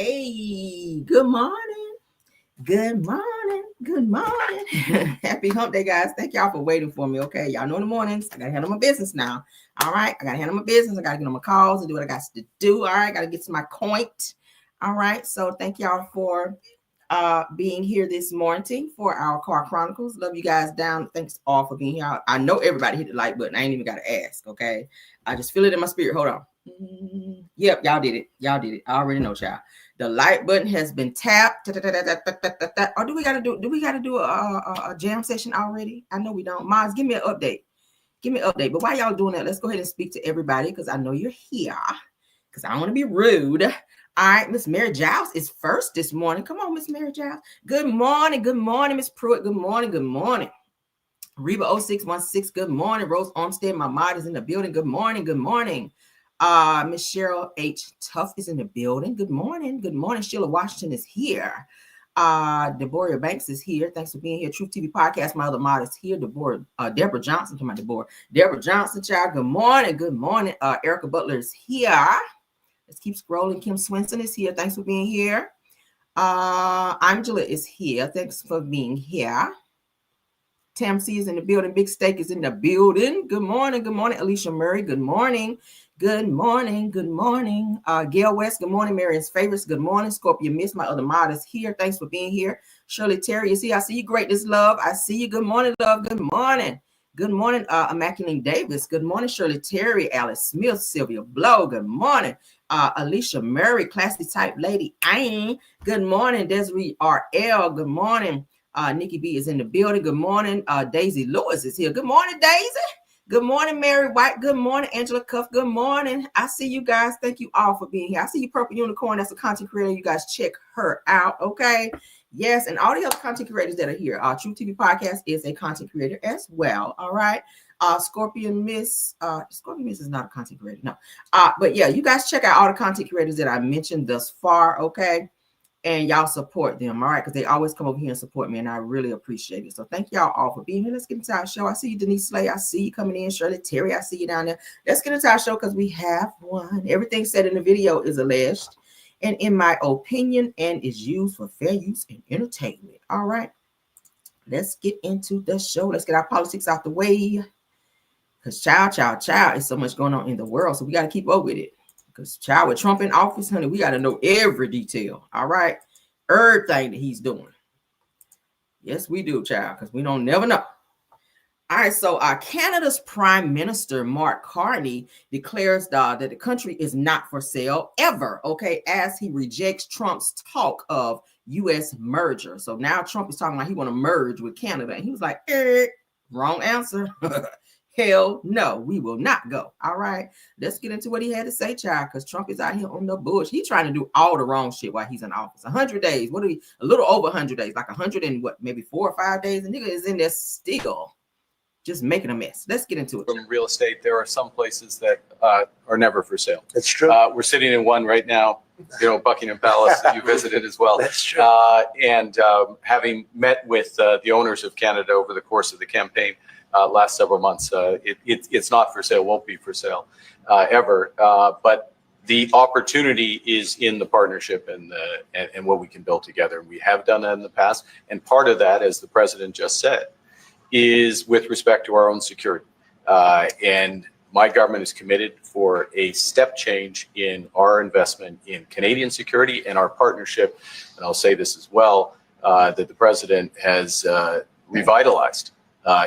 Hey, good morning. Good morning. Good morning. Happy hump day, guys. Thank y'all for waiting for me. Okay. Y'all know in the mornings, I got to handle my business now. All right. I got to handle my business. I got to get on my calls and do what I got to do. All right. Got to get to my point. All right. So thank y'all for being here this morning for our Car Chronicles. Love you guys down. Thanks all for being here. I know everybody hit the like button. I ain't even got to ask. Okay. I just feel it in my spirit. Hold on. Yep. Y'all did it. Y'all did it. I already know, child. The like button has been tapped. Or do we got to do a jam session already? I know we don't. Miles, give me an update. Give me an update. But while y'all doing that, let's go ahead and speak to everybody because I know you're here. Because I don't want to be rude. All right, Miss Mary Giles is first this morning. Come on, Miss Mary Giles. Good morning. Good morning, Miss Pruitt. Good morning. Good morning. Reba 0616. Good morning. Rose Olmstead, my mod is in the building. Good morning. Good morning. Miss Cheryl H. Tuff is in the building. Good morning. Good morning. Sheila Washington is here. Deborah Banks is here. Thanks for being here. Truth TV Podcast. My other mod is here. Deborah Johnson. Come on, Deborah Johnson, child. Good morning. Good morning. Erica Butler is here. Let's keep scrolling. Kim Swinson is here. Thanks for being here. Angela is here. Thanks for being here. Tam C is in the building. Big Steak is in the building. Good morning. Good morning. Alicia Murray. Good morning. Good morning. Good morning. Gail West. Good morning. Marion's Favorites. Good morning. Scorpio Miss. My other mod is here. Thanks for being here. Shirley Terry is here. I see you. Greatness Love. I see you. Good morning, love. Good morning. Good morning, Immaculate Davis. Good morning, Shirley Terry, Alice Smith, Sylvia Blow. Good morning, Alicia Murray, classy type lady. Good morning, Desiree R.L. Good morning. Nikki B is in the building. Good morning. Daisy Lewis is here. Good morning, Daisy. Good morning, Mary White. Good morning, Angela Cuff. Good morning. I see you guys. Thank you all for being here. I see you, Purple Unicorn. That's a content creator. You guys check her out. Okay. Yes, and all the other content creators that are here. True TV Podcast is a content creator as well. All right. Scorpion Miss is not a content creator. No. But yeah, you guys check out all the content creators that I mentioned thus far. Okay. And y'all support them. All right. Because they always come over here and support me. And I really appreciate it. So thank y'all all for being here. Let's get into our show. I see you, Denise Slay. I see you coming in. Shirley Terry. I see you down there. Let's get into our show because we have one. Everything said in the video is alleged. And in my opinion, and is used for fair use and entertainment. All right. Let's get into the show. Let's get our politics out the way. Because child, is so much going on in the world. So we got to keep up with it. Because child, with Trump in office, honey, we got to know every detail. All right. Everything that he's doing. Yes, we do, child. Because we don't never know. All right, so Canada's Prime Minister, Mark Carney, declares that the country is not for sale ever, okay, as he rejects Trump's talk of U.S. merger. So now Trump is talking like he want to merge with Canada. And he was like, wrong answer. Hell no, we will not go. All right, let's get into what he had to say, child, because Trump is out here on the bush. He's trying to do all the wrong shit while he's in office. 100 days. What are we? A little over 100 days, like 100 and what, maybe 4 or 5 days. And nigga is in there still. Just making a mess. Let's get into it. From real estate, there are some places that are never for sale. That's true. We're sitting in one right now, Buckingham Palace that you visited as well. That's true. And having met with the owners of Canada over the course of the campaign last several months, it's not for sale, won't be for sale ever. But the opportunity is in the partnership and what we can build together. We have done that in the past. And part of that, as the president just said, is with respect to our own security. And my government is committed for a step change in our investment in Canadian security and our partnership. And I'll say this as well, that the president has revitalized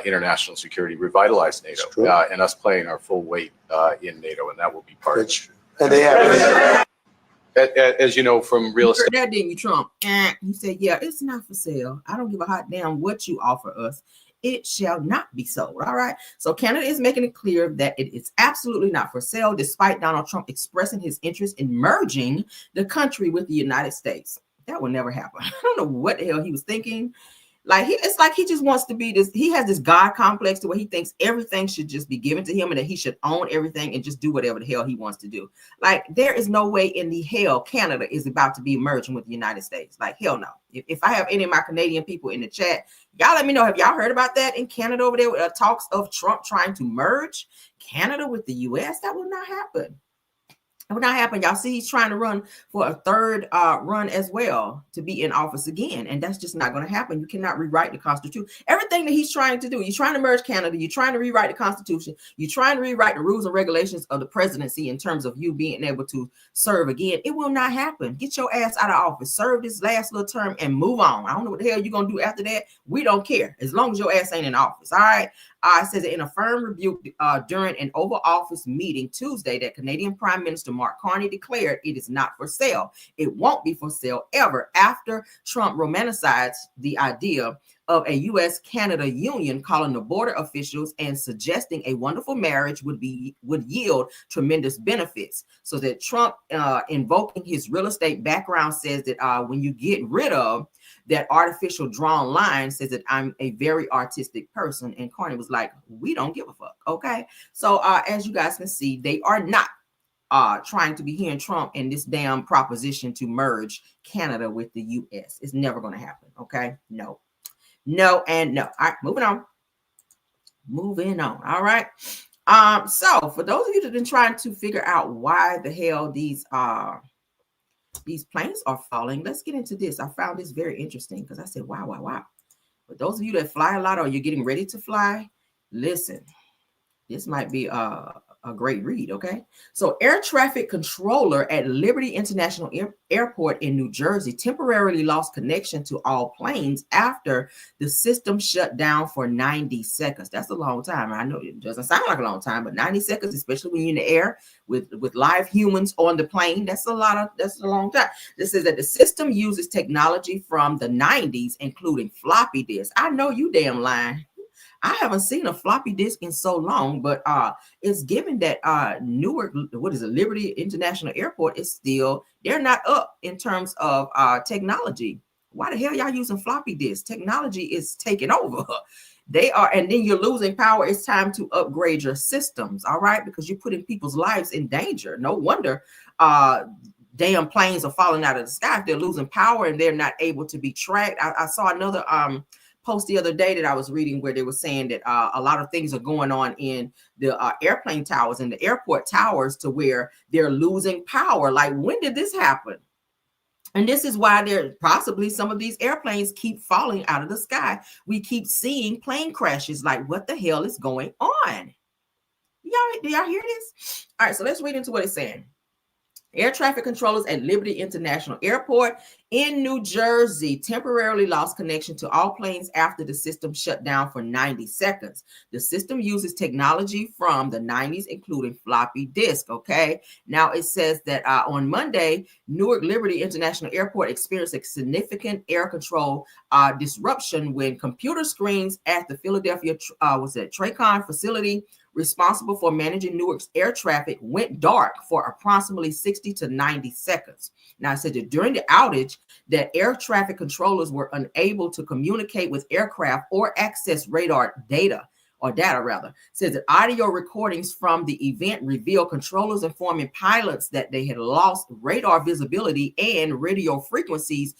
international security, revitalized NATO, and us playing our full weight in NATO, and that will be part of it. And they have. As you know from real estate. That didn't you, Trump? You said, yeah, it's not for sale. I don't give a hot damn what you offer us. It shall not be sold. All right. So Canada is making it clear that it is absolutely not for sale, despite Donald Trump expressing his interest in merging the country with the United States. That will never happen. I don't know what the hell he was thinking. Like it's like he just wants to be this. He has this God complex to where he thinks everything should just be given to him and that he should own everything and just do whatever the hell he wants to do. Like there is no way in the hell Canada is about to be merging with the United States. Like hell no. If I have any of my Canadian people in the chat, y'all let me know. Have y'all heard about that in Canada over there with talks of Trump trying to merge Canada with the U.S.? That will not happen. It will not happen. Y'all see, he's trying to run for a third run as well to be in office again. And that's just not going to happen. You cannot rewrite the Constitution. Everything that he's trying to do, you're trying to merge Canada, you're trying to rewrite the Constitution, you're trying to rewrite the rules and regulations of the presidency in terms of you being able to serve again. It will not happen. Get your ass out of office. Serve this last little term and move on. I don't know what the hell you're going to do after that. We don't care as long as your ass ain't in office. All right. It says in a firm rebuke during an Oval Office meeting Tuesday that Canadian Prime Minister Mark Carney declared it is not for sale. It won't be for sale ever after Trump romanticized the idea of a U.S.-Canada union, calling the border officials and suggesting a wonderful marriage would yield tremendous benefits. So that Trump, invoking his real estate background, says that when you get rid of that artificial drawn line, says that I'm a very artistic person. And Carney was like, we don't give a fuck. Okay. So as you guys can see, they are not trying to be hearing Trump and this damn proposition to merge Canada with the U.S. It's never going to happen. Okay. No, and no. All right. Moving on. All right. So for those of you that have been trying to figure out why the hell these planes are falling, let's get into this. I found this very interesting because I said, wow. But those of you that fly a lot or you're getting ready to fly, listen, this might be a great read, okay? So air traffic controller at Liberty International Airport in New Jersey temporarily lost connection to all planes after the system shut down for 90 seconds. That's a long time. I know it doesn't sound like a long time, but 90 seconds, especially when you're in the air with live humans on the plane, that's a long time. This says that the system uses technology from the 90s, including floppy disks. I know you damn lying. I haven't seen a floppy disk in so long, but it's given that Newark, Liberty International Airport is still, they're not up in terms of technology. Why the hell y'all using floppy disks? Technology is taking over. They are, and then you're losing power. It's time to upgrade your systems, all right? Because you're putting people's lives in danger. No wonder damn planes are falling out of the sky if they're losing power and they're not able to be tracked. I saw another post the other day that I was reading where they were saying that a lot of things are going on in the airplane towers and the airport towers to where they're losing power. Like, when did this happen? And this is why there possibly some of these airplanes keep falling out of the sky. We keep seeing plane crashes. Like, what the hell is going on? Do y'all hear this? All right, so let's read into what it's saying. Air traffic controllers at Liberty International Airport in New Jersey temporarily lost connection to all planes after the system shut down for 90 seconds. The system uses technology from the 90s, including floppy disk. Okay. Now it says that on Monday, Newark Liberty International Airport experienced a significant air control disruption when computer screens at the Philadelphia Tracon facility responsible for managing Newark's air traffic went dark for approximately 60 to 90 seconds. Now, I said that during the outage, that air traffic controllers were unable to communicate with aircraft or access radar data. Says that audio recordings from the event reveal controllers informing pilots that they had lost radar visibility and radio frequencies,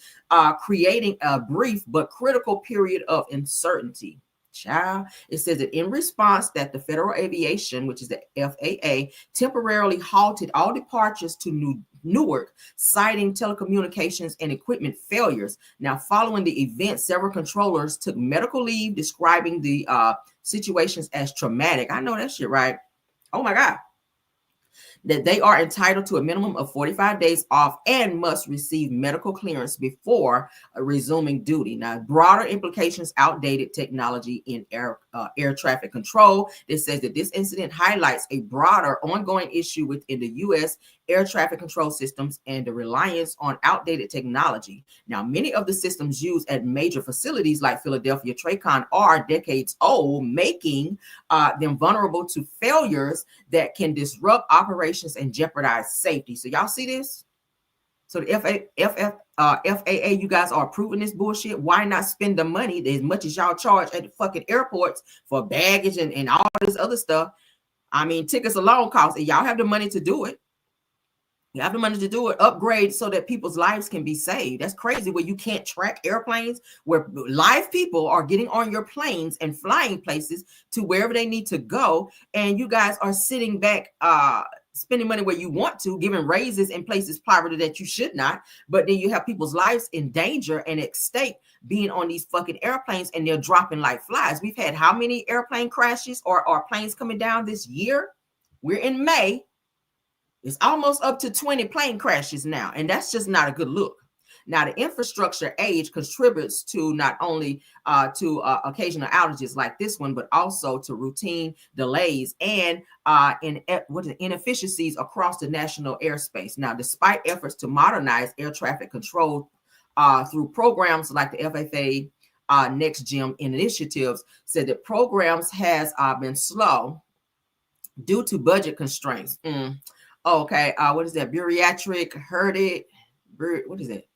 creating a brief but critical period of uncertainty. Child. It says that in response that the Federal Aviation, which is the FAA, temporarily halted all departures to Newark, citing telecommunications and equipment failures. Now, following the event, several controllers took medical leave, describing the situations as traumatic. I know that shit, right? Oh my God. That they are entitled to a minimum of 45 days off and must receive medical clearance before resuming duty. Now, broader implications, outdated technology in air traffic control. This says that this incident highlights a broader ongoing issue within the U.S. air traffic control systems and the reliance on outdated technology. Now, many of the systems used at major facilities like Philadelphia Tracon are decades old, making them vulnerable to failures that can disrupt operations and jeopardize safety. So y'all see this? So the FAA, you guys are approving this bullshit. Why not spend the money as much as y'all charge at the fucking airports for baggage and all this other stuff? I mean, tickets alone cost, and y'all have the money to do it. You have the money to do it, upgrade so that people's lives can be saved. That's crazy where you can't track airplanes, where live people are getting on your planes and flying places to wherever they need to go. And you guys are sitting back spending money where you want to, giving raises in places poverty that you should not. But then you have people's lives in danger and at stake being on these fucking airplanes, and they're dropping like flies. We've had how many airplane crashes or planes coming down this year? We're in May. It's almost up to 20 plane crashes now, and that's just not a good look. Now, the infrastructure age contributes to not only to occasional outages like this one, but also to routine delays and inefficiencies across the national airspace. Now, despite efforts to modernize air traffic control through programs like the FAA Next Gen initiatives, said that programs has been slow due to budget constraints. Okay, what is that? What is it?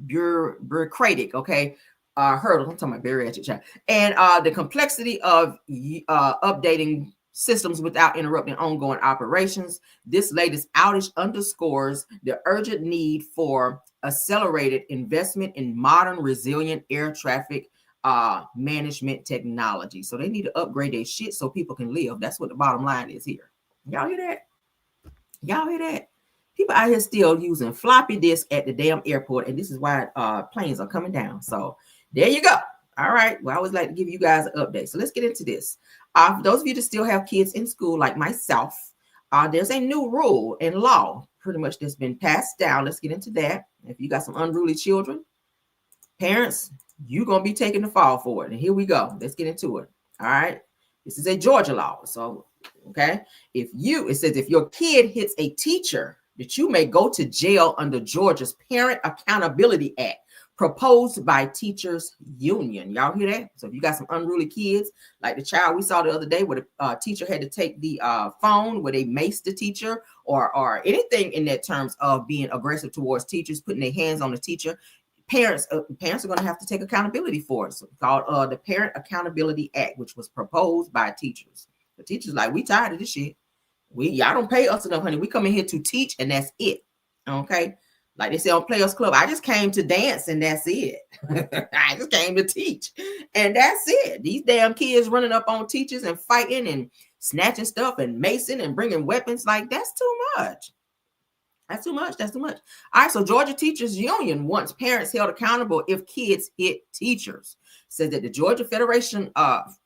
Bureaucratic, okay, hurdle. I'm talking about bariatric, and the complexity of updating systems without interrupting ongoing operations. This latest outage underscores the urgent need for accelerated investment in modern, resilient air traffic management technology. So they need to upgrade their shit so people can live. That's what the bottom line is here. Y'all hear that? Y'all hear that? People out here still using floppy disk at the damn airport, and this is why planes are coming down. So there you go. All right. Well, I always like to give you guys an update. So let's get into this. For those of you that still have kids in school, like myself, there's a new rule and law pretty much that's been passed down. Let's get into that. If you got some unruly children, parents, you're going to be taking the fall for it. And here we go. Let's get into it. All right. This is a Georgia law. So, okay. It says if your kid hits a teacher, that you may go to jail under Georgia's Parent Accountability Act, proposed by Teachers Union. Y'all hear that? So if you got some unruly kids, like the child we saw the other day where the teacher had to take the phone, where they maced the teacher, or anything in that terms of being aggressive towards teachers, putting their hands on the teacher, parents are going to have to take accountability for it. So it's called the Parent Accountability Act, which was proposed by teachers. The teachers like, we tired of this shit. Y'all don't pay us enough, honey. We come in here to teach, and that's it. Okay. Like they say on Players Club, I just came to dance, and that's it. I just came to teach, and that's it. These damn kids running up on teachers and fighting and snatching stuff and macing and bringing weapons, like that's too much. That's too much. That's too much. All right. So Georgia Teachers Union wants parents held accountable if kids hit teachers. Says that the Georgia Federation of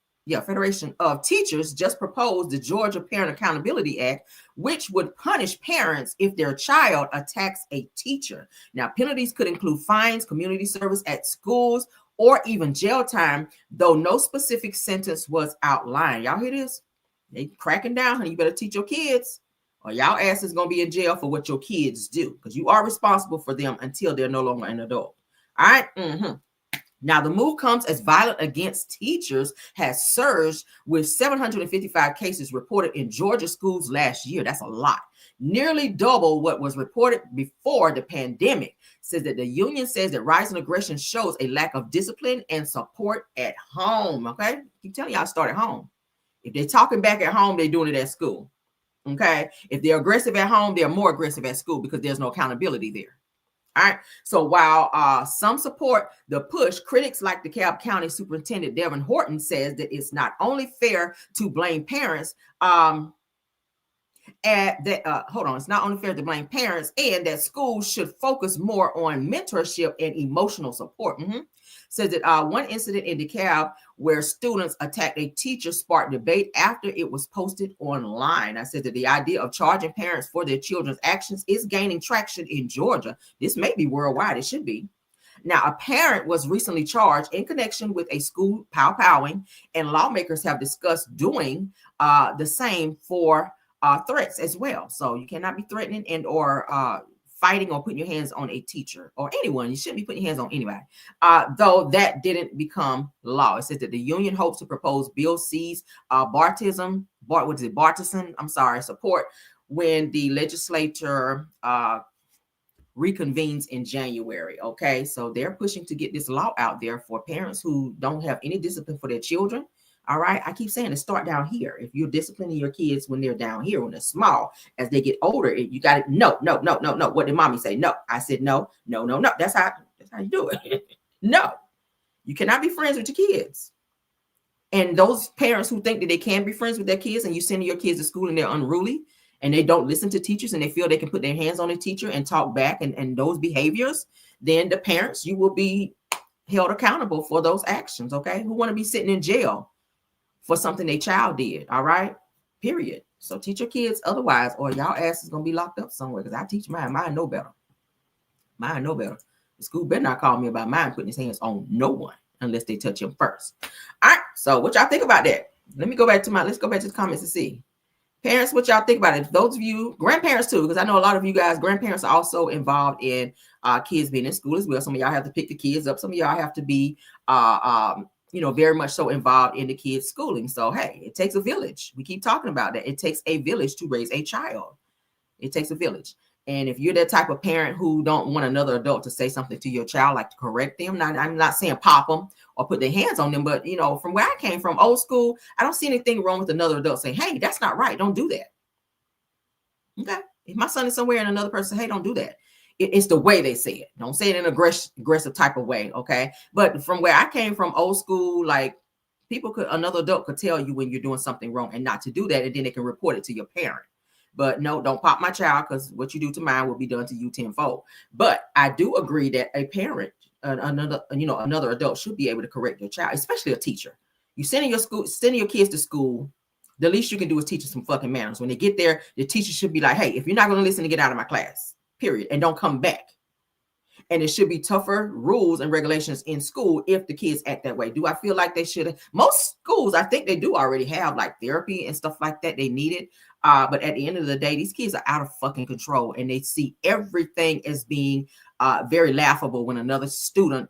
Teachers just proposed the Georgia Parent Accountability Act, which would punish parents if their child attacks a teacher. Now, penalties could include fines, community service at schools, or even jail time, though no specific sentence was outlined. Y'all hear this? They cracking down, honey. You better teach your kids, or y'all ass is going to be in jail for what your kids do, because you are responsible for them until they're no longer an adult. All right? Now, the move comes as violence against teachers has surged, with 755 cases reported in Georgia schools last year. That's a lot. Nearly double what was reported before the pandemic. Says that the union says that rising aggression shows a lack of discipline and support at home. Okay? Keep telling y'all, start at home. If they're talking back at home, they're doing it at school. Okay? If they're aggressive at home, they're more aggressive at school because there's no accountability there. All right. So while some support the push, critics like the DeKalb County Superintendent Devin Horton says that it's not only fair to blame parents, it's not only fair to blame parents, and that schools should focus more on mentorship and emotional support. Says that one incident in DeKalb where students attacked a teacher sparked debate after it was posted online. I said that the idea of charging parents for their children's actions is gaining traction in Georgia. This may be worldwide. It should be. Now, a parent was recently charged in connection with a school pow-powing, and lawmakers have discussed doing the same for threats as well. So you cannot be threatening and or fighting or putting your hands on a teacher or anyone. You shouldn't be putting your hands on anybody, though that didn't become law. It says that the union hopes to propose Bill C's partisan support when the legislature reconvenes in January. Okay, so they're pushing to get this law out there for parents who don't have any discipline for their children. All right. I keep saying to start down here. If you're disciplining your kids when they're down here, when they're small, as they get older, you got to no. What did mommy say? No. I said no. That's how you do it. No, you cannot be friends with your kids. And those parents who think that they can be friends with their kids, and you send your kids to school and they're unruly and they don't listen to teachers and they feel they can put their hands on a teacher and talk back and those behaviors, then the parents, you will be held accountable for those actions. Okay. Who want to be sitting in jail for something their child did? All right. Period. So teach your kids otherwise, or y'all ass is going to be locked up somewhere, because I teach mine. Mine know better. Mine know better. The school better not call me about mine putting his hands on no one unless they touch him first. All right. So what y'all think about that? Let's go back to the comments and see. Parents, what y'all think about it? Those of you, grandparents too, because I know a lot of you guys, grandparents are also involved in kids being in school as well. Some of y'all have to pick the kids up. Some of y'all have to be, very much so involved in the kids' schooling. So, hey, it takes a village. We keep talking about that. It takes a village to raise a child. It takes a village. And if you're that type of parent who don't want another adult to say something to your child, like to correct them, I'm not saying pop them or put their hands on them, but, from where I came from, old school, I don't see anything wrong with another adult saying, hey, that's not right. Don't do that. Okay. If my son is somewhere and another person, hey, don't do that. It's the way they say it. Don't say it in an aggressive type of way. Okay. But from where I came from, old school, like another adult could tell you when you're doing something wrong and not to do that. And then they can report it to your parent. But no, don't pop my child, because what you do to mine will be done to you tenfold. But I do agree that a parent, another adult should be able to correct your child, especially a teacher. You sending your kids to school, the least you can do is teach them some fucking manners. When they get there, the teacher should be like, hey, if you're not going to listen, to get out of my class, period, and don't come back. And it should be tougher rules and regulations in school if the kids act that way. Do I feel like they should? Most schools, I think they do already have like therapy and stuff like that. They need it. But at the end of the day, these kids are out of fucking control, and they see everything as being very laughable when another student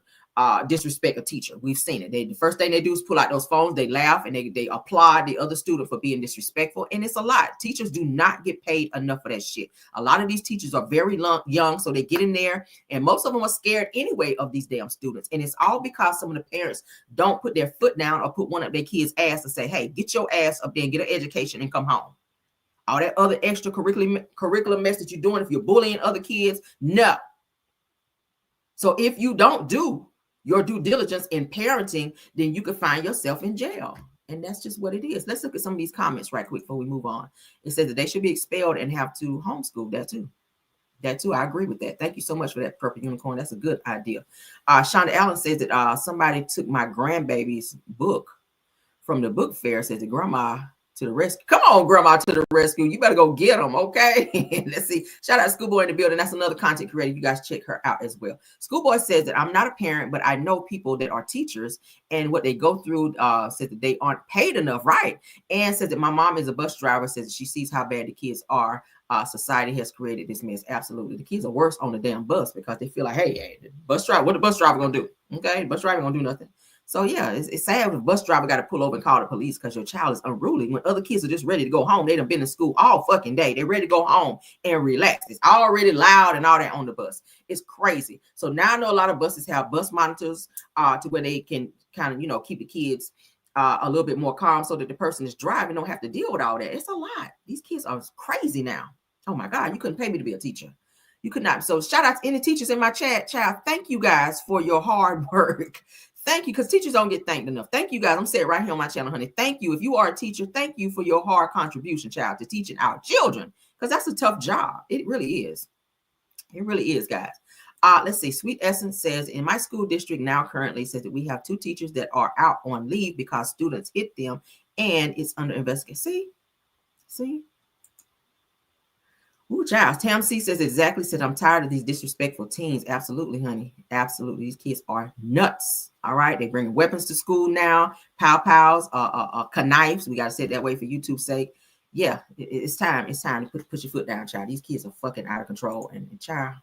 disrespect a teacher. We've seen it. The first thing they do is pull out those phones, they laugh, and they applaud the other student for being disrespectful. And it's a lot. Teachers do not get paid enough for that shit. A lot of these teachers are very young, so they get in there, and most of them are scared anyway of these damn students. And it's all because some of the parents don't put their foot down or put one up their kids' ass and say, hey, get your ass up there and get an education and come home. All that other extracurricular mess that you're doing, if you're bullying other kids, no. So if you don't do your due diligence in parenting, then you could find yourself in jail. And that's just what it is. Let's look at some of these comments right quick before we move on. It says that they should be expelled and have to homeschool. That too. I agree with that. Thank you so much for that, Purple Unicorn. That's a good idea. Shonda Allen says that somebody took my grandbaby's book from the book fair. Says that grandma to the rescue. Come on, grandma to the rescue. You better go get them, okay? Let's see. Shout out Schoolboy in the building. That's another content creator. You guys check her out as well. Schoolboy says that I'm not a parent, but I know people that are teachers, and what they go through, says that they aren't paid enough, right? And says that my mom is a bus driver, says that she sees how bad the kids are. Society has created this mess. Absolutely. The kids are worse on the damn bus because they feel like, hey, the bus driver, what the bus driver gonna do? Okay, the bus driver gonna do nothing. So yeah, it's sad when the bus driver got to pull over and call the police because your child is unruly. When other kids are just ready to go home, they done been in school all fucking day. They're ready to go home and relax. It's already loud and all that on the bus. It's crazy. So now I know a lot of buses have bus monitors to where they can kind of, keep the kids a little bit more calm so that the person is driving don't have to deal with all that. It's a lot. These kids are crazy now. Oh my God, you couldn't pay me to be a teacher. You could not. So shout out to any teachers in my chat, child. Thank you guys for your hard work. Thank you, because teachers don't get thanked enough. Thank you, guys. I'm saying it right here on my channel, honey. Thank you. If you are a teacher, thank you for your hard contribution, child, to teaching our children, because that's a tough job. It really is. It really is, guys. Let's see. Sweet Essence says, in my school district now currently says that we have 2 teachers that are out on leave because students hit them, and it's under investigation. See? Ooh, child. Tam C says exactly, said, I'm tired of these disrespectful teens. Absolutely, honey. Absolutely. These kids are nuts. All right. They bring weapons to school now. Pow-pows, knives. We got to say it that way for YouTube's sake. Yeah, it's time. It's time to put your foot down, child. These kids are fucking out of control. And child,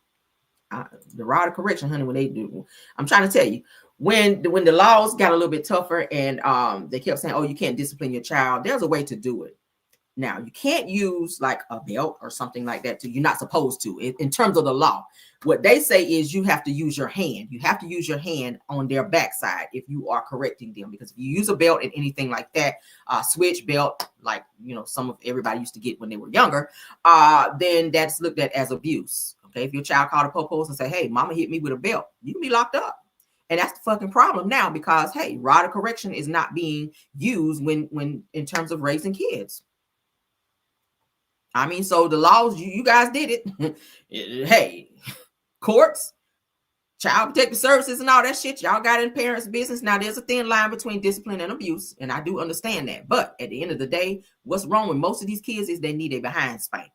the rod of correction, honey, when they do. I'm trying to tell you, when the laws got a little bit tougher and they kept saying, oh, you can't discipline your child, there's a way to do it. Now, you can't use like a belt or something like that. You're not supposed to in terms of the law. What they say is you have to use your hand. You have to use your hand on their backside if you are correcting them. Because if you use a belt and anything like that, switch belt, like, some of everybody used to get when they were younger, then that's looked at as abuse. Okay, if your child called a popos and say, hey, mama hit me with a belt, you can be locked up. And that's the fucking problem now because, hey, rod of correction is not being used when in terms of raising kids. I mean, so the laws, you guys did it. Hey, courts, child protective services and all that shit, y'all got in parents' business. Now, there's a thin line between discipline and abuse, and I do understand that. But at the end of the day, what's wrong with most of these kids is they need a behind spank.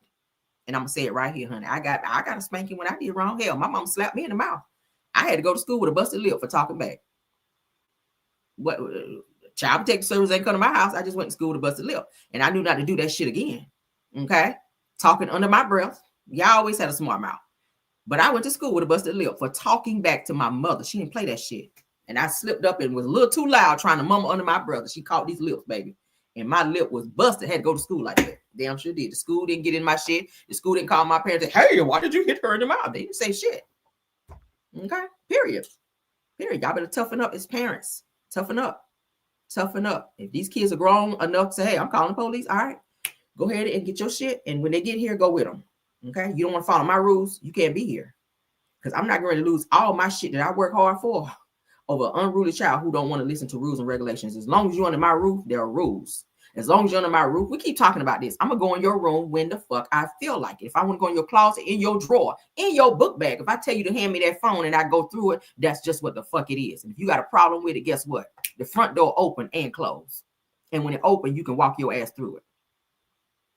And I'm gonna say it right here, honey. I got a spanking when I did wrong. Hell, my mom slapped me in the mouth. I had to go to school with a busted lip for talking back. What child protective services ain't come to my house. I just went to school with a busted lip, and I knew not to do that shit again. Okay, talking under my breath. Y'all always had a smart mouth, but I went to school with a busted lip for talking back to my mother. She didn't play that shit, and I slipped up and was a little too loud trying to mumble under my brother. She caught these lips, baby, and my lip was busted. Had to go to school like that. Damn sure did. The school didn't get in my shit. The school didn't call my parents. Hey, why did you hit her in the mouth? They didn't say shit. Okay, period. Y'all better toughen up as parents. Toughen up. If these kids are grown enough to say, hey, I'm calling the police, all right, go ahead and get your shit. And when they get here, go with them. Okay, you don't want to follow my rules, you can't be here. Because I'm not going to lose all my shit that I work hard for over an unruly child who don't want to listen to rules and regulations. As long as you're under my roof, there are rules. As long as you're under my roof, we keep talking about this. I'm going to go in your room when the fuck I feel like it. If I want to go in your closet, in your drawer, in your book bag, if I tell you to hand me that phone and I go through it, that's just what the fuck it is. And if you got a problem with it, guess what? The front door open and close. And when it open, you can walk your ass through it.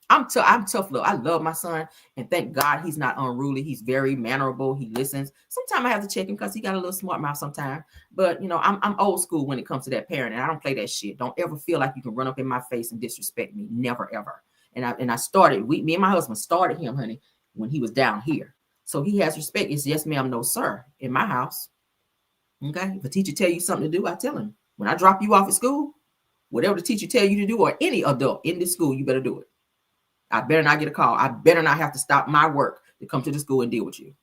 I'm tough love. I love my son, and thank God he's not unruly. He's very mannerable. He listens. Sometimes I have to check him because he got a little smart mouth sometimes. But you know, I'm old school when it comes to that parent, and I don't play that shit. Don't ever feel like you can run up in my face and disrespect me. Never ever. And I started. Me and my husband started him, honey, when he was down here. So he has respect. It's yes, ma'am, no, sir, in my house. Okay. If a teacher tell you something to do, I tell him. When I drop you off at school, whatever the teacher tell you to do, or any adult in this school, you better do it. I better not get a call. I better not have to stop my work to come to the school and deal with you.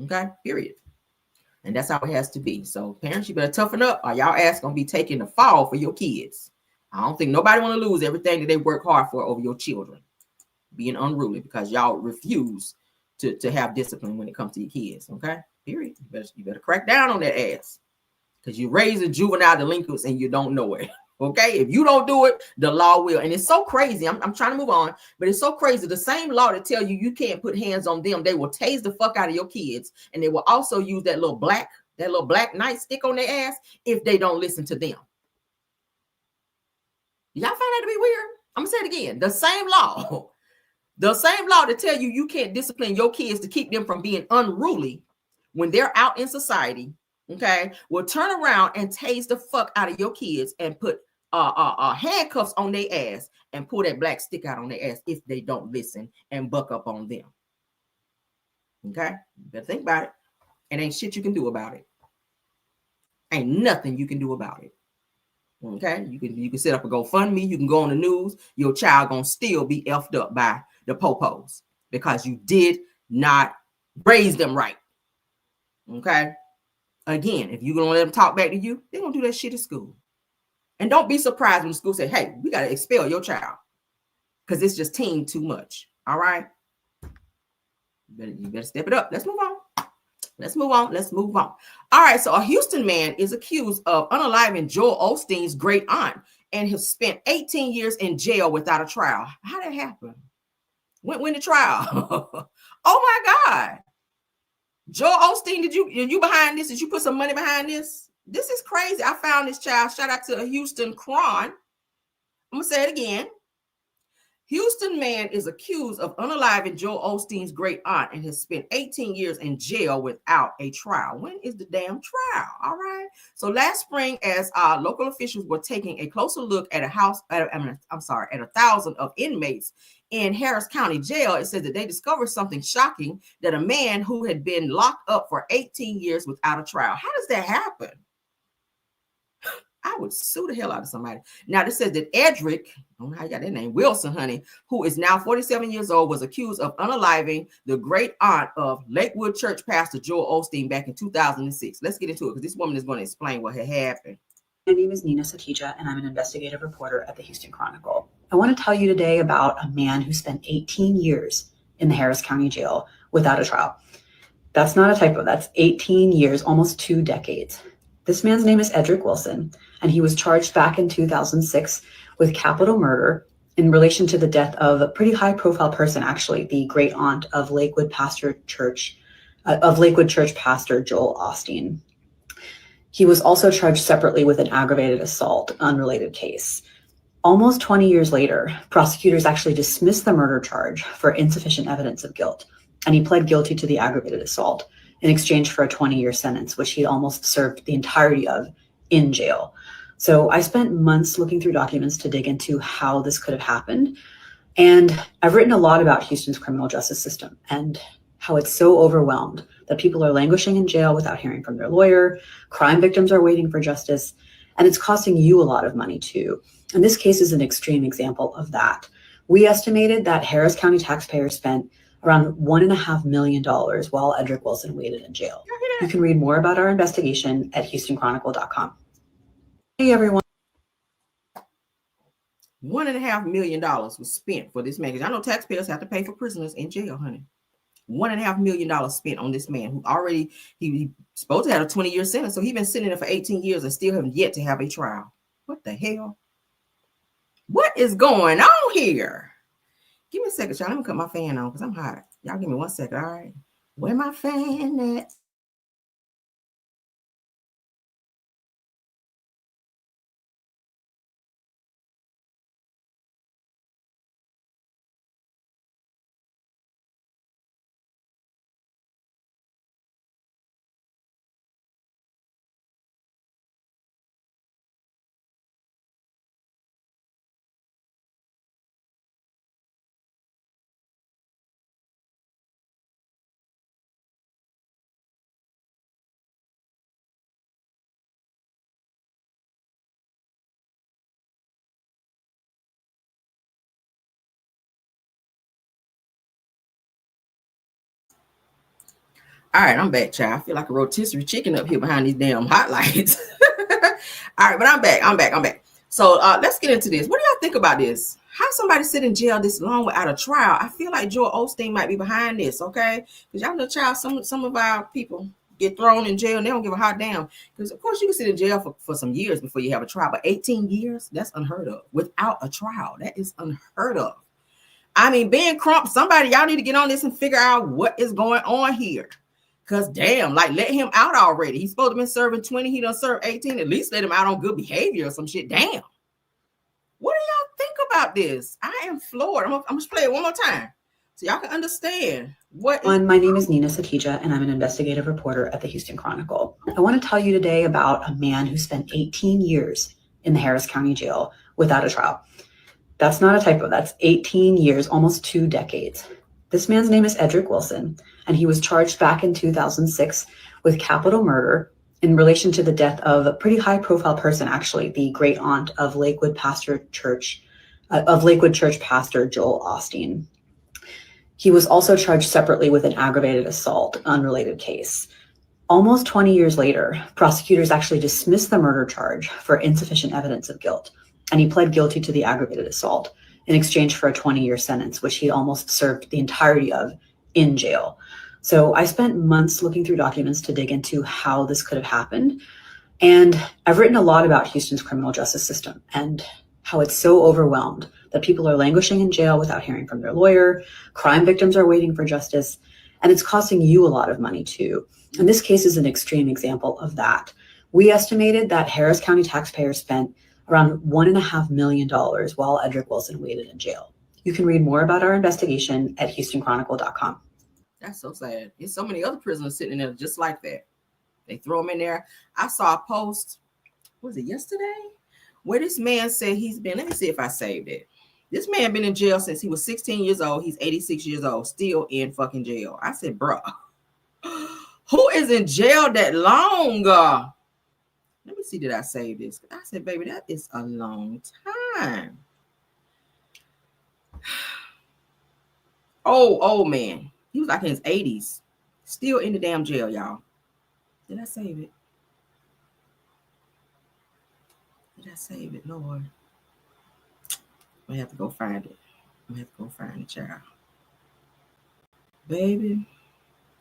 Okay, period. And that's how it has to be. So parents, you better toughen up, or y'all ass gonna be taking the fall for your kids. I don't think nobody want to lose everything that they work hard for over your children being unruly because y'all refuse to have discipline when it comes to your kids. Okay, period. You better crack down on that ass because you're raising juvenile delinquents and you don't know it. Okay, if you don't do it, the law will. And it's so crazy. I'm trying to move on, but it's so crazy. The same law that tell you can't put hands on them, they will tase the fuck out of your kids, and they will also use that little black nightstick on their ass if they don't listen to them. Y'all find that to be weird? I'm gonna say it again. The same law that tell you can't discipline your kids to keep them from being unruly when they're out in society. Okay, will turn around and tase the fuck out of your kids and put handcuffs on their ass and pull that black stick out on their ass if they don't listen and buck up on them. Okay, you better think about it. And ain't shit you can do about it. Ain't nothing you can do about it. Okay, you can set up a GoFundMe. You can go on the news. Your child gonna still be effed up by the popos because you did not raise them right. Okay. Again, if you're going to let them talk back to you, they're going to do that shit at school. And don't be surprised when the school say, hey, we got to expel your child because it's just team too much. All right? You better step it up. Let's move on. All right, so a Houston man is accused of unaliving Joel Osteen's great aunt and has spent 18 years in jail without a trial. How did that happen? When the trial? Oh, my God. Joel Osteen, did you behind this? Did you put some money behind this? This is crazy. I found this child. Shout out to a Houston Cron. I'm gonna say it again. Houston man is accused of unaliving Joel Osteen's great aunt and has spent 18 years in jail without a trial. When is the damn trial? All right. So last spring, as local officials were taking a closer look at a 1,000 of inmates in Harris County Jail, it says that they discovered something shocking, that a man who had been locked up for 18 years without a trial. How does that happen? I would sue the hell out of somebody. Now, this says that Edric, I don't know how you got that name, Wilson, honey, who is now 47 years old, was accused of unaliving the great aunt of Lakewood Church pastor Joel Osteen back in 2006. Let's get into it because this woman is going to explain what had happened. My name is Nina Satija, and I'm an investigative reporter at the Houston Chronicle. I want to tell you today about a man who spent 18 years in the Harris County Jail without a trial. That's not a typo. That's 18 years, almost 2 decades. This man's name is Edric Wilson, and he was charged back in 2006 with capital murder in relation to the death of a pretty high-profile person, actually, the great aunt of Lakewood Church pastor Joel Osteen. He was also charged separately with an aggravated assault, unrelated case. Almost 20 years later, prosecutors actually dismissed the murder charge for insufficient evidence of guilt, and he pled guilty to the aggravated assault in exchange for a 20-year sentence, which he almost served the entirety of in jail. So I spent months looking through documents to dig into how this could have happened. And I've written a lot about Houston's criminal justice system and how it's so overwhelmed that people are languishing in jail without hearing from their lawyer. Crime victims are waiting for justice, and it's costing you a lot of money too. And this case is an extreme example of that. We estimated that Harris County taxpayers spent around $1.5 million while Edric Wilson waited in jail. You can read more about our investigation at HoustonChronicle.com. Hey, everyone. $1.5 million was spent for this man. Because I know taxpayers have to pay for prisoners in jail, honey. $1.5 million spent on this man who already, he supposed to have a 20-year sentence. So he's been sitting there for 18 years and still haven't yet to have a trial. What the hell? What is going on here? Give me a second, y'all. Let me cut my fan on because I'm hot. Y'all give me 1 second, all right? Where my fan at? All right, I'm back, child. I feel like a rotisserie chicken up here behind these damn hot lights. All right, but I'm back. So let's get into this. What do y'all think about this? How somebody sit in jail this long without a trial? I feel like Joel Osteen might be behind this, okay? Because y'all know, child, some of our people get thrown in jail and they don't give a hot damn. Because, of course, you can sit in jail for some years before you have a trial. But 18 years, that's unheard of. Without a trial, that is unheard of. I mean, Ben Crump, somebody, y'all need to get on this and figure out what is going on here. Because damn, like, let him out already. He's supposed to be serving 20. He done served 18. At least let him out on good behavior or some shit. Damn. What do y'all think about this? I am floored. I'm going to play it one more time so y'all can understand. My name is Nina Satija, and I'm an investigative reporter at the Houston Chronicle. I want to tell you today about a man who spent 18 years in the Harris County Jail without a trial. That's not a typo. That's 18 years, almost 2 decades. This man's name is Edric Wilson, and he was charged back in 2006 with capital murder in relation to the death of a pretty high-profile person, actually, the great aunt of Lakewood Church pastor Joel Osteen. He was also charged separately with an aggravated assault, unrelated case. Almost 20 years later, prosecutors actually dismissed the murder charge for insufficient evidence of guilt, and he pled guilty to the aggravated assault in exchange for a 20-year sentence, which he almost served the entirety of in jail. So I spent months looking through documents to dig into how this could have happened. And I've written a lot about Houston's criminal justice system and how it's so overwhelmed that people are languishing in jail without hearing from their lawyer. Crime victims are waiting for justice, and it's costing you a lot of money too. And this case is an extreme example of that. We estimated that Harris County taxpayers spent around $1.5 million while Edric Wilson waited in jail. You can read more about our investigation at HoustonChronicle.com. That's so sad. There's so many other prisoners sitting in there just like that. They throw them in there. I saw a post, was it yesterday? Where this man said he's been, let me see if I saved it. This man been in jail since he was 16 years old. He's 86 years old, still in fucking jail. I said, bro, who is in jail that long? Let me see, did I save this? I said, baby, that is a long time. Oh, man. He was like in his 80s. Still in the damn jail, y'all. Did I save it? Did I save it, Lord? I have to go find it. I have to go find the child. Baby.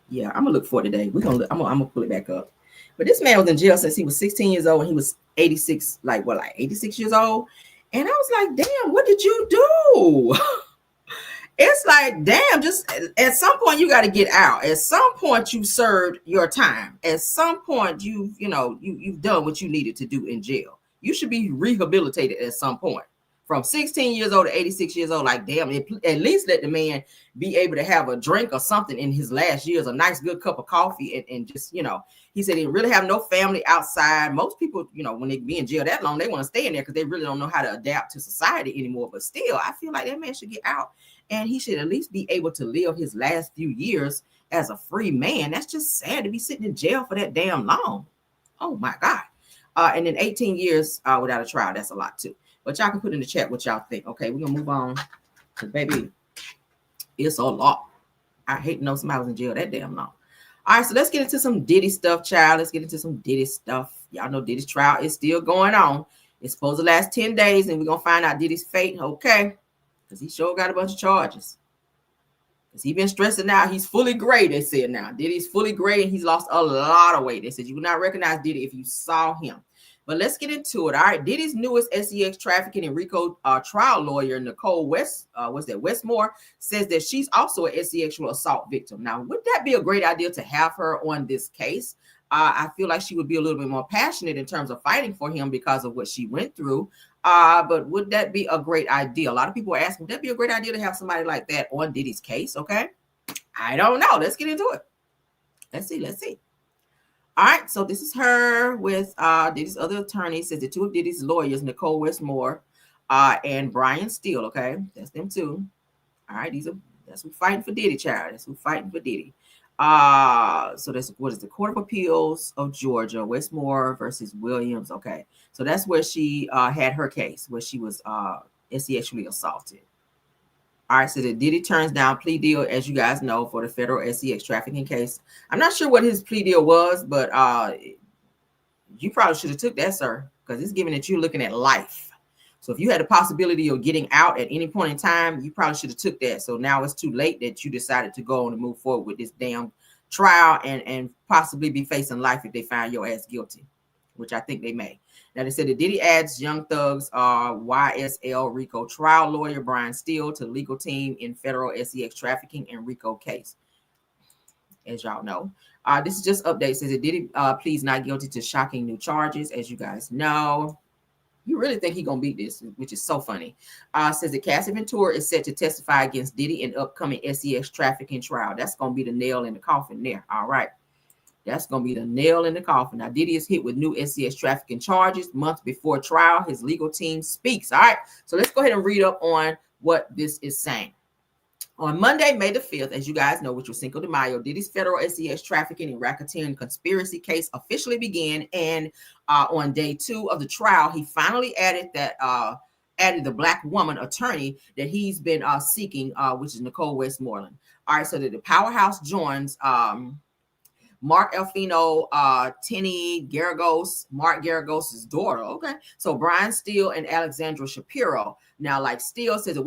Yeah, I'm going to look for it today. I'm gonna pull it back up. But this man was in jail since he was 16 years old and he was 86, like 86 years old. And I was like, damn, what did you do? It's like, damn, just at some point you got to get out. At some point you served your time. At some point you've done what you needed to do in jail. You should be rehabilitated at some point. From 16 years old to 86 years old, like, damn, at least let the man be able to have a drink or something in his last years, a nice good cup of coffee, and just, he said he didn't really have no family outside. Most people, when they be in jail that long, they want to stay in there because they really don't know how to adapt to society anymore. But still, I feel like that man should get out, and he should at least be able to live his last few years as a free man. That's just sad to be sitting in jail for that damn long. Oh my God. And then 18 years without a trial, that's a lot too. But y'all can put in the chat what y'all think. Okay, we're gonna move on. Cause baby, it's a lot. I hate to know somebody was in jail that damn long. All right, so let's get into some Diddy stuff, child. Let's get into some Diddy stuff. Y'all know Diddy's trial is still going on. It's supposed to last 10 days, and we're gonna find out Diddy's fate. Okay, because he sure got a bunch of charges. Because he's been stressing out. He's fully gray, they said now. Diddy's fully gray, and he's lost a lot of weight. They said you would not recognize Diddy if you saw him. But let's get into it. All right. Diddy's newest SEX trafficking and RICO trial lawyer, Nicole Westmore, says that she's also a sexual assault victim. Now, would that be a great idea to have her on this case? I feel like she would be a little bit more passionate in terms of fighting for him because of what she went through. But would that be a great idea? A lot of people are asking, would that be a great idea to have somebody like that on Diddy's case? Okay. I don't know. Let's get into it. Let's see. All right, so this is her with Diddy's other attorney. Says the two of Diddy's lawyers, Nicole Westmore and Brian Steele. Okay, that's them two. All right, that's who fighting for Diddy, child. That's who fighting for Diddy. So that's what is the Court of Appeals of Georgia, Westmore versus Williams. Okay, so that's where she had her case, where she was sexually assaulted. All right, so the Diddy turns down plea deal, as you guys know, for the federal SEX trafficking case. I'm not sure what his plea deal was, but you probably should have took that, sir, because it's giving that you're looking at life. So if you had the possibility of getting out at any point in time, you probably should have took that. So now it's too late that you decided to go on and move forward with this damn trial and possibly be facing life if they find your ass guilty, which I think they may. Now, they said that Diddy adds Young Thug's YSL RICO trial lawyer Brian Steele to legal team in federal SEX trafficking and RICO case. As y'all know, this is just update. Says that Diddy pleads not guilty to shocking new charges. As you guys know, you really think he's gonna beat this, which is so funny. Says that Cassie Ventura is set to testify against Diddy in upcoming SEX trafficking trial. That's gonna be the nail in the coffin there. All right. That's going to be the nail in the coffin. Now, Diddy is hit with new SEX trafficking charges months before trial. His legal team speaks. All right. So let's go ahead and read up on what this is saying. On Monday, May the 5th, as you guys know, which was Cinco de Mayo, Diddy's federal SEX trafficking and racketeering conspiracy case officially began. And on day 2 of the trial, he finally added the Black woman attorney that he's been seeking, which is Nicole Westmoreland. All right. So that the powerhouse joins Mark Elfino, Tenny Garagos, Mark Garagos' daughter. Okay. So Brian Steele and Alexandra Shapiro. Now, like Steele says,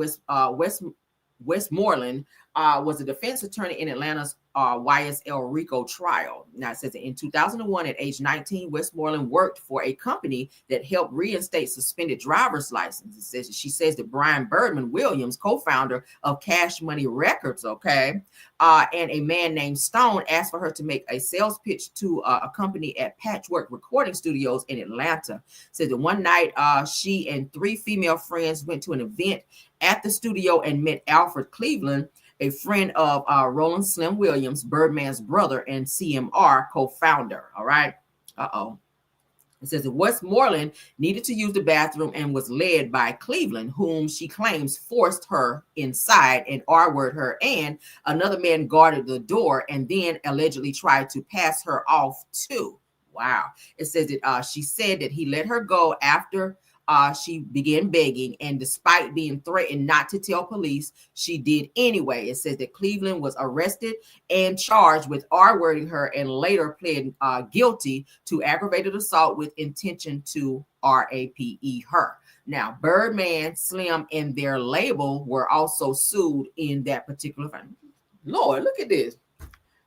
Westmoreland was a defense attorney in Atlanta's YSL RICO trial. Now, it says that in 2001, at age 19, Westmoreland worked for a company that helped reinstate suspended driver's licenses. She says that Brian Birdman Williams, co-founder of Cash Money Records, and a man named Stone asked for her to make a sales pitch to a company at Patchwork Recording Studios in Atlanta. Says that one night, she and 3 female friends went to an event at the studio and met Alfred Cleveland, a friend of Roland Slim Williams, Birdman's brother and CMR co-founder. All right. It says that Westmoreland needed to use the bathroom and was led by Cleveland, whom she claims forced her inside and R-worded her, and another man guarded the door and then allegedly tried to pass her off too. Wow. It says that she said that he let her go after she began begging, and despite being threatened not to tell police, she did anyway. It says that Cleveland was arrested and charged with R-wording her and later pled guilty to aggravated assault with intention to rape her. Now, Birdman, Slim, and their label were also sued in that particular thing. Lord, look at this.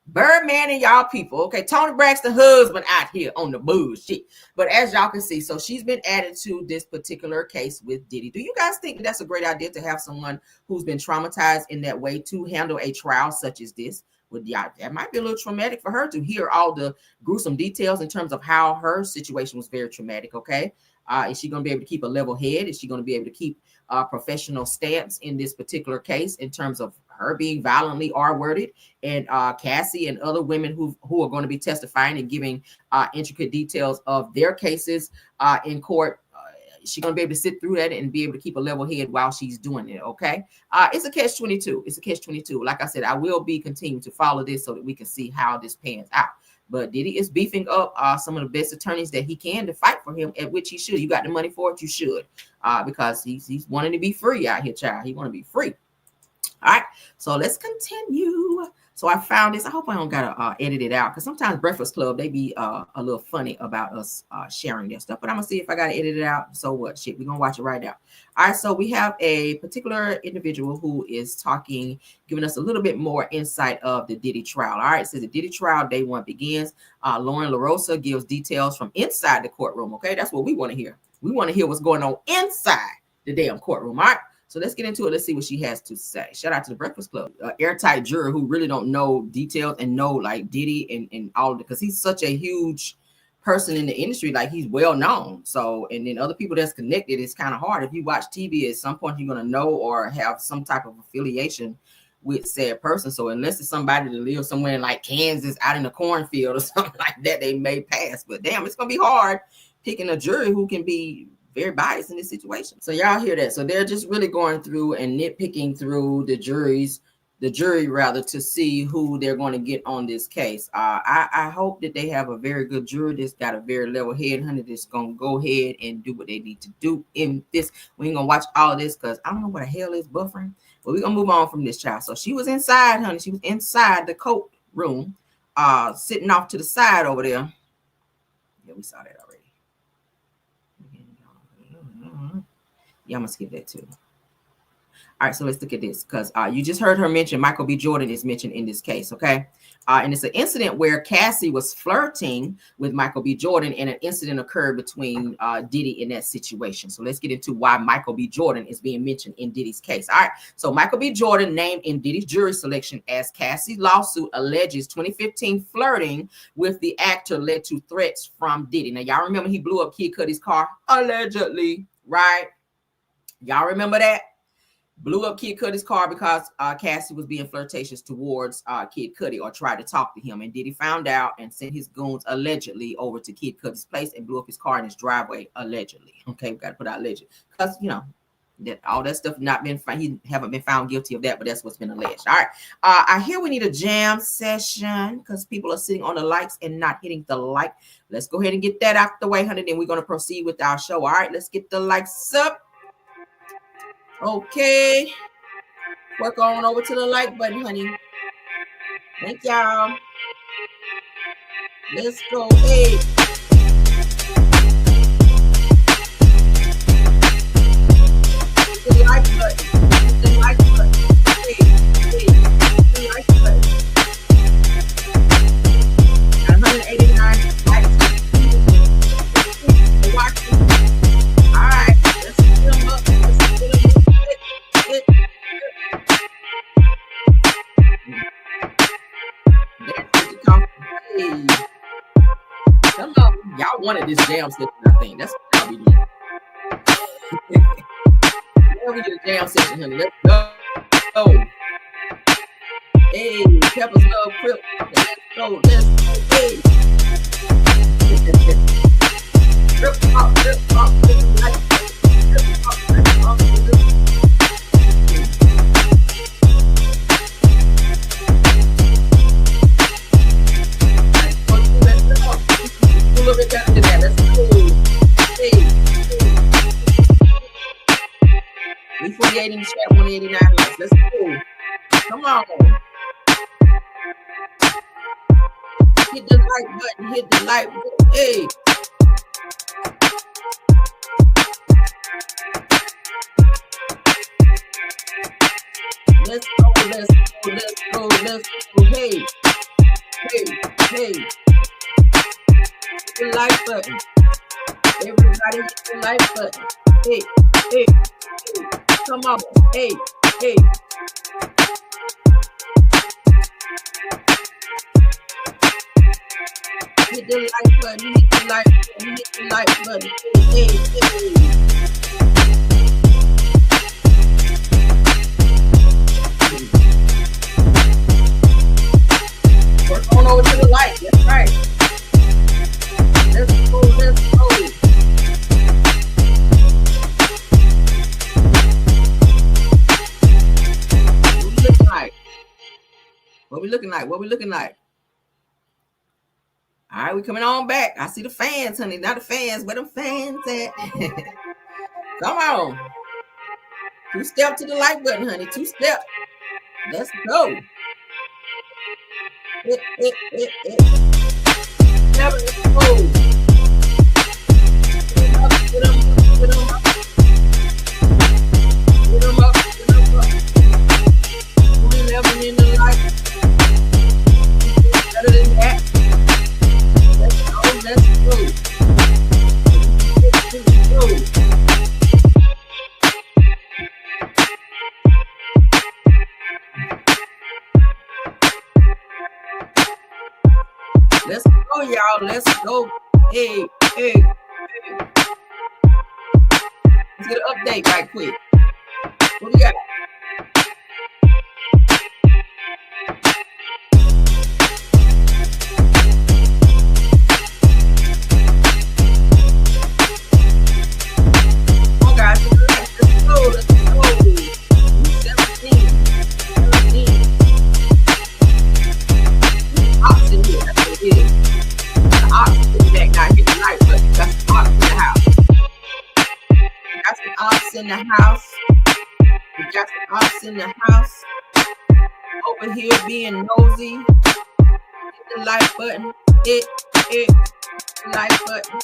Birdman and y'all people. Okay, Tony Braxton husband out here on the bullshit. But as y'all can see, so she's been added to this particular case with Diddy. Do you guys think that's a great idea to have someone who's been traumatized in that way to handle a trial such as this? That might be a little traumatic for her to hear all the gruesome details in terms of how her situation was very traumatic. Okay, is she going to be able to keep a level head? Is she going to be able to keep a professional stance in this particular case in terms of her being violently R-worded, and Cassie and other women who are going to be testifying and giving intricate details of their cases in court? She's going to be able to sit through that and be able to keep a level head while she's doing it. Okay. It's a catch-22. It's a catch-22. Like I said, I will be continuing to follow this so that we can see how this pans out. But Diddy is beefing up some of the best attorneys that he can to fight for him, at which he should. You got the money for it, you should, because he's wanting to be free out here, child. He want to be free. All right, so let's continue. So I found this. I hope I don't gotta edit it out, because sometimes Breakfast Club, they be a little funny about us sharing their stuff. But I'm gonna see if I gotta edit it out. So what? Shit, we're gonna watch it right now. All right, so we have a particular individual who is talking, giving us a little bit more insight of the Diddy trial. All right, it says the Diddy trial day one begins. Lauren LaRosa gives details from inside the courtroom. Okay, that's what we want to hear. We want to hear what's going on inside the damn courtroom. All right. So let's get into it. Let's see what she has to say. Shout out to the Breakfast Club. Airtight juror who really don't know details and know like Diddy and all of it, because he's such a huge person in the industry. Like, he's well known. So, and then other people that's connected, it's kind of hard. If you watch TV, at some point you're going to know or have some type of affiliation with said person. So unless it's somebody that lives somewhere in like Kansas out in the cornfield or something like that, they may pass. But damn, it's going to be hard picking a jury who can be very biased in this situation. So y'all hear that? So they're just really going through and nitpicking through the jury rather, to see who they're going to get on this case. I hope that they have a very good jury that's got a very level head, honey, that's going to go ahead and do what they need to do in this. We ain't going to watch all of this because I don't know what the hell is buffering, but we're going to move on from this child. So she was inside, honey. She was inside the court room, sitting off to the side over there. Yeah, we saw that already. Yeah, I'm gonna skip that too. All right, so let's look at this, because you just heard her mention Michael B. Jordan is mentioned in this case, okay? And it's an incident where Cassie was flirting with Michael B. Jordan, and an incident occurred between Diddy in that situation. So let's get into why Michael B. Jordan is being mentioned in Diddy's case. All right, so Michael B. Jordan, named in Diddy's jury selection as Cassie's lawsuit alleges 2015 flirting with the actor led to threats from Diddy. Now, y'all remember he blew up Kid Cudi's car, allegedly, right? Y'all remember that? Blew up Kid Cudi's car because Cassie was being flirtatious towards Kid Cudi, or tried to talk to him. And Diddy found out and sent his goons allegedly over to Kid Cudi's place and blew up his car in his driveway, allegedly. Okay, we got to put out alleged, because, you know, that all that stuff not been found. He haven't been found guilty of that, but that's what's been alleged. All right. I hear we need a jam session because people are sitting on the likes and not hitting the like. Let's go ahead and get that out the way, honey. Then we're going to proceed with our show. All right, let's get the likes up. Okay, work on over to the like button, honey. Thank y'all. Let's go. Hey, hit the like button. Hit the like button. Hey, hit the like button. 189 likes. Watching. All right, let's get them up. Come on, y'all wanted this jam session, I think. That's what y'all be doing. Yeah, we did a jam session, honey. Let's go. Hey, Pepper's Love Crip. Let's go. Hey. Crip pop. A little bit down to that. Let's go. Hey. We 48 in the chat, 189 likes. Let's go. Come on. Hit the like button. Hit the like button. Hey. Let's go. Hey. the like button. Everybody hit the like button. Hey, hey, hey. Come on. Hey, hey. Hit the like button. Hit the like button. Hit the like button. Hey, hey. Work on over to the light. That's right. Let's go. Let's go. What we looking like? What we looking like? All right, we coming on back. I see the fans, honey. Not the fans. Where them fans at? Come on. 2-step to the like button, honey. 2-step. Let's go. Never let's go. Get them up. Get them up. Get them up. Get them up. 11 in the light. Better than that. Let's go. Let's go. Let's go, y'all. Let's go. Hey, hey, hey. Let's get an update right quick. What we got? In the house, we got the ops in the house over here being nosy. Hit the like button, hit the like button.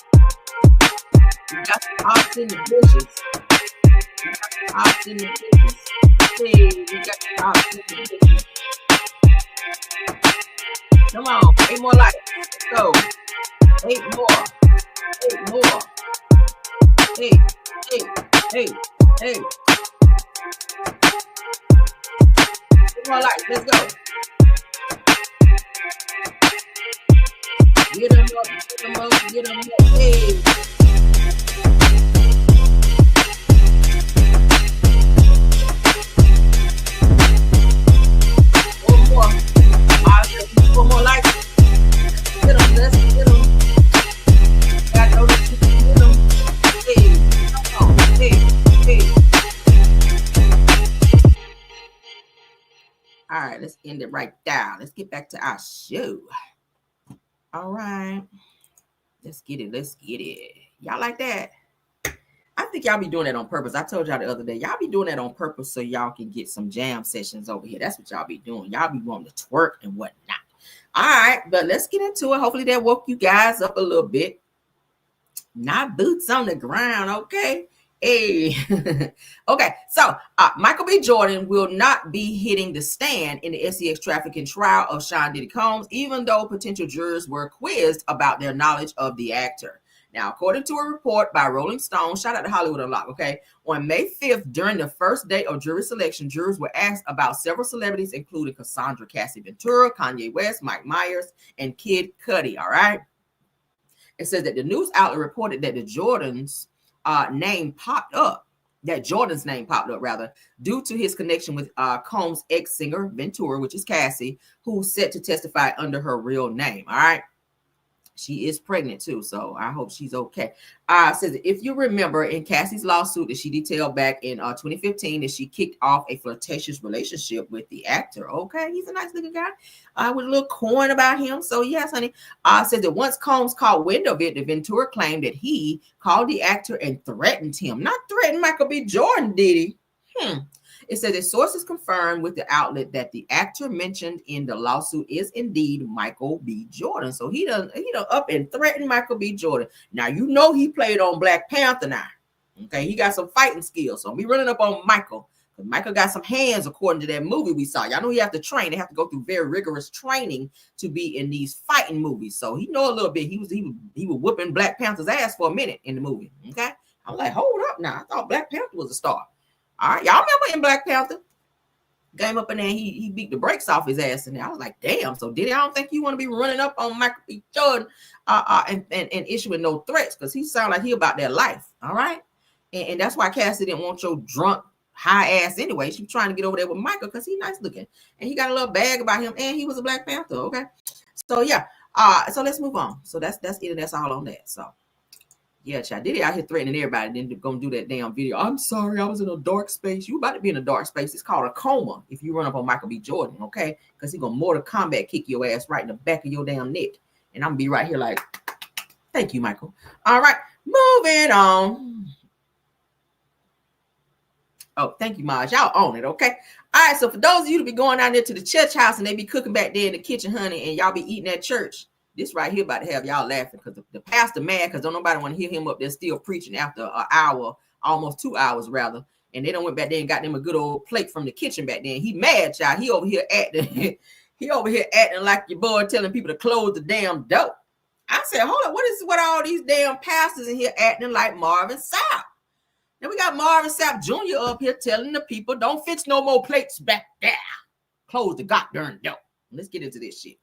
We got the ops in the bushes. We got the ops in the bushes. Hey, we got the ops in the bushes. Come on, 8 more likes. Let's go. 8 more. 8 more. Hey, hey, hey, hey. 8 more likes. Let's go. Get them up, get them up, get them up. Hey. One more. 4 more likes. Get them, let's get them. Got no that you can get them. Hey, come on. Hey, hey. All right, let's end it right there. Let's get back to our show. All right. Let's get it. Let's get it. Y'all like that? I think y'all be doing that on purpose. I told y'all the other day, y'all be doing that on purpose so y'all can get some jam sessions over here. That's what y'all be doing. Y'all be wanting to twerk and whatnot. All right, but let's get into it. Hopefully that woke you guys up a little bit. Not boots on the ground, okay? Hey. Okay, so Michael B. Jordan will not be hitting the stand in the SEX trafficking trial of Sean Diddy Combs, even though potential jurors were quizzed about their knowledge of the actor. Now, according to a report by Rolling Stone, shout out to Hollywood Unlocked, okay? On May 5th, during the first day of jury selection, jurors were asked about several celebrities, including Cassandra Cassie Ventura, Kanye West, Mike Myers, and Kid Cudi, all right? It says that the news outlet reported that the Jordan's name popped up, due to his connection with Combs' ex-singer, Ventura, which is Cassie, who's set to testify under her real name, all right? She is pregnant too, so I hope she's okay. Says if you remember in Cassie's lawsuit that she detailed back in 2015 that she kicked off a flirtatious relationship with the actor. Okay, he's a nice looking guy with a little coin about him. So yes, honey. Says that once Combs caught wind of it, the Ventura claimed that he called the actor and threatened him. Not threatened Michael B. Jordan, did he? It says that sources confirmed with the outlet that the actor mentioned in the lawsuit is indeed Michael B. Jordan. So he done up and threatened Michael B. Jordan. Now, you know he played on Black Panther now. Okay, he got some fighting skills. So be running up on Michael Because Michael got some hands according to that movie we saw. Y'all know he have to train. They have to go through very rigorous training to be in these fighting movies. So he know a little bit. He was whooping Black Panther's ass for a minute in the movie. Okay. I'm like, hold up now. I thought Black Panther was a star. All right. Y'all remember in Black Panther? Came up in there, he beat the brakes off his ass in there. I was like, damn. So Diddy, I don't think you want to be running up on Michael B. Jordan and issuing no threats, because he sound like he about that life. All right. And that's why Cassie didn't want your drunk high ass anyway. She was trying to get over there with Michael because he's nice looking. And he got a little bag about him, and he was a Black Panther. Okay. So yeah. So let's move on. So that's it, and that's all on that. So yeah, child, Diddy out here threatening everybody, then gonna do that damn video. I'm sorry, I was in a dark space. You about to be in a dark space. It's called a coma if you run up on Michael B. Jordan, okay? Because he gonna Mortal Kombat kick your ass right in the back of your damn neck. And I'm gonna be right here like, thank you, Michael. All right, moving on. Oh, thank you, Maj. Y'all own it, okay? All right, so for those of you to be going down there to the church house and they be cooking back there in the kitchen, honey, and y'all be eating at church, this right here about to have y'all laughing, because the pastor mad because don't nobody want to hear him up there still preaching after an hour, almost 2 hours rather. And they done went back there and got them a good old plate from the kitchen back then. He mad, y'all. He over here acting, like your boy telling people to close the damn door. I said, hold up, what all these damn pastors in here acting like Marvin Sapp? Then we got Marvin Sapp Jr. up here telling the people, don't fix no more plates back there. Close the goddamn door. Let's get into this shit.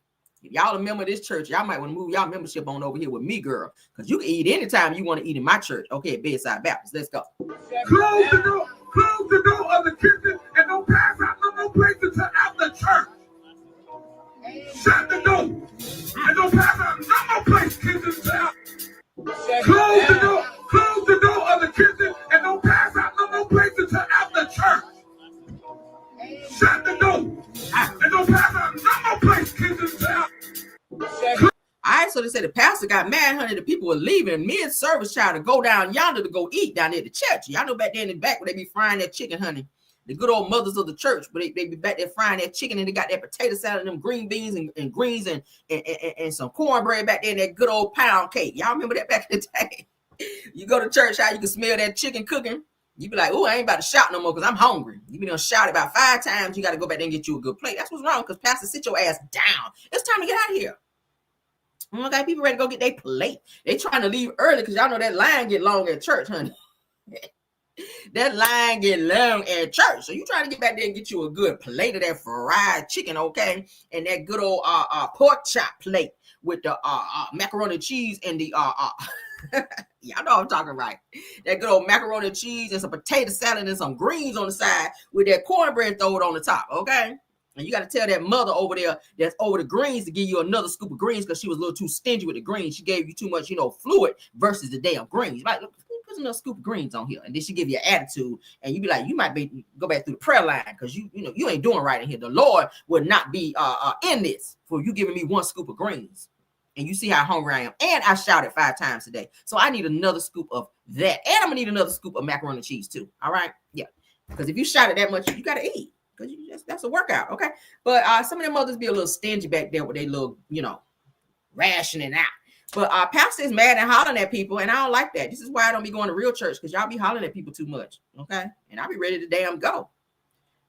If y'all remember this church, y'all might want to move y'all membership on over here with me, girl. Because you can eat anytime you want to eat in my church. Okay, Bedside Baptist. Let's go. Close the door of the kitchen and don't pass out no more plates until after church. Shut the door and don't pass out no more plates until after. Close the door of the kitchen and don't pass out no more plates until after church. Shut the door and don't pass out no more plates until after. All right, so they said the pastor got mad, honey. The people were leaving mid-service, child, to go down yonder to go eat down there at the church. Y'all know back there in the back where they be frying that chicken, honey. The good old mothers of the church, but they be back there frying that chicken, and they got that potato salad and them green beans and greens and some cornbread back there and that good old pound cake. Y'all remember that back in the day? You go to church, how you can smell that chicken cooking. You be like, oh, I ain't about to shout no more because I'm hungry. You be done shout about 5 times. You got to go back there and get you a good plate. That's what's wrong, because pastor, sit your ass down. It's time to get out of here. Okay, people ready to go get their plate. They trying to leave early because y'all know that line get long at church, honey. That line get long at church. So you trying to get back there and get you a good plate of that fried chicken, okay? And that good old pork chop plate with the macaroni and cheese and the y'all know I'm talking right. That good old macaroni and cheese and some potato salad and some greens on the side with that cornbread thrown on the top, okay? And you got to tell that mother over there that's over the greens to give you another scoop of greens because she was a little too stingy with the greens. She gave you too much, fluid versus the damn greens. Like, put another scoop of greens on here. And then she give you an attitude. And you be like, you might go back through the prayer line because you ain't doing right in here. The Lord will not be in this for you giving me 1 scoop of greens. And you see how hungry I am. And I shouted 5 times today. So I need another scoop of that. And I'm going to need another scoop of macaroni and cheese too. All right? Yeah. Because if you shouted that much, you got to eat. Because that's a workout, okay? But some of them mothers be a little stingy back there with they little, rationing out. But pastor is mad and hollering at people, and I don't like that. This is why I don't be going to real church, because y'all be hollering at people too much, okay? And I'll be ready to damn go.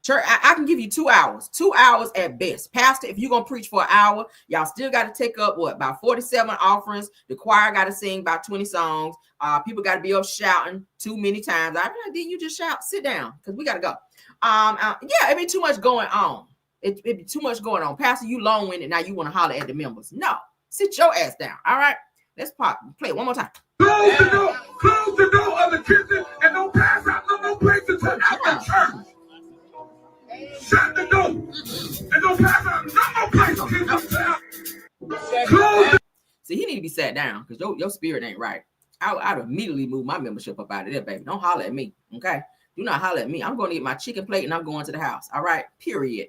Church, I can give you 2 hours. 2 hours at best. Pastor, if you're going to preach for an hour, y'all still got to take up, about 47 offerings. The choir got to sing about 20 songs. People got to be up shouting too many times. I be like, didn't you just shout? Sit down, because we got to go. Yeah, it be too much going on. It be too much going on. Pastor, you long-winded. Now you want to holler at the members. No, sit your ass down. All right, let's play it one more time. Close the door of the kitchen and don't pass out no more plates until after church. Shut the door and don't pass out no more plates. See, he need to be sat down because your spirit ain't right. I'd immediately move my membership up out of there, baby. Don't holler at me, okay? Do not holler at me. I'm going to eat my chicken plate and I'm going to the house. All right, period.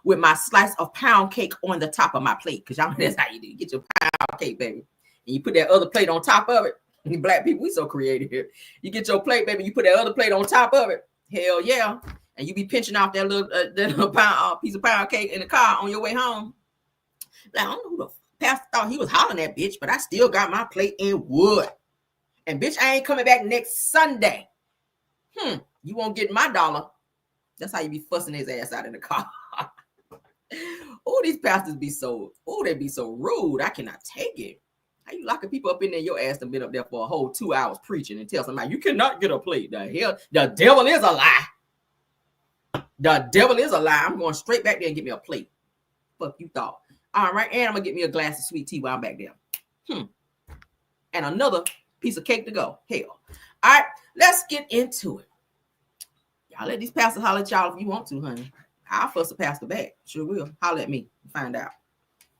With my slice of pound cake on the top of my plate. Because y'all know that's how you do. You get your pound cake, baby. And you put that other plate on top of it. You black people, we so creative here. You get your plate, baby. You put that other plate on top of it. Hell yeah. And you be pinching off that little piece of pound cake in the car on your way home. Like, I don't know who the pastor thought he was hollering at, bitch. But I still got my plate in wood. And bitch, I ain't coming back next Sunday. You won't get my dollar. That's how you be fussing his ass out in the car. Oh, these pastors be so, they be so rude. I cannot take it. How you locking people up in there? Your ass done been up there for a whole 2 hours preaching and tell somebody you cannot get a plate. The hell, the devil is a lie. The devil is a lie. I'm going straight back there and get me a plate. Fuck you thought. All right, and I'm gonna get me a glass of sweet tea while I'm back there. And another piece of cake to go. Hell. All right, let's get into it. Y'all let these pastors holler at y'all if you want to, honey. I'll fuss a pastor back. Sure will. Holler at me. Find out.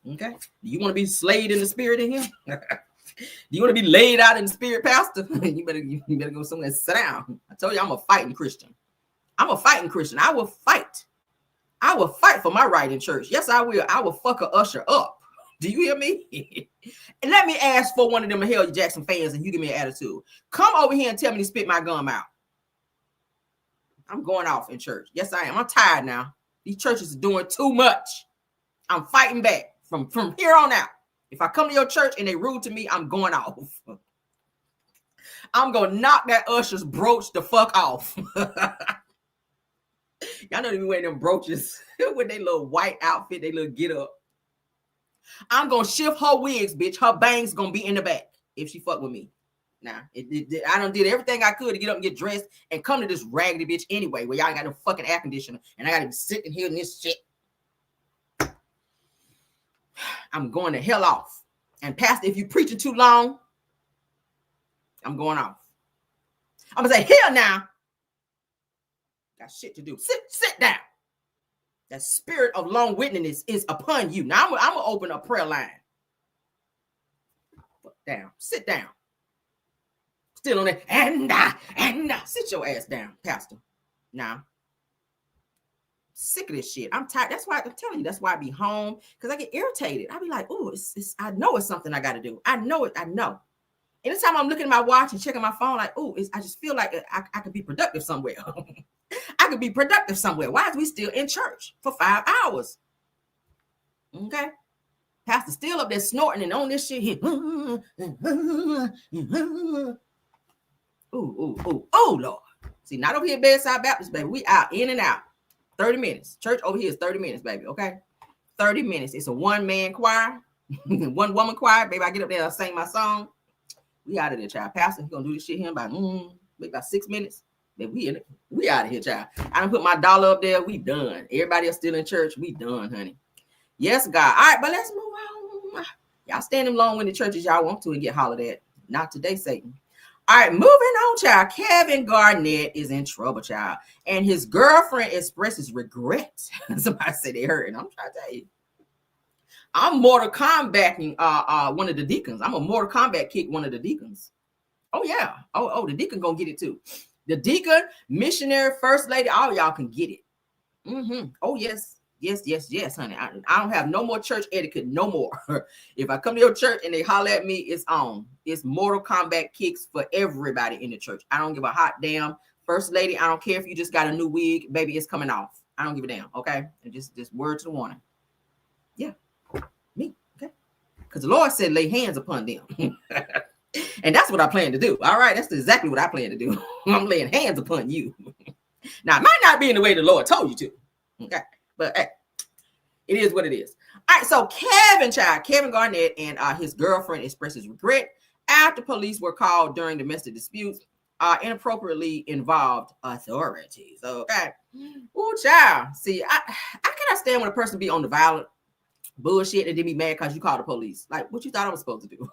Okay. Do you want to be slayed in the spirit in here? Do you want to be laid out in the spirit, pastor? you better go somewhere and sit down. I told you I'm a fighting Christian. I'm a fighting Christian. I will fight. I will fight for my right in church. Yes, I will. I will fuck a usher up. Do you hear me? And let me ask for one of them Hell Jackson fans and you give me an attitude. Come over here and tell me to spit my gum out. I'm going off in church. Yes, I am. I'm tired now. These churches are doing too much. I'm fighting back from here on out. If I come to your church and they rude to me, I'm going off. I'm going to knock that usher's brooch the fuck off. Y'all know they be wearing them brooches with their little white outfit, they little get up. I'm going to shift her wigs, bitch. Her bangs going to be in the back if she fuck with me. Now, I done did everything I could to get up and get dressed and come to this raggedy bitch anyway, where y'all ain't got no fucking air conditioner and I got to be sitting here in this shit. I'm going the hell off. And pastor, if you preaching too long, I'm going off. I'm going to say, hell now. Got shit to do. Sit down. That spirit of long witness is upon you. Now, I'm going to open a prayer line. Down. Sit down. Still on that. And sit your ass down, pastor. Now, sick of this shit. I'm tired. That's why I'm telling you. That's why I be home, because I get irritated. I be like, oh, I know it's something I got to do. I know it. I know. Anytime I'm looking at my watch and checking my phone, like, oh, I just feel like I could be productive somewhere. I could be productive somewhere. Why is we still in church for 5 hours? Okay. Pastor still up there snorting and on this shit. Oh, Lord. See, not over here, Bedside Baptist, baby. We out, in and out. 30 minutes. Church over here is 30 minutes, baby, okay? 30 minutes. It's a one-man choir, one-woman choir. Baby, I get up there and sing my song. We out of there, child. Pastor, he's going to do this shit here in about 6 minutes. Baby, we out of here, child. I done put my dollar up there. We done. Everybody else still in church. We done, honey. Yes, God. All right, but let's move on. Y'all stand them long in the churches y'all want to and get hollered at. Not today, Satan. All right, moving on, child. Kevin Garnett is in trouble, child. And his girlfriend expresses regret. Somebody said they heard it. I'm trying to tell you. I'm Mortal Kombating one of the deacons. I'm a Mortal Kombat kick one of the deacons. Oh, yeah. Oh, the deacon gonna get it too. The deacon, missionary, first lady, all y'all can get it. Oh, yes. Yes, honey. I don't have no more church etiquette, no more. If I come to your church and they holler at me, it's on. It's Mortal Kombat kicks for everybody in the church. I don't give a hot damn. First lady, I don't care if you just got a new wig, baby, it's coming off. I don't give a damn, okay? And just word to the warning. Yeah, me, okay? Because the Lord said lay hands upon them. And that's what I plan to do. All right, that's exactly what I plan to do. I'm laying hands upon you. Now, it might not be in the way the Lord told you to, okay? But hey, it is what it is. All right, so Kevin Garnett and his girlfriend expresses regret after police were called during domestic disputes, inappropriately involved authorities. Okay. Oh, child. See, I cannot stand when a person be on the violent bullshit and then be mad because you called the police. Like, what you thought I was supposed to do?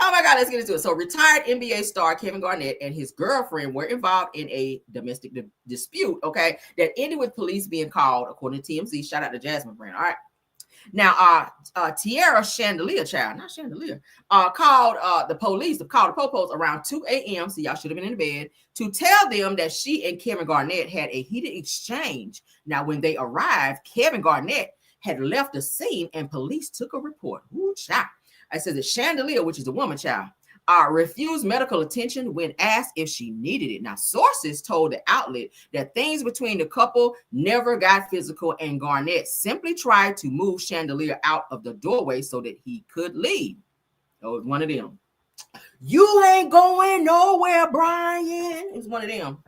Oh my God, let's get into it. So retired NBA star Kevin Garnett and his girlfriend were involved in a domestic dispute, okay, that ended with police being called, according to TMZ. Shout out to Jasmine Brand. All right. Now, Tierra Chandelier, child, not Chandelier, called the police, called the Popos around 2 a.m. So y'all should have been in bed to tell them that she and Kevin Garnett had a heated exchange. Now, when they arrived, Kevin Garnett had left the scene and police took a report. Ooh, child. I said the Chandelier, which is the woman, child, refused medical attention when asked if she needed it. Now, sources told the outlet that things between the couple never got physical, and Garnett simply tried to move Chandelier out of the doorway so that he could leave. That was one of them. You ain't going nowhere, Brian. It was one of them.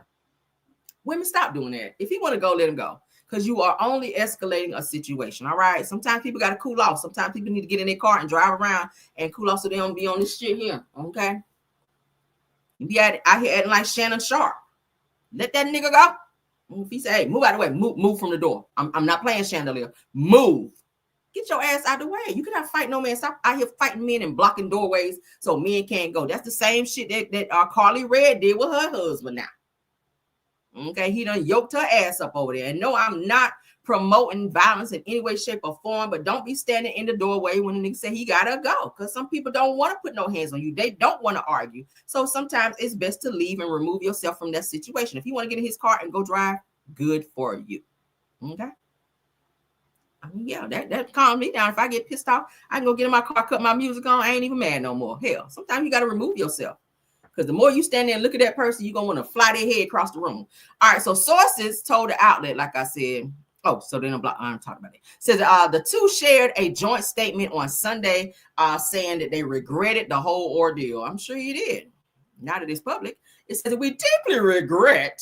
Women, stop doing that. If he want to go, let him go. Because you are only escalating a situation. All right. Sometimes people got to cool off. Sometimes people need to get in their car and drive around and cool off so they don't be on this shit here. Okay. You be out here acting like Shannon Sharp. Let that nigga go. If he say, hey, move out of the way, move from the door. I'm not playing chandelier. Move. Get your ass out of the way. You cannot fight no man. Stop out here fighting men and blocking doorways so men can't go. That's the same shit that Carly Red did with her husband now. Okay, he done yoked her ass up over there. And no, I'm not promoting violence in any way, shape, or form, but don't be standing in the doorway when the nigga say he gotta go. Because some people don't want to put no hands on you. They don't want to argue. So sometimes it's best to leave and remove yourself from that situation. If you want to get in his car and go drive, good for you. Okay. I mean, yeah, that calms me down. If I get pissed off, I can go get in my car, cut my music on. I ain't even mad no more. Hell, sometimes you got to remove yourself. Because the more you stand there and look at that person, you're going to want to fly their head across the room. All right, so sources told the outlet, like I said, so then I'm talking about it. Says the two shared a joint statement on Sunday saying that they regretted the whole ordeal. I'm sure you did. Now that it's public, it says that we deeply regret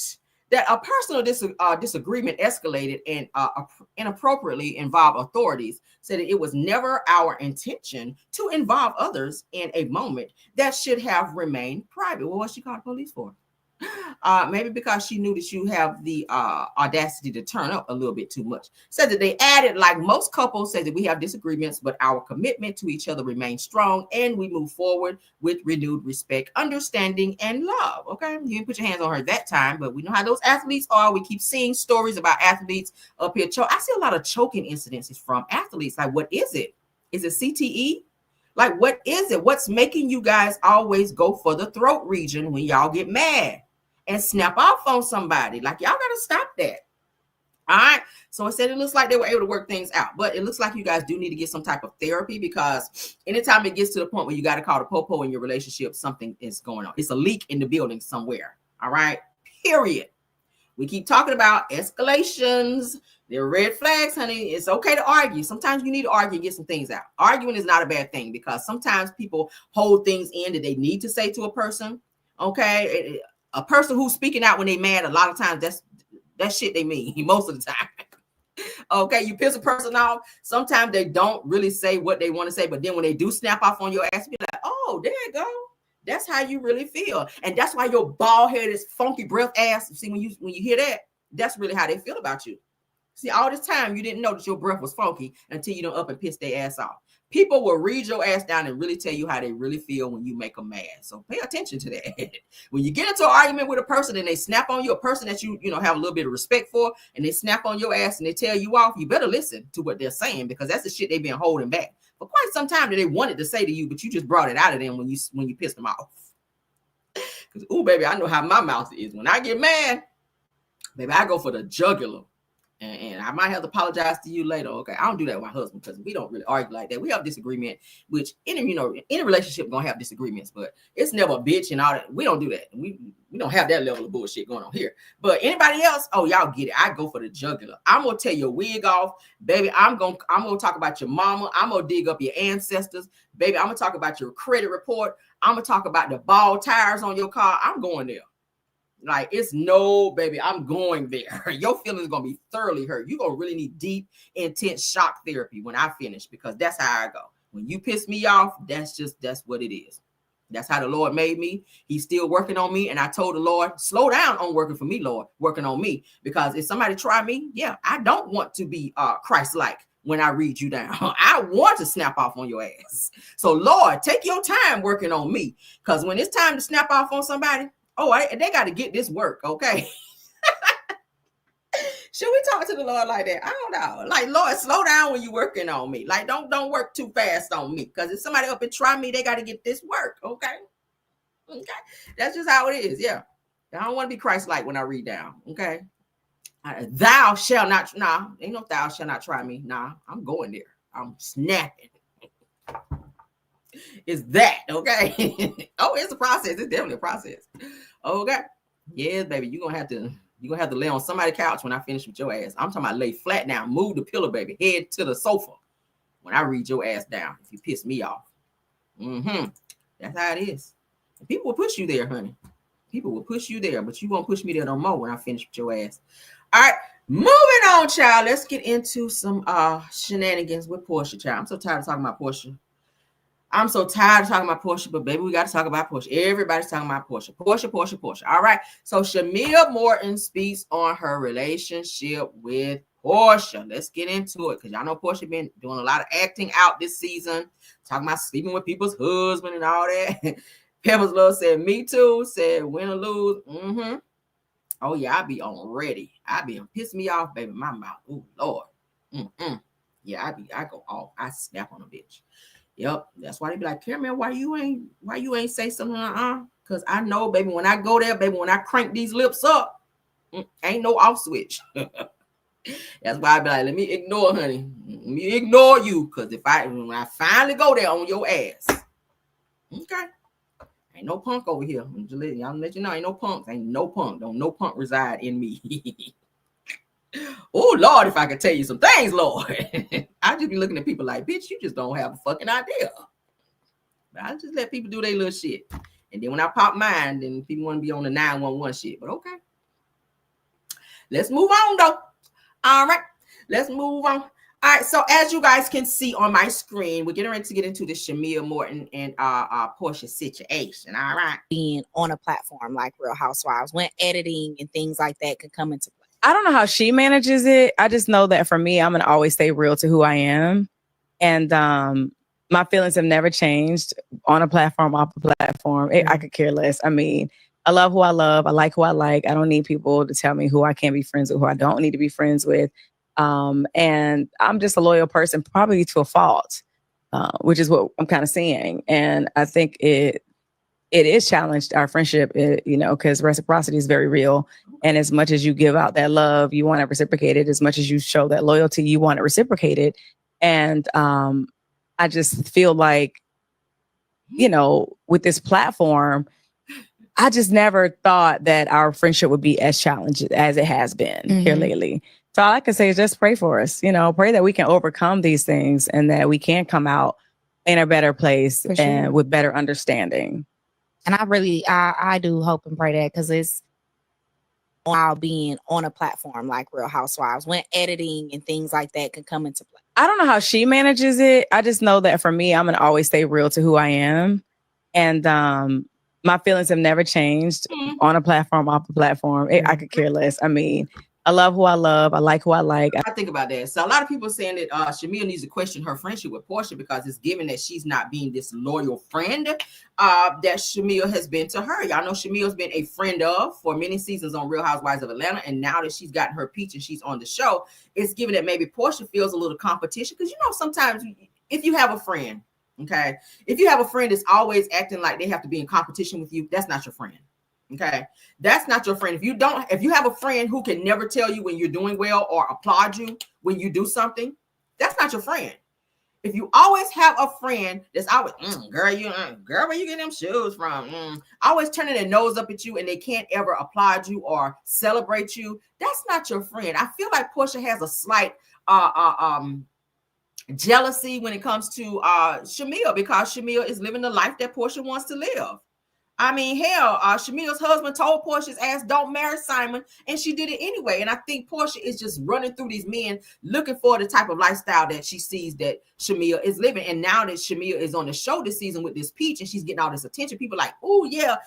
that a personal disagreement escalated and inappropriately involved authorities. Said that it was never our intention to involve others in a moment that should have remained private. Well, what she called the police for? Maybe because she knew that you have the audacity to turn up a little bit too much. Said that they added, like most couples, said that we have disagreements, but our commitment to each other remains strong and we move forward with renewed respect, understanding, and love. Okay, you didn't put your hands on her that time, but we know how those athletes are. We keep seeing stories about athletes up here. I see a lot of choking incidences from athletes. Like, what is it? Is it CTE? Like, what is it? What's making you guys always go for the throat region when y'all get mad and snap off on somebody? Like, y'all got to stop that. All right. So it said it looks like they were able to work things out, but it looks like you guys do need to get some type of therapy, because anytime it gets to the point where you got to call the popo in your relationship, something is going on. It's a leak in the building somewhere. All right. Period. We keep talking about escalations. They're red flags, honey. It's okay to argue. Sometimes you need to argue and get some things out. Arguing is not a bad thing, because sometimes people hold things in that they need to say to a person. Okay. A person who's speaking out when they mad, a lot of times that's shit they mean most of the time. Okay. You piss a person off. Sometimes they don't really say what they want to say, but then when they do snap off on your ass, be like, oh, there you go. That's how you really feel. And that's why your bald headed, funky breath ass, see, when you hear that, that's really how they feel about you. See, all this time you didn't know that your breath was funky until you don't up and piss their ass off. People will read your ass down and really tell you how they really feel when you make them mad. So pay attention to that. When you get into an argument with a person and they snap on you, a person that you have a little bit of respect for, and they snap on your ass and they tell you off, you better listen to what they're saying, because that's the shit they've been holding back for quite some time that they wanted to say to you, but you just brought it out of them when you pissed them off. Because, ooh, baby, I know how my mouth is. When I get mad, baby, I go for the jugular. And I might have to apologize to you later. Okay, I don't do that with my husband, because we don't really argue like that. We have disagreement, which in a relationship we're gonna have disagreements, but it's never a bitch and all that. We don't do that. We don't have that level of bullshit going on here. But anybody else, oh, y'all get it. I go for the jugular. I'm gonna tear your wig off, baby. I'm gonna talk about your mama. I'm gonna dig up your ancestors, baby. I'm gonna talk about your credit report. I'm gonna talk about the bald tires on your car. I'm going there. Like, it's no, baby, I'm going there. Your feelings are going to be thoroughly hurt. You're going to really need deep, intense shock therapy when I finish, because that's how I go. When you piss me off, that's what it is. That's how the Lord made me. He's still working on me. And I told the Lord, slow down on working for me, Lord, working on me. Because if somebody try me, yeah, I don't want to be Christ-like when I read you down. I want to snap off on your ass. So, Lord, take your time working on me. Because when it's time to snap off on somebody, they got to get this work, okay? Should we talk to the Lord like that? I don't know. Like, Lord, slow down when you're working on me. Like, don't work too fast on me. Because if somebody up and try me, they got to get this work, okay? Okay. That's just how it is, yeah. I don't want to be Christ-like when I read down, okay? Thou shall not, ain't no thou shall not try me. Nah, I'm going there. I'm snapping. It's that, okay? Oh, it's a process. It's definitely a process. Okay. Yes, baby. You're gonna have to lay on somebody's couch when I finish with your ass. I'm talking about lay flat down, move the pillow, baby, head to the sofa when I read your ass down if you piss me off. That's how it is. And people will push you there, honey. People will push you there, but you won't push me there no more when I finish with your ass. All right, moving on, child. Let's get into some shenanigans with Portia, child. I'm so tired of talking about Portia. But baby, we got to talk about Portia. Everybody's talking about Portia. Portia. All right. So Shamia Morton speaks on her relationship with Portia. Let's get into it because y'all know Portia been doing a lot of acting out this season, talking about sleeping with people's husband and all that. Pebbles Love said, me too. Said, win or lose. Mm-hmm. Oh, yeah, I be on ready. I be on piss me off, baby. My mouth. Oh, Lord. Mm-mm. Yeah, I go off. I snap on a bitch. Yep, that's why they be like, Caramel, why you ain't say something? Because I know, baby, when I go there, baby, when I crank these lips up, ain't no off switch. That's why I be like, let me ignore, honey. Let me ignore you. Because when I finally go there on your ass, okay. Ain't no punk over here. Y'all let you know, ain't no punks. Ain't no punk. Don't no punk reside in me. Oh, Lord, if I could tell you some things, Lord. I just be looking at people like, bitch, you just don't have a fucking idea. But I just let people do their little shit. And then when I pop mine, then people want to be on the 911 shit. But okay. Let's move on, though. All right. Let's move on. All right, so as you guys can see on my screen, we're getting ready to get into the Shamia Morton and Portia situation. All right, being on a platform like Real Housewives, when editing and things like that could come into play. I don't know how she manages it. I just know that for me, I'm gonna always stay real to who I am, and my feelings have never changed on a platform, off a platform. I could care less. I mean, I love who I love. I like who I like. I don't need people to tell me who I can't be friends with, who I don't need to be friends with. And I'm just a loyal person, probably to a fault, which is what I'm kind of seeing. And I think it is challenged, our friendship, because reciprocity is very real. And as much as you give out that love, you want to reciprocate it. As much as you show that loyalty, you want to reciprocate it. And I just feel like, with this platform, I just never thought that our friendship would be as challenged as it has been here lately. So all I can say is just pray for us, pray that we can overcome these things and that we can come out in a better place and with better understanding. And I do hope and pray that, because it's while being on a platform like Real Housewives, when editing and things like that can come into play. I don't know how she manages it. I just know that for me, I'm going to always stay real to who I am. And my feelings have never changed on a platform, off a platform. I could care less. I mean, I love who I love. I like who I like. I think about that. So a lot of people are saying that Shamia needs to question her friendship with Portia because it's given that she's not being this loyal friend that Shamia has been to her. Y'all know Shamia's been a friend of for many seasons on Real Housewives of Atlanta. And now that she's gotten her peach and she's on the show, it's given that maybe Portia feels a little competition. Because, sometimes if you have a friend, okay, if you have a friend that's always acting like they have to be in competition with you, that's not your friend. Okay, that's not your friend. If you have a friend who can never tell you when you're doing well or applaud you when you do something, that's not your friend. If you always have a friend that's always, girl, where you getting them shoes from? Always turning their nose up at you and they can't ever applaud you or celebrate you, that's not your friend. I feel like Portia has a slight jealousy when it comes to Shamia, because Shamia is living the life that Portia wants to live. I mean, hell, Shamia's husband told Portia's ass, don't marry Simon, and she did it anyway. And I think Portia is just running through these men looking for the type of lifestyle that she sees that Shamia is living. And now that Shamia is on the show this season with this peach and she's getting all this attention, people are like, oh, yeah,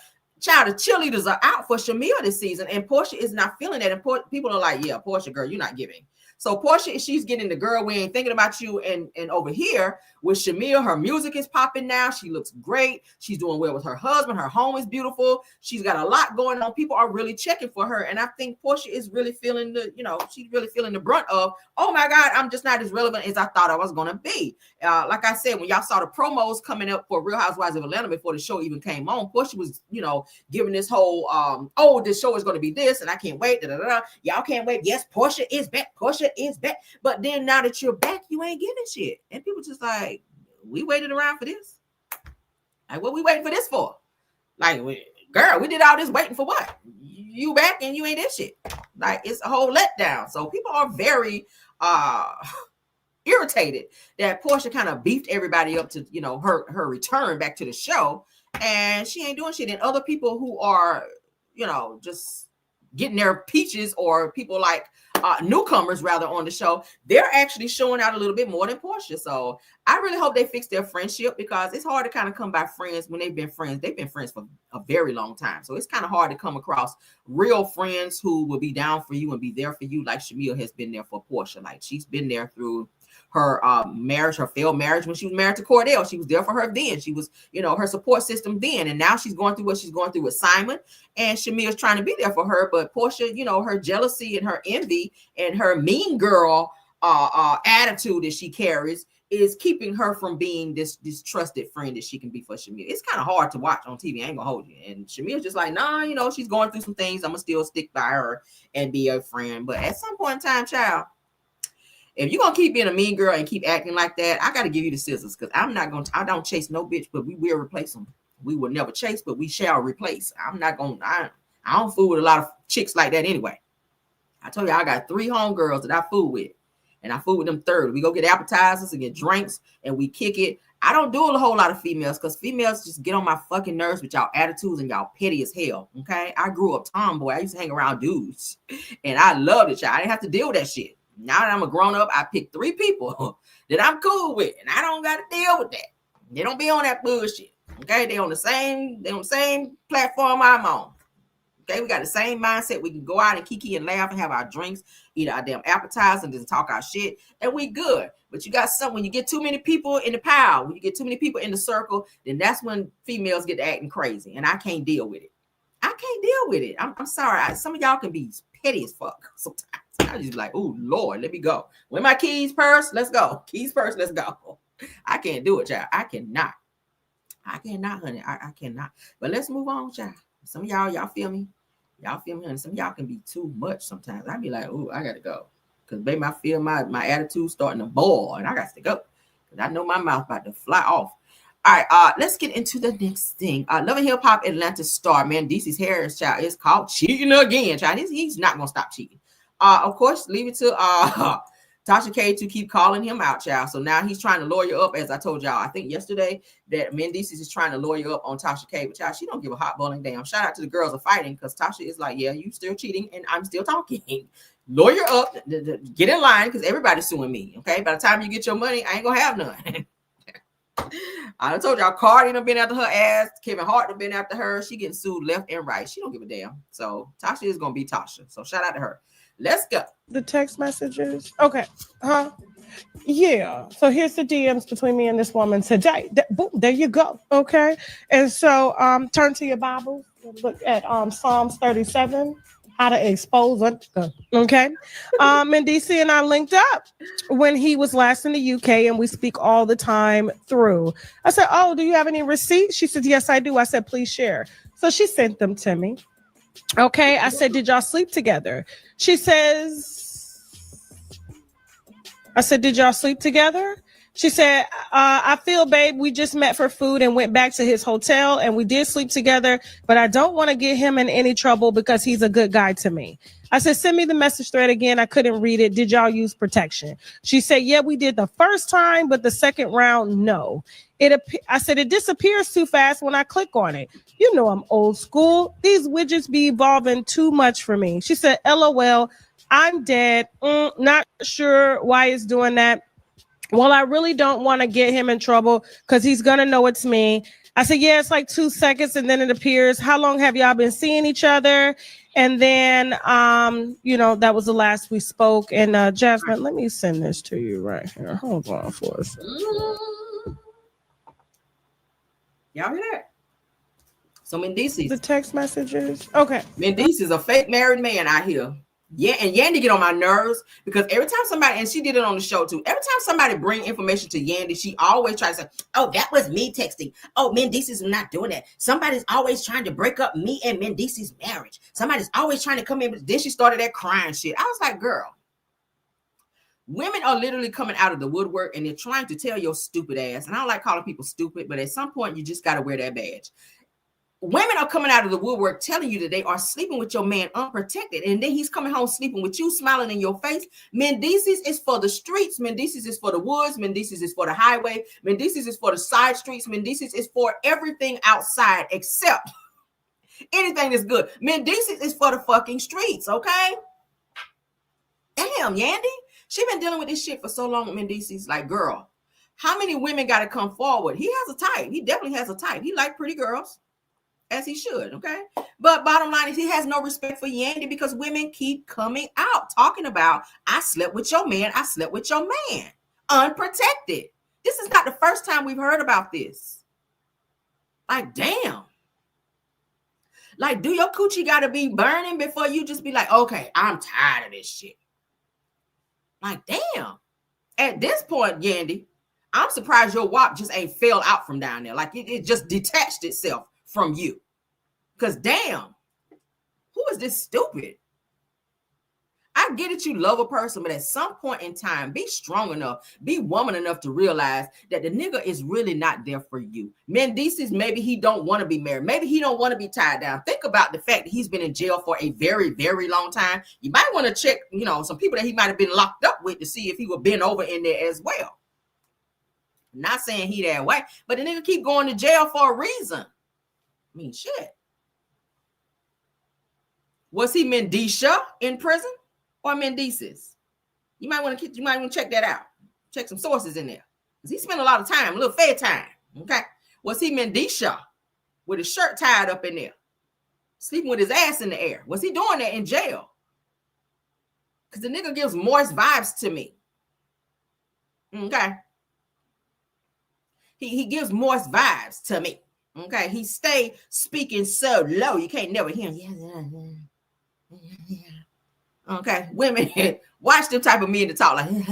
child, the cheerleaders are out for Shamia this season. And Portia is not feeling that. And people are like, yeah, Portia, girl, you're not giving. So Portia, she's getting the girl, we ain't thinking about you. And over here with Shamia, her music is popping now. She looks great. She's doing well with her husband. Her home is beautiful. She's got a lot going on. People are really checking for her. And I think Portia is really feeling she's really feeling the brunt of, oh my God, I'm just not as relevant as I thought I was going to be. Like I said, when y'all saw the promos coming up for Real Housewives of Atlanta before the show even came on, Portia was, giving this whole, this show is going to be this and I can't wait. Y'all can't wait. Yes, Portia is back. Portia is back. But then now that you're back, you ain't giving shit. And people just like, we waited around for this. Like, what we waiting for this for? Like, girl, we did all this waiting for what? You back and you ain't this shit. Like, it's a whole letdown. So people are very irritated that Portia kind of beefed everybody up to, her return back to the show. And she ain't doing shit. And other people who are just getting their peaches, or people like newcomers rather on the show, they're actually showing out a little bit more than Portia. So I really hope they fix their friendship, because it's hard to kind of come by friends when they've been friends. They've been friends for a very long time. So it's kind of hard to come across real friends who will be down for you and be there for you, like Shamil has been there for Portia. Like, she's been there through her marriage, her failed marriage. When she was married to Cordell, she was there for her then. She was, her support system then. And now she's going through what she's going through with Simon, and Shamil's trying to be there for her. But Portia, her jealousy and her envy and her mean girl attitude that she carries is keeping her from being this trusted friend that she can be for Shamil. It's kind of hard to watch on TV. I ain't gonna hold you. And Shamil's just like, nah, she's going through some things. I'm gonna still stick by her and be a friend. But at some point in time, child, if you're gonna keep being a mean girl and keep acting like that, I gotta give you the scissors, because I don't chase no bitch, but we will replace them. We will never chase, but we shall replace. I don't fool with a lot of chicks like that anyway. I told you I got 3 homegirls that I fool with, and I fool with them third. We go get appetizers and get drinks and we kick it. I don't do a whole lot of females, because females just get on my fucking nerves with y'all attitudes and y'all petty as hell. Okay. I grew up tomboy. I used to hang around dudes and I loved it, y'all. I didn't have to deal with that shit. Now that I'm a grown up, I pick 3 people that I'm cool with, and I don't got to deal with that. They don't be on that bullshit. Okay, they on the same platform I'm on. Okay, we got the same mindset. We can go out and kiki and laugh and have our drinks, eat our damn appetizers, and just talk our shit, and we good. But you got when you get too many people in the pile, when you get too many people in the circle, then that's when females get to acting crazy, and I can't deal with it. I can't deal with it. I'm sorry. Some of y'all can be petty as fuck sometimes. I just be like, oh Lord, let me go. Where my keys, purse? Let's go. Keys, purse, let's go. I can't do it, child. I cannot, honey. I cannot. But let's move on, child. Some of y'all feel me? Y'all feel me? And some of y'all can be too much sometimes. I be like, oh, I gotta go. Because baby, I feel my attitude starting to boil, and I got to go. Because I know my mouth about to fly off. All right, let's get into the next thing. Love and Hip Hop Atlanta star, man, DC's Harris, child, is caught cheating again, child. He's not gonna stop cheating. Of course, leave it to Tasha K to keep calling him out, child. So now he's trying to lawyer up, as I told y'all, I think yesterday, that Mendeecees is trying to lawyer up on Tasha K. But child, she don't give a hot bowling damn. Shout out to the girls are fighting, because Tasha is like, yeah, you still cheating and I'm still talking. Lawyer up, get in line, because everybody's suing me. Okay, by the time you get your money, I ain't gonna have none. I told y'all, Cardi done been after her ass. Kevin Hart done been after her. She getting sued left and right. She don't give a damn. So Tasha is gonna be Tasha. So shout out to her. Let's go. The text messages. Okay. Yeah. So here's the DMs between me and this woman today. Boom, there you go. Okay. And so turn to your Bible. Look at Psalms 37. How to expose it. Okay. Mendeecees and I linked up when he was last in the UK, and we speak all the time through. I said, oh, do you have any receipts? She said, yes, I do. I said, please share. So she sent them to me. Okay. I said, did y'all sleep together? She says, I said, did y'all sleep together? She said, I feel, babe, we just met for food and went back to his hotel, and we did sleep together, but I don't want to get him in any trouble because he's a good guy to me. I said, send me the message thread again. I couldn't read it. Did y'all use protection? She said, yeah, we did the first time, but the second round, no. I said, it disappears too fast when I click on it. You know, I'm old school. These widgets be evolving too much for me. She said, LOL, I'm dead. Not sure why it's doing that. Well, I really don't want to get him in trouble because he's going to know it's me. I said, yeah, it's like 2 seconds and then it appears. How long have y'all been seeing each other? And then, that was the last we spoke. And Jasmine, let me send this to you right here. Hold on for a second. Y'all hear that? So Mendeecees. The text messages. Okay. Mendeecees is a fake married man out here. Yeah, and Yandy get on my nerves because every time somebody, and she did it on the show too, every time somebody bring information to Yandy, she always tries to say, oh, that was me texting. Oh, Mendeecees are not doing that. Somebody's always trying to break up me and Mendeecees' marriage. Somebody's always trying to come in. Then she started that crying shit. I was like, girl, women are literally coming out of the woodwork and they're trying to tell your stupid ass. And I don't like calling people stupid, but at some point you just got to wear that badge. Women are coming out of the woodwork telling you that they are sleeping with your man unprotected. And then he's coming home sleeping with you, smiling in your face. Mendeecees is for the streets. Mendeecees is for the woods. Mendeecees is for the highway. Mendeecees is for the side streets. Mendeecees is for everything outside except Anything that's good. Mendices is for the fucking streets, okay? Damn, Yandy. She been dealing with this shit for so long with Mendices. Like, girl, how many women got to come forward? He has a type. He definitely has a type. He like pretty girls, as he should, okay? But bottom line is he has no respect for Yandy because women keep coming out talking about, I slept with your man. I slept with your man. Unprotected. This is not the first time we've heard about this. Like, damn. Like, do your coochie got to be burning before you just be like, okay, I'm tired of this shit. Like, damn. At this point, Yandy, I'm surprised your WAP just ain't fell out from down there. Like, it just detached itself from you. Because, damn, who is this stupid? I get it, you love a person, but at some point in time, be strong enough, be woman enough to realize that the nigga is really not there for you. Mendices, maybe he don't want to be married. Maybe he don't want to be tied down. Think about the fact that he's been in jail for a very, very long time. You might want to check, some people that he might have been locked up with to see if he would bend over in there as well. Not saying he that way, but the nigga keep going to jail for a reason. I mean, shit. Was he Mendicia in prison? Or Mendices? You might want to check that out. Check some sources in there. Because he spent a lot of time, a little fair time. Okay. Was he Mendicia with his shirt tied up in there? Sleeping with his ass in the air? Was he doing that in jail? Because the nigga gives moist vibes to me. Okay. He gives moist vibes to me. Okay. He stay speaking so low. You can't never hear him. Yeah. Okay, women watch them type of men to talk like, be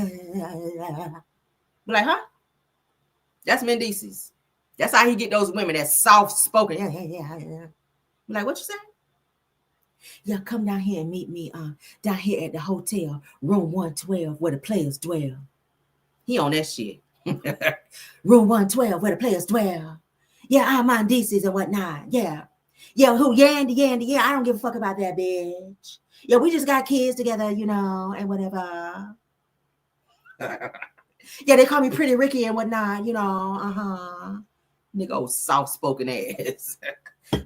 like, huh? That's Mendices. That's how he get those women that soft spoken. Yeah. Like, what you say? Yeah, come down here and meet me down here at the hotel, room 112, where the players dwell. He on that shit. Room 112, where the players dwell. Yeah, I'm on Mendices and whatnot. Yeah, who Yandy? Yeah, I don't give a fuck about that bitch. Yeah, we just got kids together, and whatever. Yeah, they call me Pretty Ricky and whatnot, Nigga, old soft-spoken ass.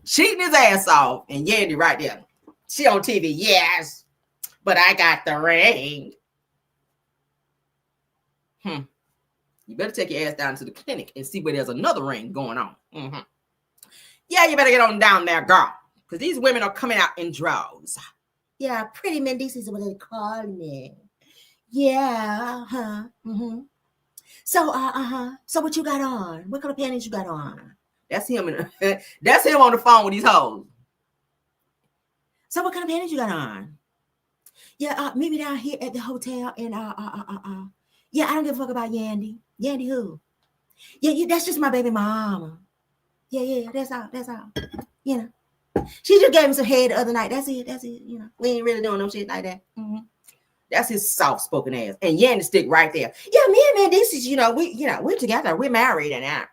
Cheating his ass off. And Yandy right there. She on TV, yes. But I got the ring. You better take your ass down to the clinic and see where there's another ring going on. Yeah, you better get on down there, girl. Because these women are coming out in droves. Yeah, Pretty Mendices is what they call me. Yeah, So what you got on? What kind of panties you got on? That's him. That's him on the phone with these hoes. So what kind of panties you got on? Yeah, meet me down here at the hotel and yeah, I don't give a fuck about Yandy. Yandy who? Yeah, that's just my baby mama. Yeah, that's all. She just gave him some head the other night. That's it. We ain't really doing no shit like that. That's his soft-spoken ass. And Yandy stick right there. Yeah, me and Mendices, we're together. We're married and out.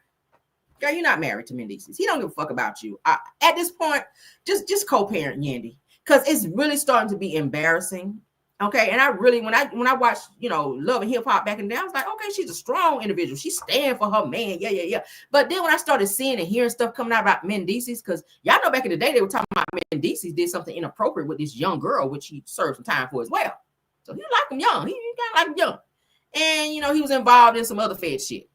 Girl, you're not married to Mendices. He don't give a fuck about you. At this point, just co-parent Yandy. Because it's really starting to be embarrassing. Okay, and I really, when I watched, Love and Hip Hop back in the day, I was like, okay, she's a strong individual. She's standing for her man. Yeah. But then when I started seeing and hearing stuff coming out about Mendices, because y'all know back in the day, they were talking about Mendices did something inappropriate with this young girl, which he served some time for as well. So he liked him young. He kind of liked him young. And, he was involved in some other fed shit.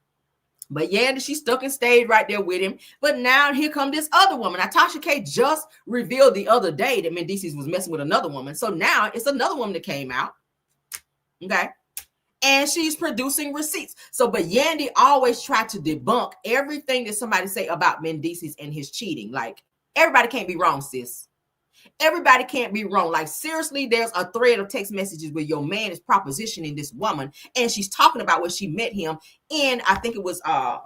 But Yandy, she stuck and stayed right there with him. But now here come this other woman. Natasha K just revealed the other day that Mendices was messing with another woman. So now it's another woman that came out. Okay. And she's producing receipts. So, but Yandy always tried to debunk everything that somebody say about Mendices and his cheating. Like, everybody can't be wrong, sis. Everybody can't be wrong. Like, seriously, there's a thread of text messages where your man is propositioning this woman and she's talking about where she met him in, I think it was, I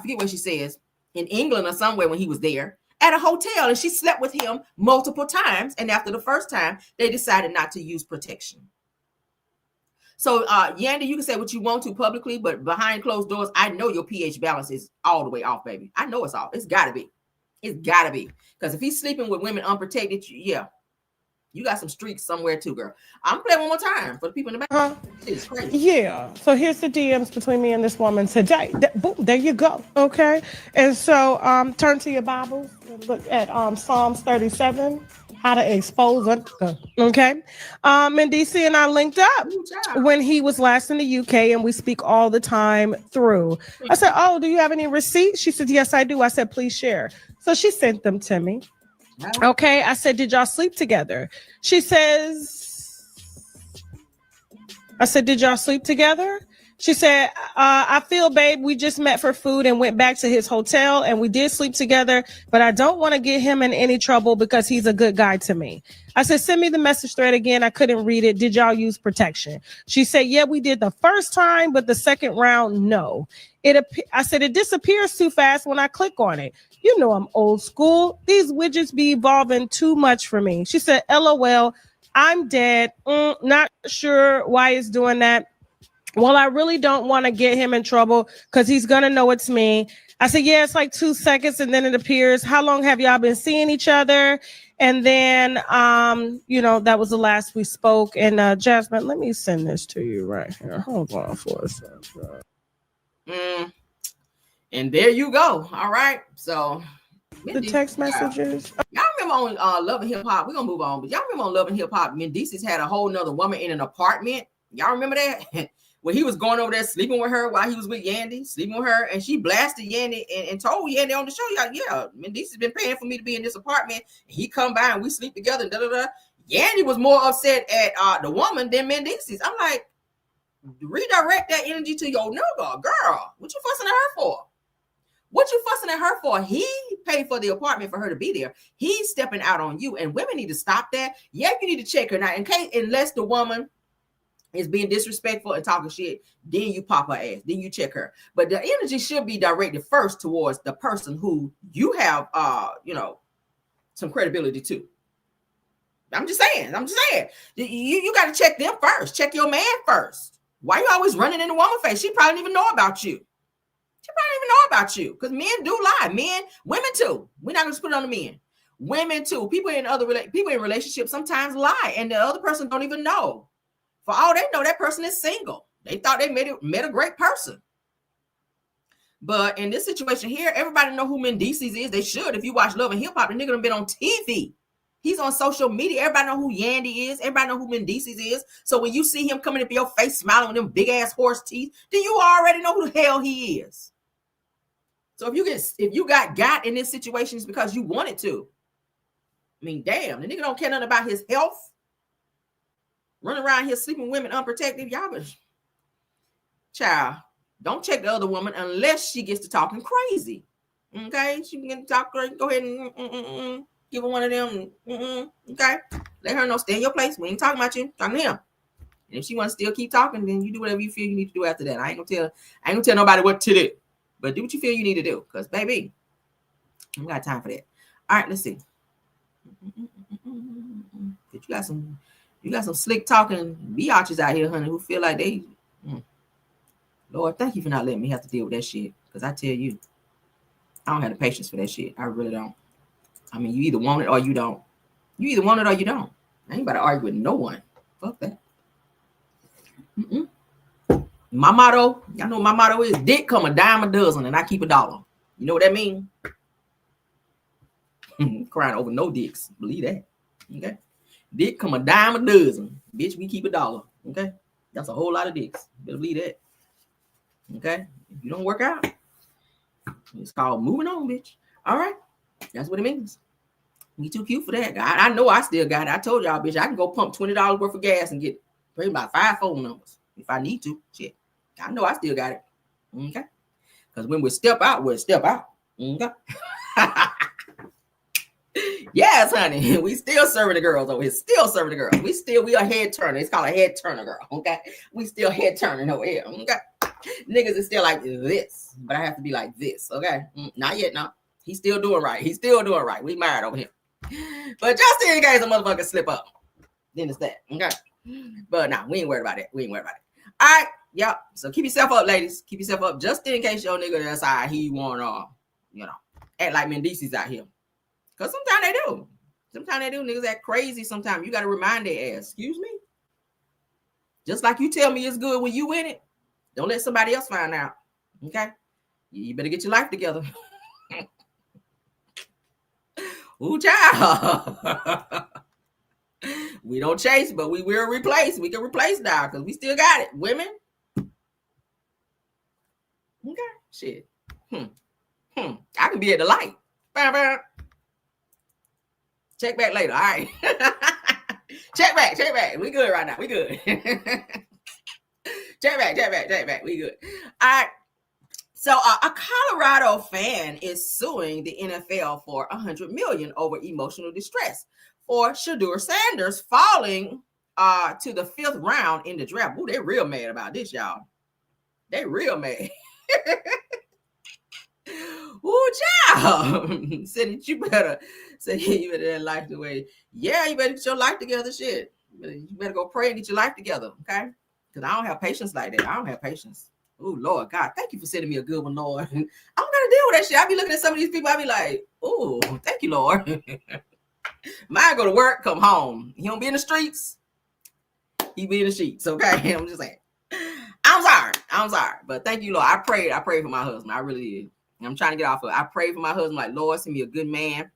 forget what she says, in England or somewhere when he was there at a hotel, and she slept with him multiple times. And after the first time, they decided not to use protection. So, Yandy, you can say what you want to publicly, but behind closed doors, I know your pH balance is all the way off, baby. I know it's off. It's got to be. It's got to be. Because if he's sleeping with women unprotected, yeah. You got some streaks somewhere too, girl. I'm playing one more time for the people in the back. It's crazy. Yeah. So here's the DMs between me and this woman today. Boom, there you go. Okay. And so turn to your Bibles and look at Psalms 37, how to expose it. Okay. And DC and I linked up when he was last in the UK, and we speak all the time through. I said, oh, do you have any receipts? She said, yes, I do. I said, please share. So she sent them to me. Okay. I said, did y'all sleep together? She says, I said, did y'all sleep together? She said, I feel, babe, we just met for food and went back to his hotel, and we did sleep together, but I don't want to get him in any trouble because he's a good guy to me. I said, send me the message thread again. I couldn't read it. Did y'all use protection? She said, yeah, we did the first time, but the second round, no. I said, it disappears too fast when I click on it. You know I'm old school. These widgets be evolving too much for me. She said, LOL, I'm dead. Not sure why it's doing that. Well, I really don't want to get him in trouble because he's going to know it's me. I said, yeah, it's like 2 seconds and then it appears. How long have y'all been seeing each other? And then, that was the last we spoke. And Jasmine, let me send this to you right here. Hold on for a second. And there you go. All right. So the text messages. Y'all remember on Love and Hip Hop? We're going to move on. But y'all remember on Love and Hip Hop, Mendices had a whole nother woman in an apartment. Y'all remember that? When he was going over there sleeping with her while he was with Yandy, sleeping with her, and she blasted Yandy and told Yandy on the show, yeah, Mendices been paying for me to be in this apartment. And he come by and we sleep together. Yandy was more upset at the woman than Mendices. I'm like, redirect that energy to your nigga, girl. What you fussing at her for? What you fussing at her for? He paid for the apartment for her to be there. He's stepping out on you, and women need to stop that. Yeah, you need to check her now, unless the woman is being disrespectful and talking shit, then you pop her ass, then you check her. But the energy should be directed first towards the person who you have, some credibility to. I'm just saying. You got to check them first. Check your man first. Why you always running in the woman face? She probably don't even know about you. Because men do lie. Women too. We're not going to put it on the men. Women too. People in relationships sometimes lie, and the other person don't even know. For all they know, that person is single. They thought they met a great person. But in this situation here, everybody know who Mendices is. They should. If you watch Love and Hip Hop, the nigga done been on TV. He's on social media. Everybody know who Yandy is. Everybody know who Mendices is. So when you see him coming up in your face smiling with them big ass horse teeth, then you already know who the hell he is. So if you got in this situation, it's because you wanted to. I mean, damn, the nigga don't care nothing about his health. Running around here sleeping with women unprotected. Y'all, child, don't check the other woman unless she gets to talking crazy. Okay, she can get to talk crazy. Go ahead and give her one of them. Okay, let her know. Stay in your place. We ain't talking about you. Talking to him. And if she wants to still keep talking, then you do whatever you feel you need to do after that. I ain't gonna tell nobody what to do. But do what you feel you need to do. Because baby, I ain't got time for that. All right, let's see. You got some slick talking biatches out here, honey, who feel like they. Lord, thank you for not letting me have to deal with that shit. Because I tell you, I don't have the patience for that shit. I really don't. I mean, you either want it or you don't. I ain't about to argue with no one. Fuck that. My motto, y'all know my motto is dick come a dime a dozen and I keep $1. You know what that means? Crying over no dicks. Believe that. Okay. Dick come a dime a dozen. Bitch, we keep $1. Okay. That's a whole lot of dicks. Better believe that. Okay. If you don't work out, it's called moving on, bitch. All right. That's what it means. We too cute for that. I know I still got it. I told y'all, bitch, I can go pump $20 worth of gas and get probably about 5 phone numbers if I need to. Shit. I know I still got it. Okay. Because when we step out, we'll step out. Okay. Yes, honey. We still serving the girls over here. We a head turner. It's called a head turner, girl. Okay. We still head turning over here. Okay. Niggas is still like this, but I have to be like this. Okay. Not yet. No. He's still doing right. We married over here. But just in case a motherfucker slip up, then it's that. Okay. But nah, we ain't worried about it. All right. Yep. So keep yourself up, ladies. Keep yourself up just in case your nigga decide he want act like Mendices out here. Because sometimes they do. Sometimes they do. Niggas act crazy sometimes. You got to remind their ass, excuse me? Just like you tell me it's good when you in it, don't let somebody else find out. Okay? You better get your life together. Ooh, child. We don't chase, but we will replace. We can replace now because we still got it. Women. Okay. Shit. I can be at the light. Bam, bam. Check back later. All right. Check back. We good right now. We good. Check back. We good. All right. So a Colorado fan is suing the NFL for $100 million over emotional distress for Shedeur Sanders falling to the 5th round in the draft. Ooh, they real mad about this, y'all. They real mad. Ooh, child. Said that you better life the way. Yeah, you better get your life together. Shit. You better go pray and get your life together. Okay? Because I don't have patience like that. I don't have patience. Oh, Lord God, thank you for sending me a good one, Lord. I don't got to deal with that shit. I be looking at some of these people. I be like, oh, thank you, Lord. Mine go to work, come home. He don't be in the streets. He be in the sheets, okay? I'm just saying. I'm sorry. But thank you, Lord. I prayed for my husband. I really did. I'm trying to get off of it. I prayed for my husband, like, Lord, send me a good man.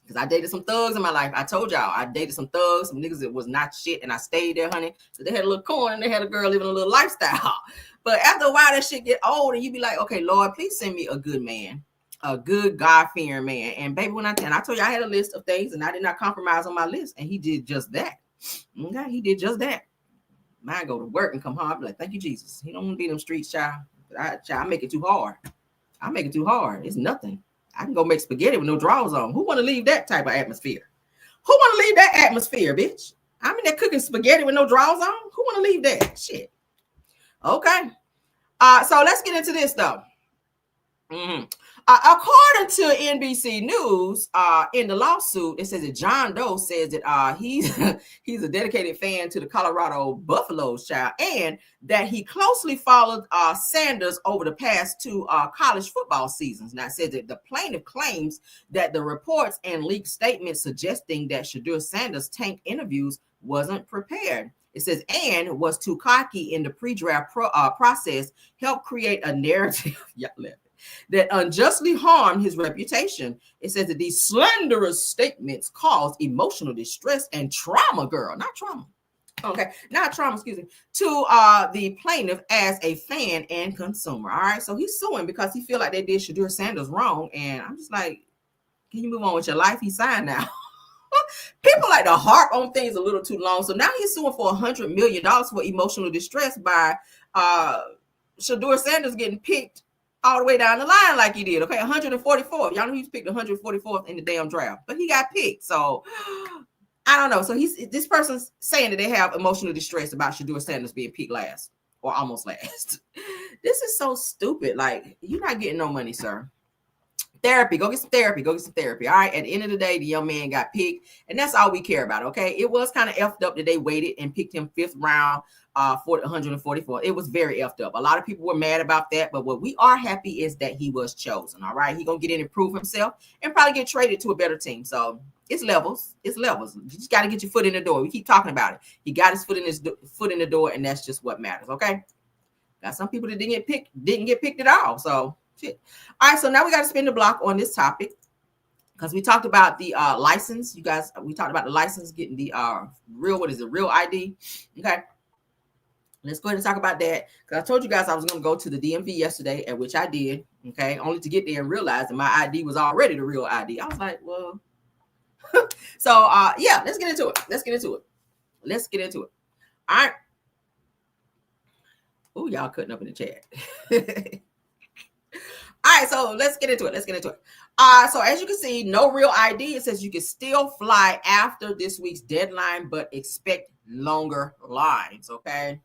Because I dated some thugs in my life. I told y'all, I dated some thugs, some niggas that was not shit, and I stayed there, honey. So they had a little corn, and they had a girl living a little lifestyle. But after a while, that shit get old, and you be like, okay, Lord, please send me a good man, a good God-fearing man. And baby, when I told you I had a list of things, and I did not compromise on my list, and he did just that. Okay, he did just that. Mine go to work and come home. I be like, thank you, Jesus. He don't want to be in them streets, child. I make it too hard. It's nothing. I can go make spaghetti with no drawers on. Who want to leave that type of atmosphere? Who want to leave that atmosphere, bitch? I'm in there cooking spaghetti with no drawers on. Who want to leave that? Shit. Okay. So let's get into this, though. According to NBC News, in the lawsuit, it says that John Doe says that he's a dedicated fan to the Colorado Buffaloes, child, and that he closely followed Sanders over the past 2 college football seasons. Now, it says that the plaintiff claims that the reports and leaked statements suggesting that Shedeur Sanders' tank interviews wasn't prepared. It says, and was too cocky in the pre-draft process, helped create a narrative. That unjustly harmed his reputation. It says that these slanderous statements caused emotional distress and trauma, girl, not trauma. Okay, not trauma, excuse me, to the plaintiff as a fan and consumer. All right, so he's suing because he feel like they did Shedeur Sanders wrong. And I'm just like, can you move on with your life? He signed now. People like to harp on things a little too long. So now he's suing for $100 million for emotional distress by Shedeur Sanders getting picked all the way down the line like he did. Okay, 144th. Y'all know he's picked 144th in the damn draft, but he got picked. So I don't know. So this person's saying that they have emotional distress about Shedeur Sanders being picked last or almost last. This is so stupid. Like, you're not getting no money, sir. Therapy. Go get some therapy. All right. At the end of the day, the young man got picked, and that's all we care about. Okay. It was kind of effed up that they waited and picked him 5th round for 144. It was very effed up. A lot of people were mad about that, but what we are happy is that he was chosen. All right. He gonna get in and prove himself and probably get traded to a better team. So it's levels. You just got to get your foot in the door. We keep talking about it. He got his foot in the door, and that's just what matters. Okay. Got some people that didn't get picked at all. So shit. All right, so now we got to spin the block on this topic because we talked about the license. You guys, we talked about the license getting the real ID. Okay, let's go ahead and talk about that because I told you guys I was going to go to the DMV yesterday, at which I did. Okay, only to get there and realize that my ID was already the real ID. I was like, well, so yeah, let's get into it. All right. Oh, y'all cutting up in the chat. All right, so let's get into it. So as you can see, no real ID. It says you can still fly after this week's deadline, but expect longer lines, okay?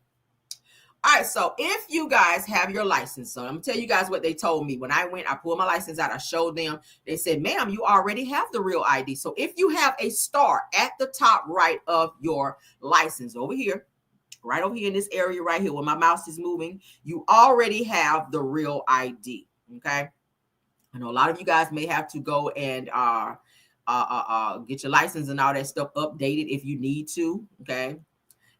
All right, so if you guys have your license, so I'm going to tell you guys what they told me. When I pulled my license out, I showed them. They said, ma'am, you already have the real ID. So if you have a star at the top right of your license over here, right over here in this area right here where my mouse is moving, you already have the real ID. Okay, I know a lot of you guys may have to go and Get your license and all that stuff updated if you need to. Okay.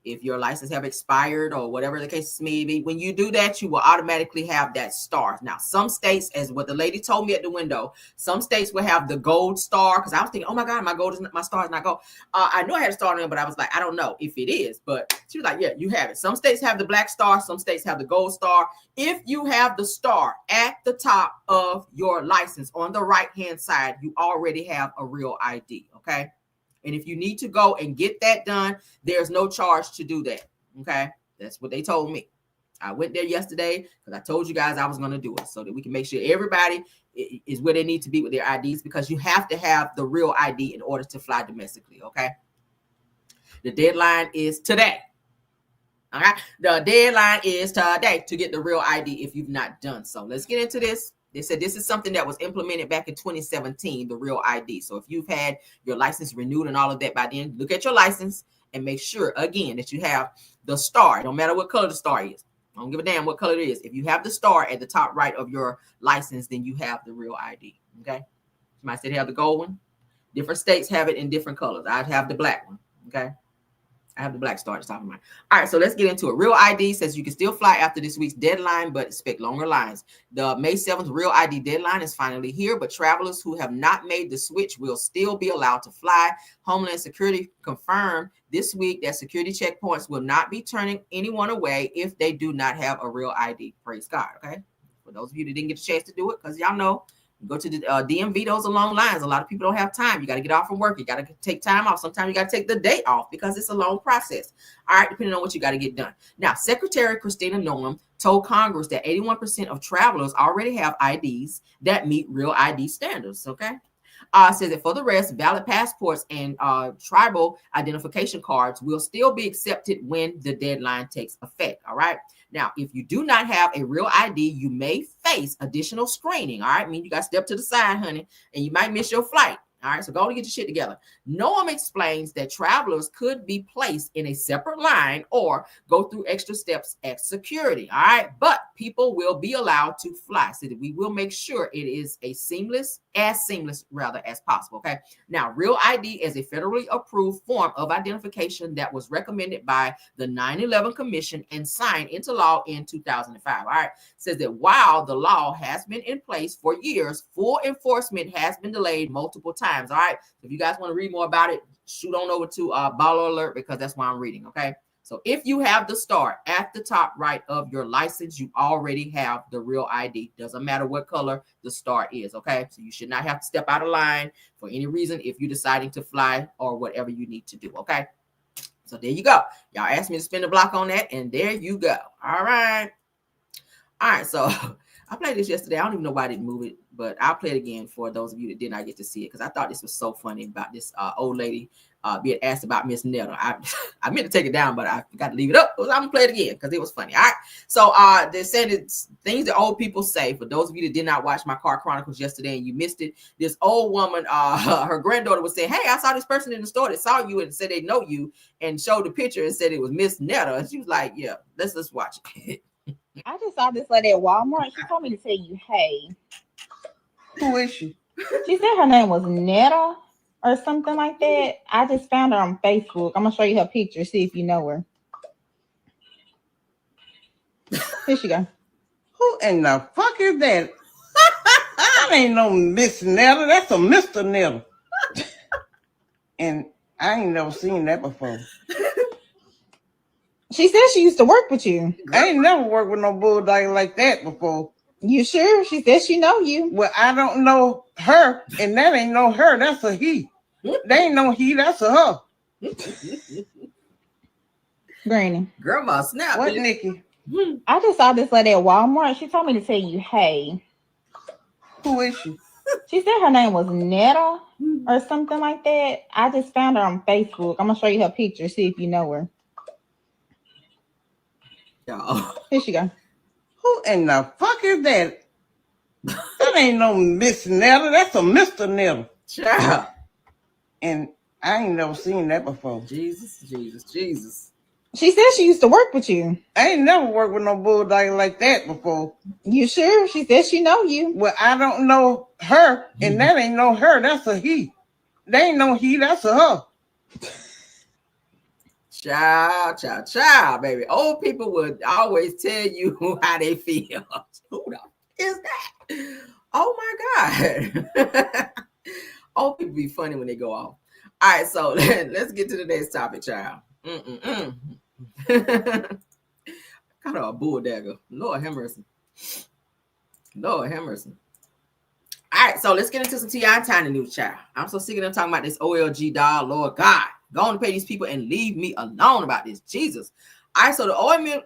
If your license have expired or whatever the case may be, when you do that, you will automatically have that star. Now, some states, as what the lady told me at the window, some states will have the gold star. Because I was thinking, oh my God, my star is not gold. I knew I had a star on it, but I was like, I don't know if it is. But she was like, yeah, you have it. Some states have the black star. Some states have the gold star. If you have the star at the top of your license on the right-hand side, you already have a real ID. Okay. And if you need to go and get that done, there's no charge to do that. Okay. That's what they told me. I went there yesterday because I told you guys I was going to do it so that we can make sure everybody is where they need to be with their IDs, because you have to have the real ID in order to fly domestically. Okay. The deadline is today. All right. The deadline is today to get the real ID if you've not done so. Let's get into this. They said this is something that was implemented back in 2017, the real ID. So if you've had your license renewed and all of that by then, look at your license and make sure, again, that you have the star. It don't matter what color the star is. I don't give a damn what color it is. If you have the star at the top right of your license, then you have the real ID. Okay. Somebody said they have the gold one. Different states have it in different colors. I have the black one. Okay. I have the black star at the top of mine. All right, so let's get into it. Real ID says you can still fly after this week's deadline, but expect longer lines. The May 7th Real ID deadline is finally here, but travelers who have not made the switch will still be allowed to fly. Homeland Security confirmed this week that security checkpoints will not be turning anyone away if they do not have a real ID. Praise God, okay? For those of you that didn't get a chance to do it, because y'all know, go to the DMV, those are long lines. A lot of people don't have time. You got to get off from work. You got to take time off. Sometimes you got to take the day off because it's a long process. All right, depending on what you got to get done. Now, Secretary Christina Nolan told Congress that 81% of travelers already have IDs that meet real ID standards, okay? Says that for the rest, valid passports and tribal identification cards will still be accepted when the deadline takes effect, all right? Now, if you do not have a real ID, you may face additional screening. All right. I mean, you got to step to the side, honey, and you might miss your flight. All right. So go and get your shit together. Noam explains that travelers could be placed in a separate line or go through extra steps at security. All right. But people will be allowed to fly, so that we will make sure it is as seamless as possible. Okay. Now, real ID is a federally approved form of identification that was recommended by the 9/11 Commission and signed into law in 2005. All right. Says that while the law has been in place for years, full enforcement has been delayed multiple times. All right. So if you guys want to read more about it, shoot on over to Baller Alert, because that's why I'm reading. Okay. So if you have the star at the top right of your license, you already have the real ID. Doesn't matter what color the star is. Okay. So you should not have to step out of line for any reason if you're deciding to fly or whatever you need to do. Okay. So there you go. Y'all asked me to spin the block on that, and there you go. All right. All right. So I played this yesterday. I don't even know why I didn't move it, but I'll play it again for those of you that did not get to see it, because I thought this was so funny about this old lady being asked about Miss Netta. I meant to take it down, but I got to leave it up. I'm going to play it again because it was funny. All right. So they're saying it's things that old people say. For those of you that did not watch my Car Chronicles yesterday and you missed it, this old woman, her granddaughter was saying, hey, I saw this person in the store that saw you and said they know you, and showed the picture and said it was Miss Netta. And she was like, yeah, let's watch it. I just saw this lady at Walmart. She told me to tell you, hey. Who is she? She said her name was Netta or something like that. I just found her on Facebook. I'm going to show you her picture, see if you know her. Here she go. Who in the fuck is that? That ain't no Miss Netta. That's a Mr. Netta. And I ain't never seen that before. She said she used to work with you. I ain't never worked with no bulldog like that before. You sure? She said she know you. Well, I don't know her, and that ain't no her. That's a he. They ain't no he. That's a her. Granny. Grandma snap. What, Nikki? I just saw this lady at Walmart. She told me to tell you, hey. Who is she? She said her name was Netta or something like that. I just found her on Facebook. I'm going to show you her picture, see if you know her. Here she go. Who in the fuck is that? That ain't no Miss Netta. That's a Mr. Netta. Child. And I ain't never seen that before. Jesus. She said she used to work with you. I ain't never worked with no bulldog like that before. You sure? She said she know you. Well, I don't know her, and that ain't no her. That's a he. They ain't no he, that's a her. Child, baby. Old people would always tell you how they feel. Who the is that? Oh my God. Old people be funny when they go off. All right, so let's get to the next topic, child. Kind of a bull dagger. Lord have mercy. Lord have mercy. All right, so let's get into some T.I. and Tiny news, child. I'm so sick of them talking about this OLG doll. Lord God, go on to pay these people and leave me alone about this. Jesus. All right, so the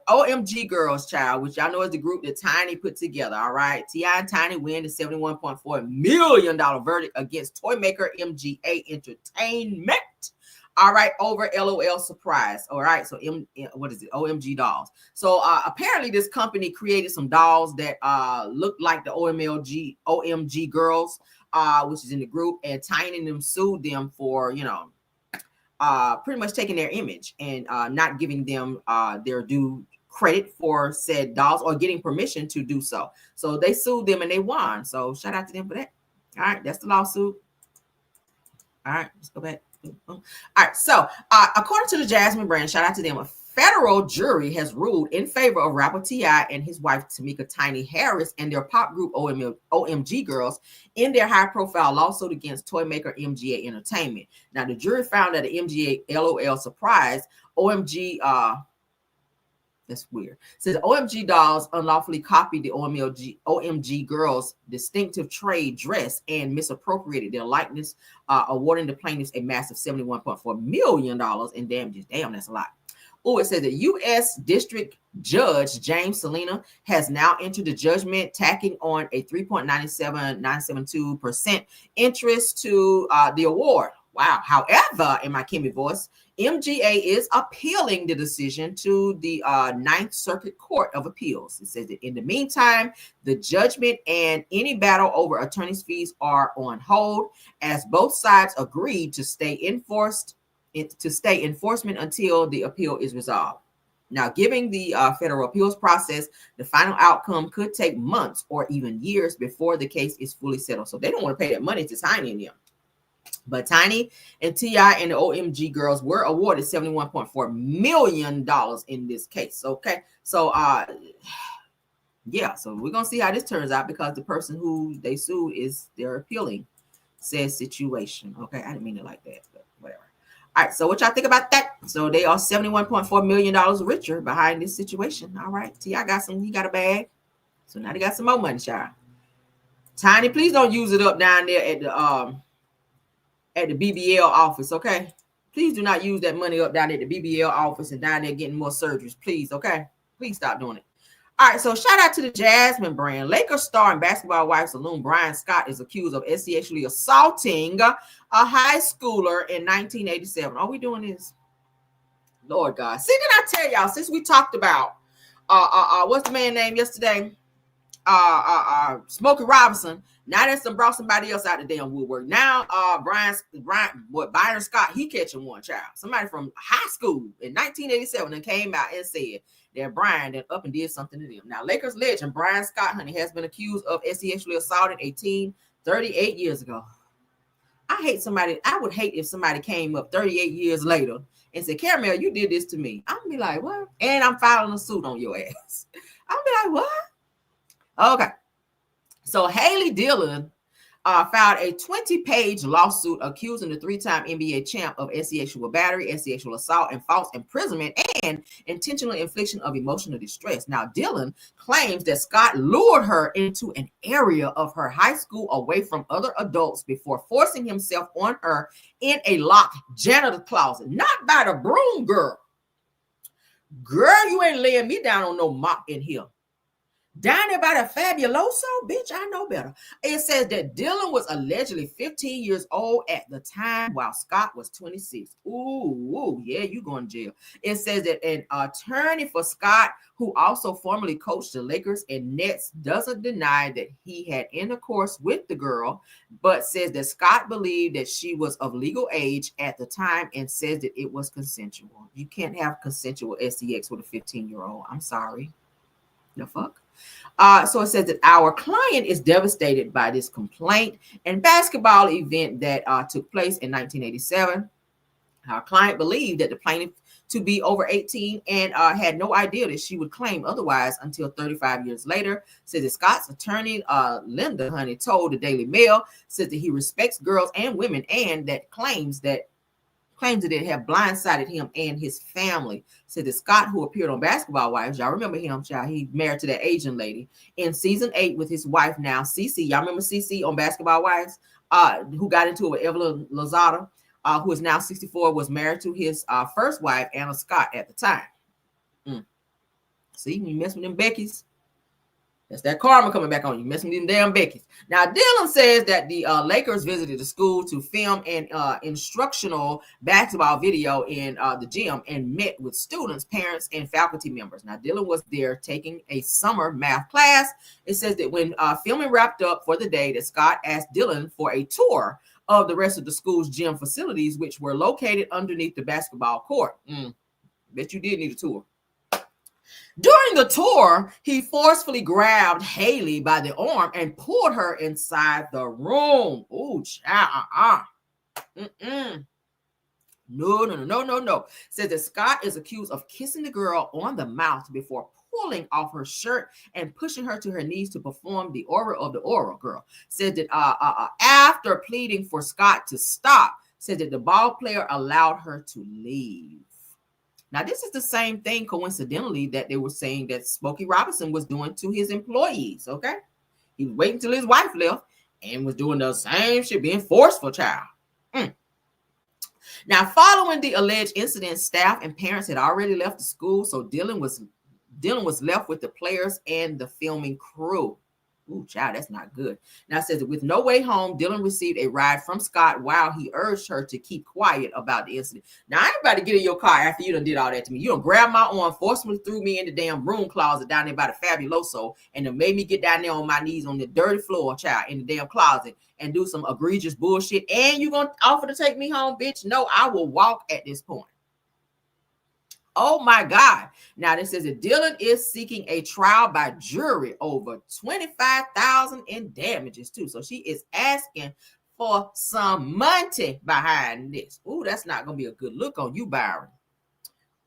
OMG Girls, child, which y'all know is the group that Tiny put together. All right, T.I. and Tiny win the $71.4 million verdict against toy maker MGA Entertainment. All right, over LOL Surprise. All right, so what is it? OMG dolls. So apparently this company created some dolls that looked like the OMG Girls, which is in the group, and Tiny and them sued them for, you know, pretty much taking their image and not giving them their due credit for said dolls or getting permission to do so. So they sued them and they won. So shout out to them for that. All right, that's the lawsuit. All right, let's go back. All right, so according to the Jasmine brand, shout out to them, a federal jury has ruled in favor of rapper T.I. and his wife Tamika Tiny Harris and their pop group OMG Girls in their high-profile lawsuit against toy maker MGA Entertainment. Now, the jury found that the MGA LOL Surprise OMG that's weird. Says OMG dolls unlawfully copied the OMG Girls distinctive trade dress and misappropriated their likeness, awarding the plaintiffs a massive $71.4 million in damages. Damn, that's a lot. Oh, it says that U.S. District Judge James Salina has now entered the judgment, tacking on a 3.972% interest to the award. Wow. However, in my Kimmy voice, MGA is appealing the decision to the Ninth Circuit Court of Appeals. It says that in the meantime, the judgment and any battle over attorney's fees are on hold as both sides agreed to stay enforcement until the appeal is resolved. Now, given the federal appeals process, the final outcome could take months or even years before the case is fully settled. So they don't want to pay that money to Tiny and them. But Tiny and T.I. and the OMG Girls were awarded $71.4 million in this case. Okay. So, yeah. So we're going to see how this turns out because the person who they sued they're appealing said situation. Okay. I didn't mean it like that, but whatever. All right. So what y'all think about that? So they are $71.4 million richer behind this situation. All right. T.I. he got a bag. So now they got some more money, child. Tiny, please don't use it up down there at the BBL office, okay? Please do not use that money up down at the BBL office and down there getting more surgeries, please, okay? Please stop doing it. All right, so shout out to the Jasmine brand. Lakers star and basketball wife saloon Byron Scott is accused of sexually assaulting a high schooler in 1987. Are we doing this? Lord God. See, did I tell y'all, since we talked about, what's the man name yesterday? Smokey Robinson. Now that's brought somebody else out the damn woodwork. Now Byron Scott, he catching one, child. Somebody from high school in 1987 and came out and said that Brian then up and did something to them. Now Lakers legend Byron Scott, honey, has been accused of sexually assaulting a teen 38 years ago. I would hate if somebody came up 38 years later and said, Caramel, you did this to me. I'm gonna be like, what? And I'm filing a suit on your ass. I'm gonna be like, what? Okay. So Haley Dillon filed a 20-page lawsuit accusing the three-time NBA champ of sexual battery, sexual assault, and false imprisonment and intentional infliction of emotional distress. Now, Dillon claims that Scott lured her into an area of her high school away from other adults before forcing himself on her in a locked janitor closet, not by the broom girl. Girl, you ain't laying me down on no mop in here. Down there by the Fabuloso, bitch, I know better. It says that Dillon was allegedly 15 years old at the time while Scott was 26. Ooh, yeah, you going to jail. It says that an attorney for Scott, who also formerly coached the Lakers and Nets, doesn't deny that he had intercourse with the girl, but says that Scott believed that she was of legal age at the time and says that it was consensual. You can't have consensual sex with a 15-year-old. I'm sorry. The fuck? So it says that our client is devastated by this complaint and basketball event that took place in 1987. Our client believed that the plaintiff to be over 18 and had no idea that she would claim otherwise until 35 years later. Says that Scott's attorney, Linda Honey, told the Daily Mail, says that he respects girls and women and that claims that it have blindsided him and his family. Said that Scott, who appeared on Basketball Wives, y'all remember him, child, he married to that Asian lady in season 8 with his wife now, Cece. Y'all remember Cece on Basketball Wives, who got into it with Evelyn Lozada, who is now 64, was married to his first wife, Anna Scott, at the time. See, when you mess with them Beckys, that's that karma coming back on you, messing with them damn Beckys. Now, Dylan says that the Lakers visited the school to film an instructional basketball video in the gym and met with students, parents, and faculty members. Now, Dylan was there taking a summer math class. It says that when filming wrapped up for the day, that Scott asked Dylan for a tour of the rest of the school's gym facilities, which were located underneath the basketball court. Bet you did need a tour. During the tour, he forcefully grabbed Haley by the arm and pulled her inside the room. Ooh, child, No. Says that Scott is accused of kissing the girl on the mouth before pulling off her shirt and pushing her to her knees to perform the oral of the oral girl. Said that after pleading for Scott to stop, said that the ball player allowed her to leave. Now, this is the same thing, coincidentally, that they were saying that Smokey Robinson was doing to his employees, okay? He was waiting till his wife left and was doing the same shit, being forceful, child. Now, following the alleged incident, staff and parents had already left the school, so Dylan was left with the players and the filming crew. Ooh, child, that's not good. Now, it says that with no way home, Dylan received a ride from Scott while he urged her to keep quiet about the incident. Now, I ain't about to get in your car after you done did all that to me. You done grabbed my arm, forcibly threw me in the damn room closet down there by the Fabuloso, and then made me get down there on my knees on the dirty floor, child, in the damn closet and do some egregious bullshit. And you gonna offer to take me home, bitch? No, I will walk at this point. Oh my God. Now this says that Dylan is seeking a trial by jury over $25,000 in damages too. So she is asking for some money behind this. Ooh, that's not going to be a good look on you, Byron.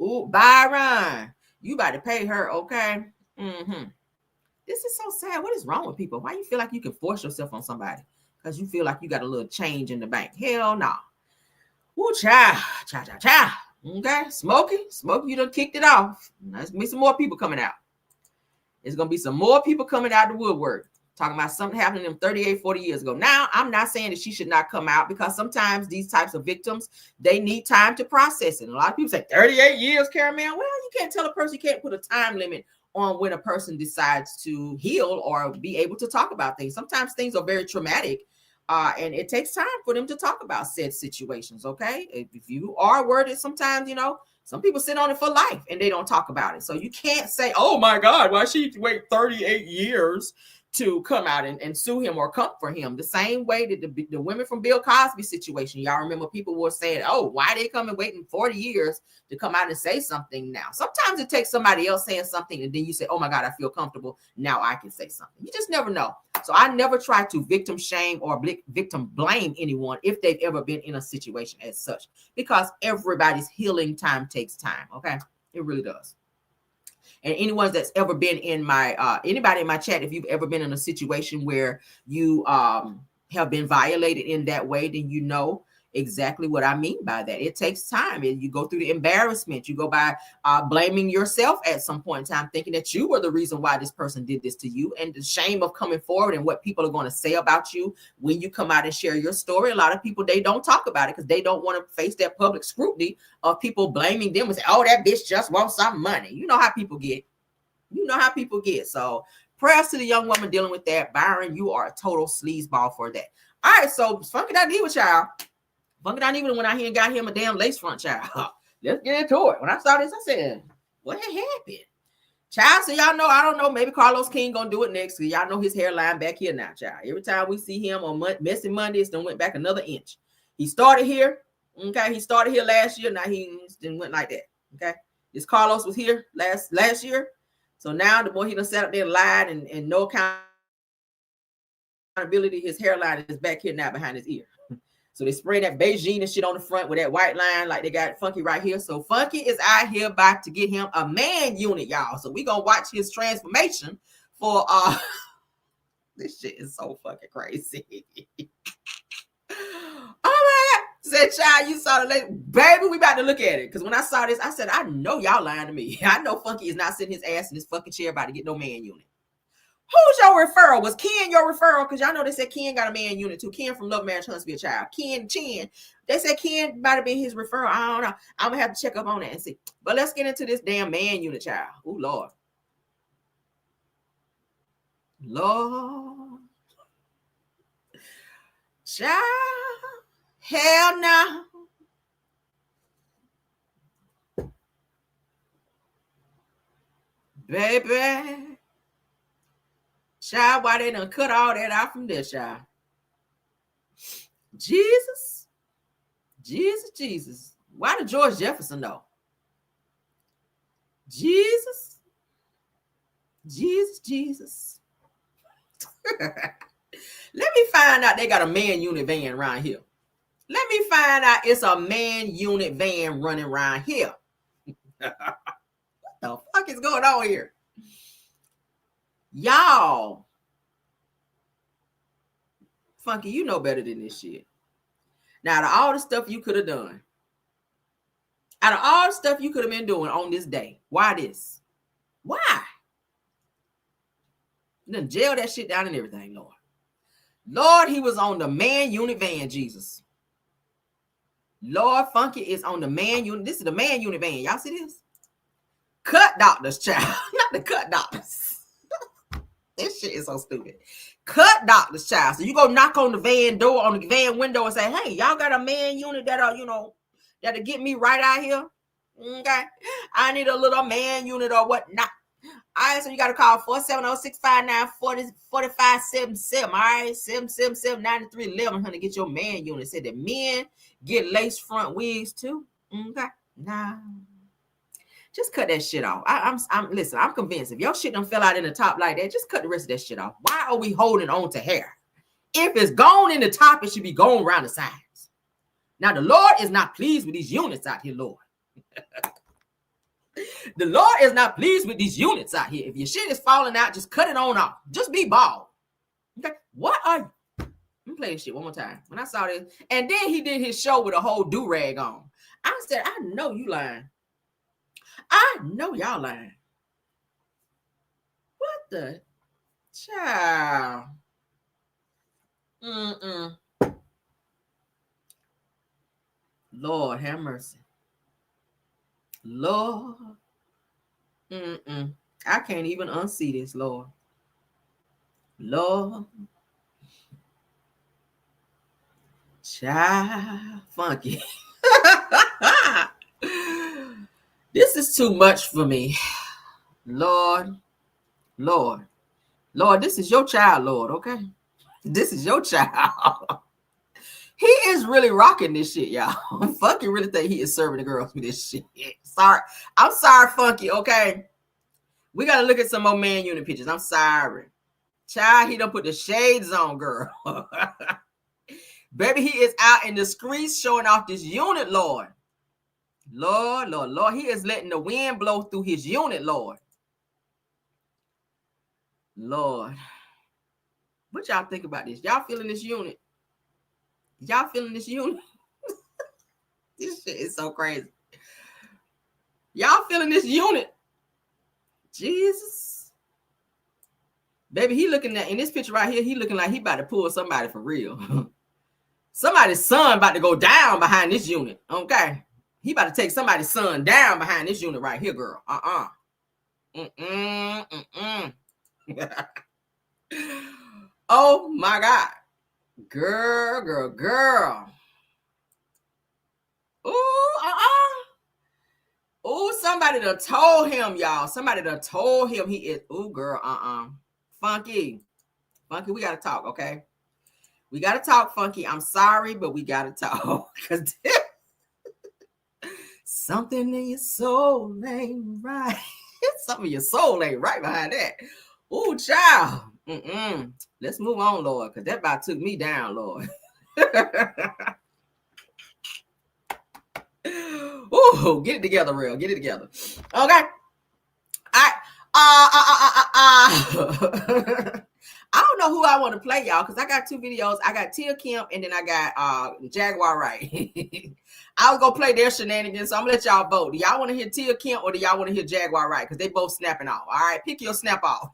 Ooh, Byron, you about to pay her, okay? This is so sad. What is wrong with people? Why you feel like you can force yourself on somebody? Because you feel like you got a little change in the bank. Hell no. Ooh, child. Okay, Smokey, you done kicked it off. There's gonna be some more people coming out. There's gonna be some more people coming out of the woodwork talking about something happening to them 38, 40 years ago. Now, I'm not saying that she should not come out because sometimes these types of victims, they need time to process it. And a lot of people say 38 years, Caramel. Well, you can't tell a person, you can't put a time limit on when a person decides to heal or be able to talk about things. Sometimes things are very traumatic. And it takes time for them to talk about said situations, okay? If you are worded, sometimes, some people sit on it for life and they don't talk about it. So you can't say, oh my God, why she wait 38 years to come out and sue him or come for him? The same way that the women from Bill Cosby situation, y'all remember people were saying, oh, why they coming waiting 40 years to come out and say something now? Sometimes it takes somebody else saying something and then you say, oh my God, I feel comfortable. Now I can say something. You just never know. So I never try to victim shame or victim blame anyone if they've ever been in a situation as such, because everybody's healing time takes time. Okay. It really does. And anyone that's ever been in my, anybody in my chat, if you've ever been in a situation where you have been violated in that way, then you know exactly what I mean by that. It takes time. And you go through the embarrassment. You go by blaming yourself at some point in time, thinking that you were the reason why this person did this to you, and the shame of coming forward and what people are going to say about you when you come out and share your story. A lot of people, they don't talk about it because they don't want to face that public scrutiny of people blaming them and say, oh, that bitch just wants some money. You know how people get. So prayers to the young woman dealing with that. Byron, you are a total sleazeball for that. All right, so Funky Dineva, child. Funky Dineva when I got him a damn lace front, child. Let's get into it. When I saw this, I said, what happened? Child, so y'all know, I don't know, maybe Carlos King gonna do it next, because y'all know his hairline back here now, child. Every time we see him on Messy Mondays, then went back another inch. He started here, okay? He started here last year, now he then went like that, okay? This Carlos was here last year. So now the boy, he done sat up there, lied, and no accountability. His hairline is back here now behind his ear. So they spray that Beijing and shit on the front with that white line like they got Funky right here. So Funky is out here about to get him a man unit, y'all. So we gonna watch his transformation for this shit is so fucking crazy. Oh my God. Said, child, you saw the lady. Baby, we about to look at it. Because when I saw this, I said, I know y'all lying to me. I know Funky is not sitting his ass in this fucking chair about to get no man unit. Who's your referral? Was Ken your referral? Because y'all know they said Ken got a man unit too. Ken from Love Marriage Huntsville Child. Ken Chin. They said Ken might have been his referral. I don't know. I'm going to have to check up on that and see. But let's get into this damn man unit, child. Oh, Lord. Lord. Child. Hell no. Baby. Child, why they done cut all that out from this, child? Jesus. Jesus, Jesus. Why did George Jefferson know? Jesus. Jesus, Jesus. Let me find out they got a man unit van around here. Let me find out it's a man unit van running around here. What the fuck is going on here? Y'all. Funky, you know better than this shit. Now, out of all the stuff you could have done, out of all the stuff you could have been doing on this day, why this? Why? You done jail that shit down and everything, Lord. Lord, he was on the man unit van, Jesus. Lord, Funky is on the man unit. This is the man unit van. Y'all see this? Cut doctors, child. Not the cut doctors. This shit is so stupid. Cut doctors, child. So you go knock on the van door, on the van window and say, hey, y'all got a man unit that'll get me right out here? Okay. I need a little man unit or whatnot. All right, so you got to call 470-659-4577. All right, 777-9311, honey, get your man unit. Said that men get lace front wigs too. Okay, nah. Just cut that shit off. Listen, I'm convinced if your shit done fell out in the top like that, just cut the rest of that shit off. Why are we holding on to hair? If it's gone in the top, it should be going around the sides. Now, the Lord is not pleased with these units out here, Lord. The Lord is not pleased with these units out here. If your shit is falling out, just cut it on off. Just be bald. Okay? What are you? Let me play this shit one more time. When I saw this, and then he did his show with a whole do-rag on. I said, I know you lying. I know y'all lying. What the child? Lord have mercy. Lord. I can't even unsee this, Lord. Lord. Child. Funky. This is too much for me. Lord. Lord. Lord, this is your child, Lord, okay? This is your child. He is really rocking this shit, y'all. Funky really think he is serving the girls with this shit. Sorry. I'm sorry, Funky, okay? We got to look at some more man unit pictures. I'm sorry. Child, he done put the shades on, girl. Baby, he is out in the streets showing off this unit, Lord. Lord, Lord, Lord. He is letting the wind blow through his unit, Lord. Lord. What y'all think about this? Y'all feeling this unit? Y'all feeling this unit? This shit is so crazy. Y'all feeling this unit? Jesus. Baby, he looking at, in this picture right here, he looking like he about to pull somebody for real. Somebody's son about to go down behind this unit, okay? He about to take somebody's son down behind this unit right here, girl. Oh, my God. Girl, girl, girl. Ooh, somebody done told him, y'all. Somebody done told him he is. Ooh, girl, Funky. Funky, we got to talk, okay? We got to talk, Funky. I'm sorry, but we got to talk. Something in your soul ain't right. Some of your soul ain't right behind that. Ooh, child. Let's move on, Lord, because that about took me down, Lord. Ooh, get it together, real. Get it together. Okay. I don't know who I want to play, y'all, because I got two videos. I got Tia Kim and then I got Jaguar Right. I was gonna play their shenanigans, so I'm gonna let y'all vote. Do y'all want to hear Tia Kim or do y'all want to hear Jaguar Right? Because they both snapping off. All right, pick your snap off.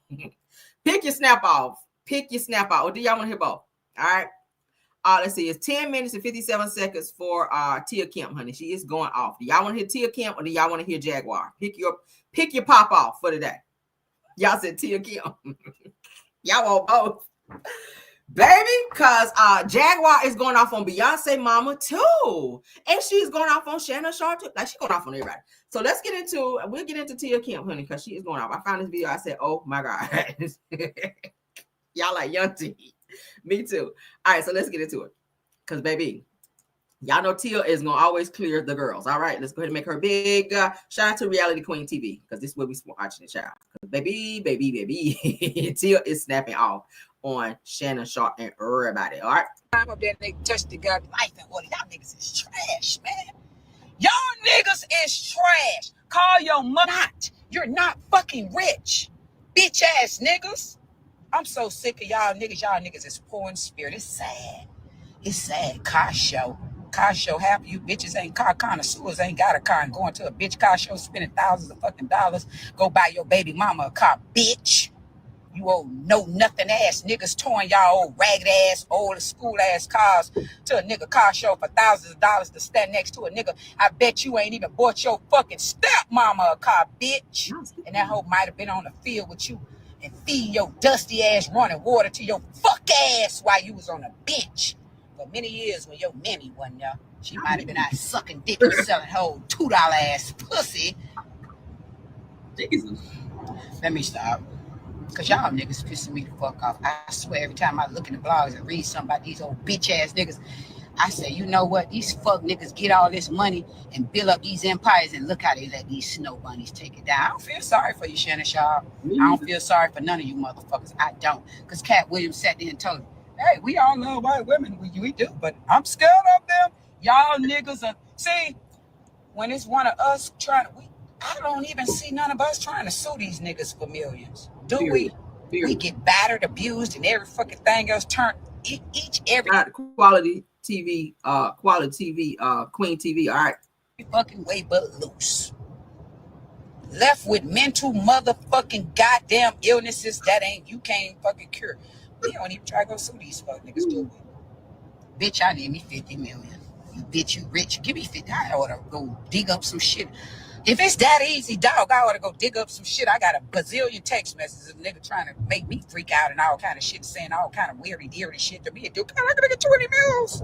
Pick your snap off. Pick your snap off. Or do y'all want to hear both? All right. Let's see. It's 10 minutes and 57 seconds for Tia Kim, honey. She is going off. Do y'all want to hear Tia Kim or do y'all want to hear Jaguar? Pick your pop off for today. Y'all said Tia Kim. Y'all want both. Baby, because Jaguar is going off on Beyonce Mama too. And she's going off on Shannon Sharp too. Like, she's going off on everybody. So we'll get into Tia Kim, honey, because she is going off. I found this video. I said, oh my God. Y'all like Young T. Me too. All right, so let's get into it. Because, baby, y'all know Tia is going to always clear the girls. All right, let's go ahead and make her big. Shout out to Reality Queen TV, because this is what we watching the child. Baby, Tia is snapping off on Shannon Sharp and everybody. All right. Time up there, they touched the girl's life and order. Y'all niggas is trash, man. Y'all niggas is trash. Call your mother. You're not fucking rich. Bitch ass niggas. I'm so sick of y'all niggas. Y'all niggas is poor in spirit. It's sad. It's sad. Car show. Half of you bitches ain't car connoisseurs, ain't got a car and going to a bitch car show, spending thousands of fucking dollars. Go buy your baby mama a car, bitch. You old know nothing ass niggas towing y'all old ragged ass, old school ass cars to a nigga car show for thousands of dollars to stand next to a nigga. I bet you ain't even bought your fucking stepmama a car, bitch. And that hoe might have been on the field with you and feed your dusty ass running water to your fuck ass while you was on the bench. For many years when your mammy wasn't there, she might have been out sucking dick and selling whole $2 ass pussy. Jesus. Let me stop. Because y'all niggas pissing me the fuck off. I swear every time I look in the blogs and read something about these old bitch ass niggas, I say, you know what? These fuck niggas get all this money and build up these empires, and look how they let these snow bunnies take it down. I don't feel sorry for you, Shannon Sharp. I don't feel sorry for none of you motherfuckers. I don't. Because Cat Williams sat there and told me, hey, we all love white women. We do, but I'm scared of them. Y'all niggas are, see, when it's one of us trying to, I don't even see none of us trying to sue these niggas for millions. Do we? We get battered, abused, and every fucking thing else turned every quality TV, Queen TV. All right. Fucking way but loose. Left with mental motherfucking goddamn illnesses that you can't fucking cure. We don't even try to go sue these fuck niggas, do we? Bitch, I need me 50 million. You bitch, you rich. Give me 50. I ought to go dig up some shit. If it's that easy, dog, I ought to go dig up some shit. I got a bazillion text messages of nigga trying to make me freak out and all kind of shit, saying all kind of weirdy, deary shit to me. Dude, I can get 20 mils.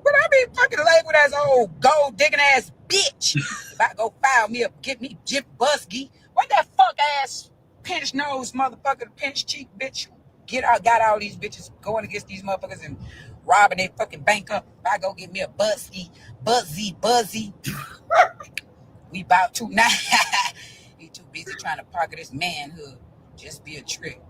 But I be fucking labeled as old gold digging ass bitch. If I go file me up, get me Jip Busky. What that fuck ass pinch nose motherfucker, pinch cheek bitch? Got all these bitches going against these motherfuckers and robbing their fucking bank up. If I go get me a Buzzy. We about to now. He too busy trying to pocket his manhood. Just be a trick.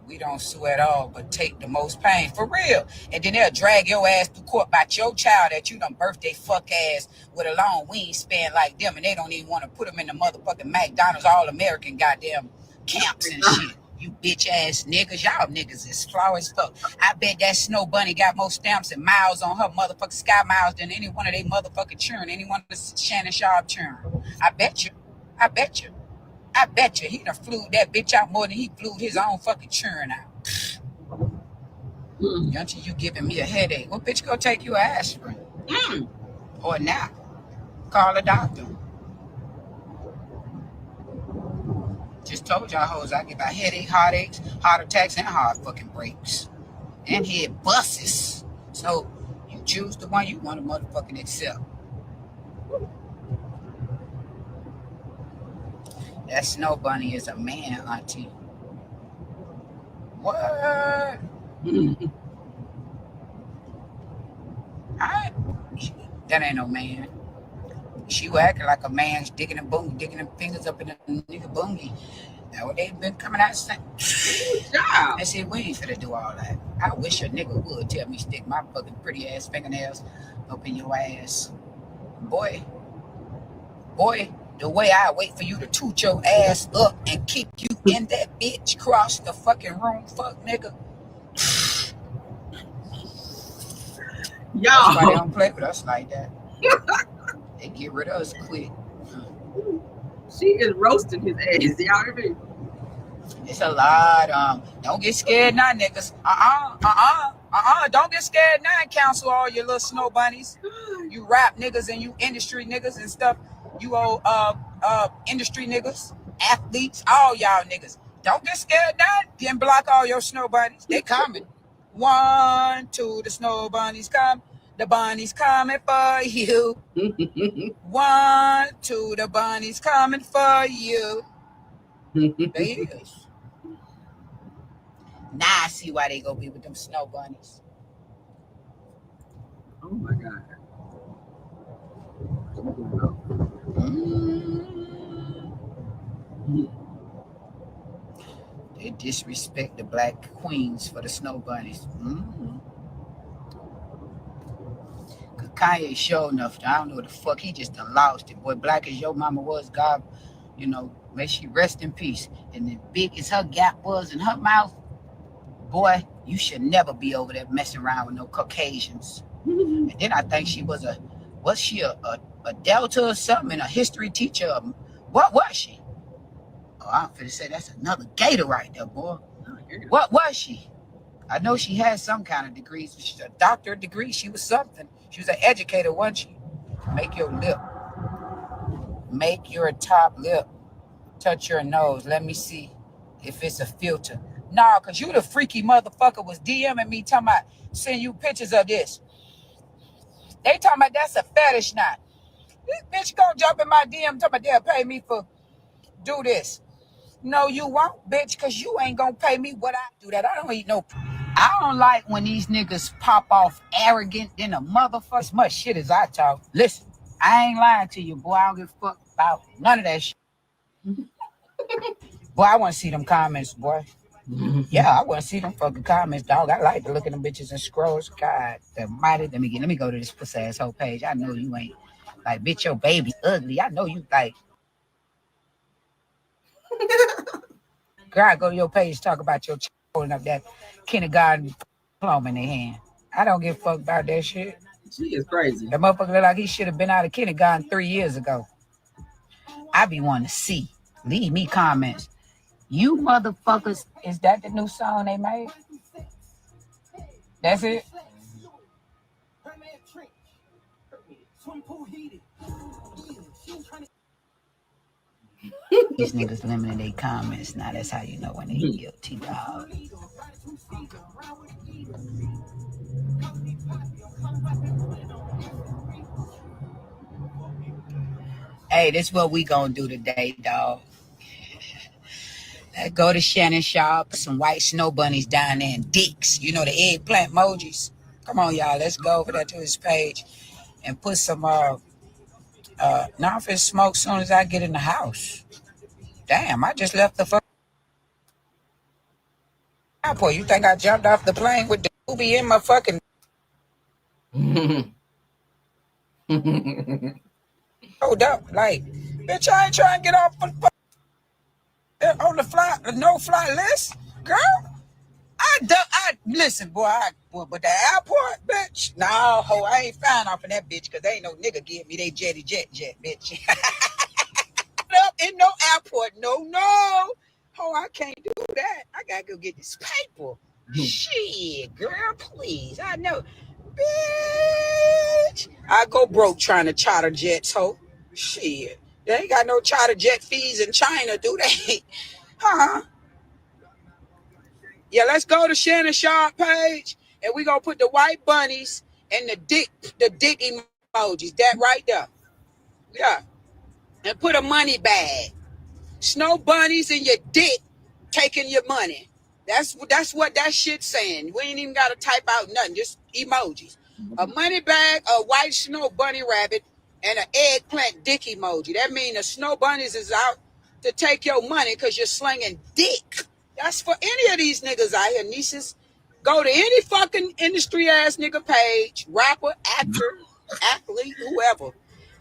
We don't sue at all, but take the most pain. For real. And then they'll drag your ass to court about your child that you done birthed they fuck ass with a long wingspan like them, and they don't even want to put them in the motherfucking McDonald's All-American goddamn camps and shit. You bitch ass niggas. Y'all niggas is flaw as fuck. I bet that Snow Bunny got more stamps and miles on her motherfucking Sky Miles than any one of they motherfucking children, any one of the Shannon Sharp children. I bet you. He done flew that bitch out more than he flew his own fucking churn out. Until you giving me a headache. What bitch go take you aspirin? Or now. Call a doctor. Just told y'all hoes I get my headache, heartaches, heart attacks, and heart fucking breaks. And head buses. So you choose the one you want to motherfucking accept. That Snow Bunny is a man, auntie. What? That ain't no man. She was acting like a man digging them fingers up in the nigga bungie. That's what they've been coming out saying. Yeah. I said, we ain't finna do all that. I wish a nigga would tell me stick my fucking pretty ass fingernails up in your ass. Boy, the way I wait for you to toot your ass up and keep you in that bitch cross the fucking room, fuck nigga. That's why they don't play with us like that. They get rid of us quick. She is roasting his ass. Y'all hear me? It's a lot. Don't get scared now, niggas. Don't get scared now, counsel all your little snow bunnies. You rap niggas and you industry niggas and stuff. You old industry niggas, athletes, all y'all niggas. Don't get scared now. Can't block all your snow bunnies. They coming. 1, 2, the snow bunnies come. The bunnies coming for you. 1, 2, the bunnies coming for you. They is. Now I see why they go be with them snow bunnies. Oh my God. They disrespect the black queens for the snow bunnies. Cause Kanye sure enough, I don't know what the fuck, he just done lost it. Boy, black as your mama was, God, you know, may she rest in peace. And as big as her gap was in her mouth, boy, you should never be over there messing around with no Caucasians. And then I think she was a Delta or something, and a history teacher. What was she? Oh, I'm finna say that's another gator right there, boy. What was she? I know she had some kind of degrees. She's a doctorate degree. She was something. She was an educator, wasn't she? Make your lip. Make your top lip. Touch your nose. Let me see if it's a filter. Nah, because you the freaky motherfucker was DMing me talking about send you pictures of this. They talking about that's a fetish now. This bitch gonna jump in my DM talking about they'll pay me for do this. No, you won't, bitch, because you ain't gonna pay me what I do that. I don't eat no. I don't like when these niggas pop off arrogant than a motherfucker. As much shit as I talk. Listen, I ain't lying to you, boy. I don't give a fuck about none of that shit. Boy, I want to see them comments, boy. Yeah, I want to see them fucking comments, dog. I like to look at them bitches and scrolls. God, the mighty. Let me go to this pussy asshole page. I know you ain't like, bitch, your baby ugly. I know you like. God, go to your page, talk about your child holding up that kindergarten diploma in their hand. I don't give a fuck about that shit. She is crazy. That motherfucker look like he should have been out of kindergarten 3 years ago. I be wanting to see. Leave me comments. You motherfuckers, is that the new song they made? That's it? These niggas limiting their comments. Now that's how you know when they guilty, dog. Hey, this is what we gonna do today, dog. Let's go to Shannon Shaw, put some white snow bunnies down there and dicks. You know, the eggplant emojis. Come on, y'all. Let's go over there to his page and put some, now I'm finna smoke as soon as I get in the house. Damn, I just left the fucking airport. You think I jumped off the plane with the doobie in my fucking... Hold up, like, bitch, I ain't trying to get off on the fly, the no-fly list, girl. Listen, boy, but the airport, bitch, no, ho, I ain't flying off in that bitch, because ain't no nigga give me they jet, bitch. Up in no airport, no, ho, I can't do that. I gotta go get this paper. Shit, girl, please, I know, bitch. I go broke trying to charter jets, ho. Shit, they ain't got no charter jet fees in China, do they? Huh? Yeah, let's go to Shannon Shaw page, and we gonna put the white bunnies and the dick emojis. That right there. Yeah, and put a money bag. Snow bunnies and your dick taking your money. That's what that shit's saying. We ain't even gotta type out nothing, just emojis. A money bag, a white snow bunny rabbit, and an eggplant dick emoji. That means the snow bunnies is out to take your money because you're slinging dick. That's for any of these niggas out here, nieces. Go to any fucking industry ass nigga page, rapper, actor, athlete, whoever.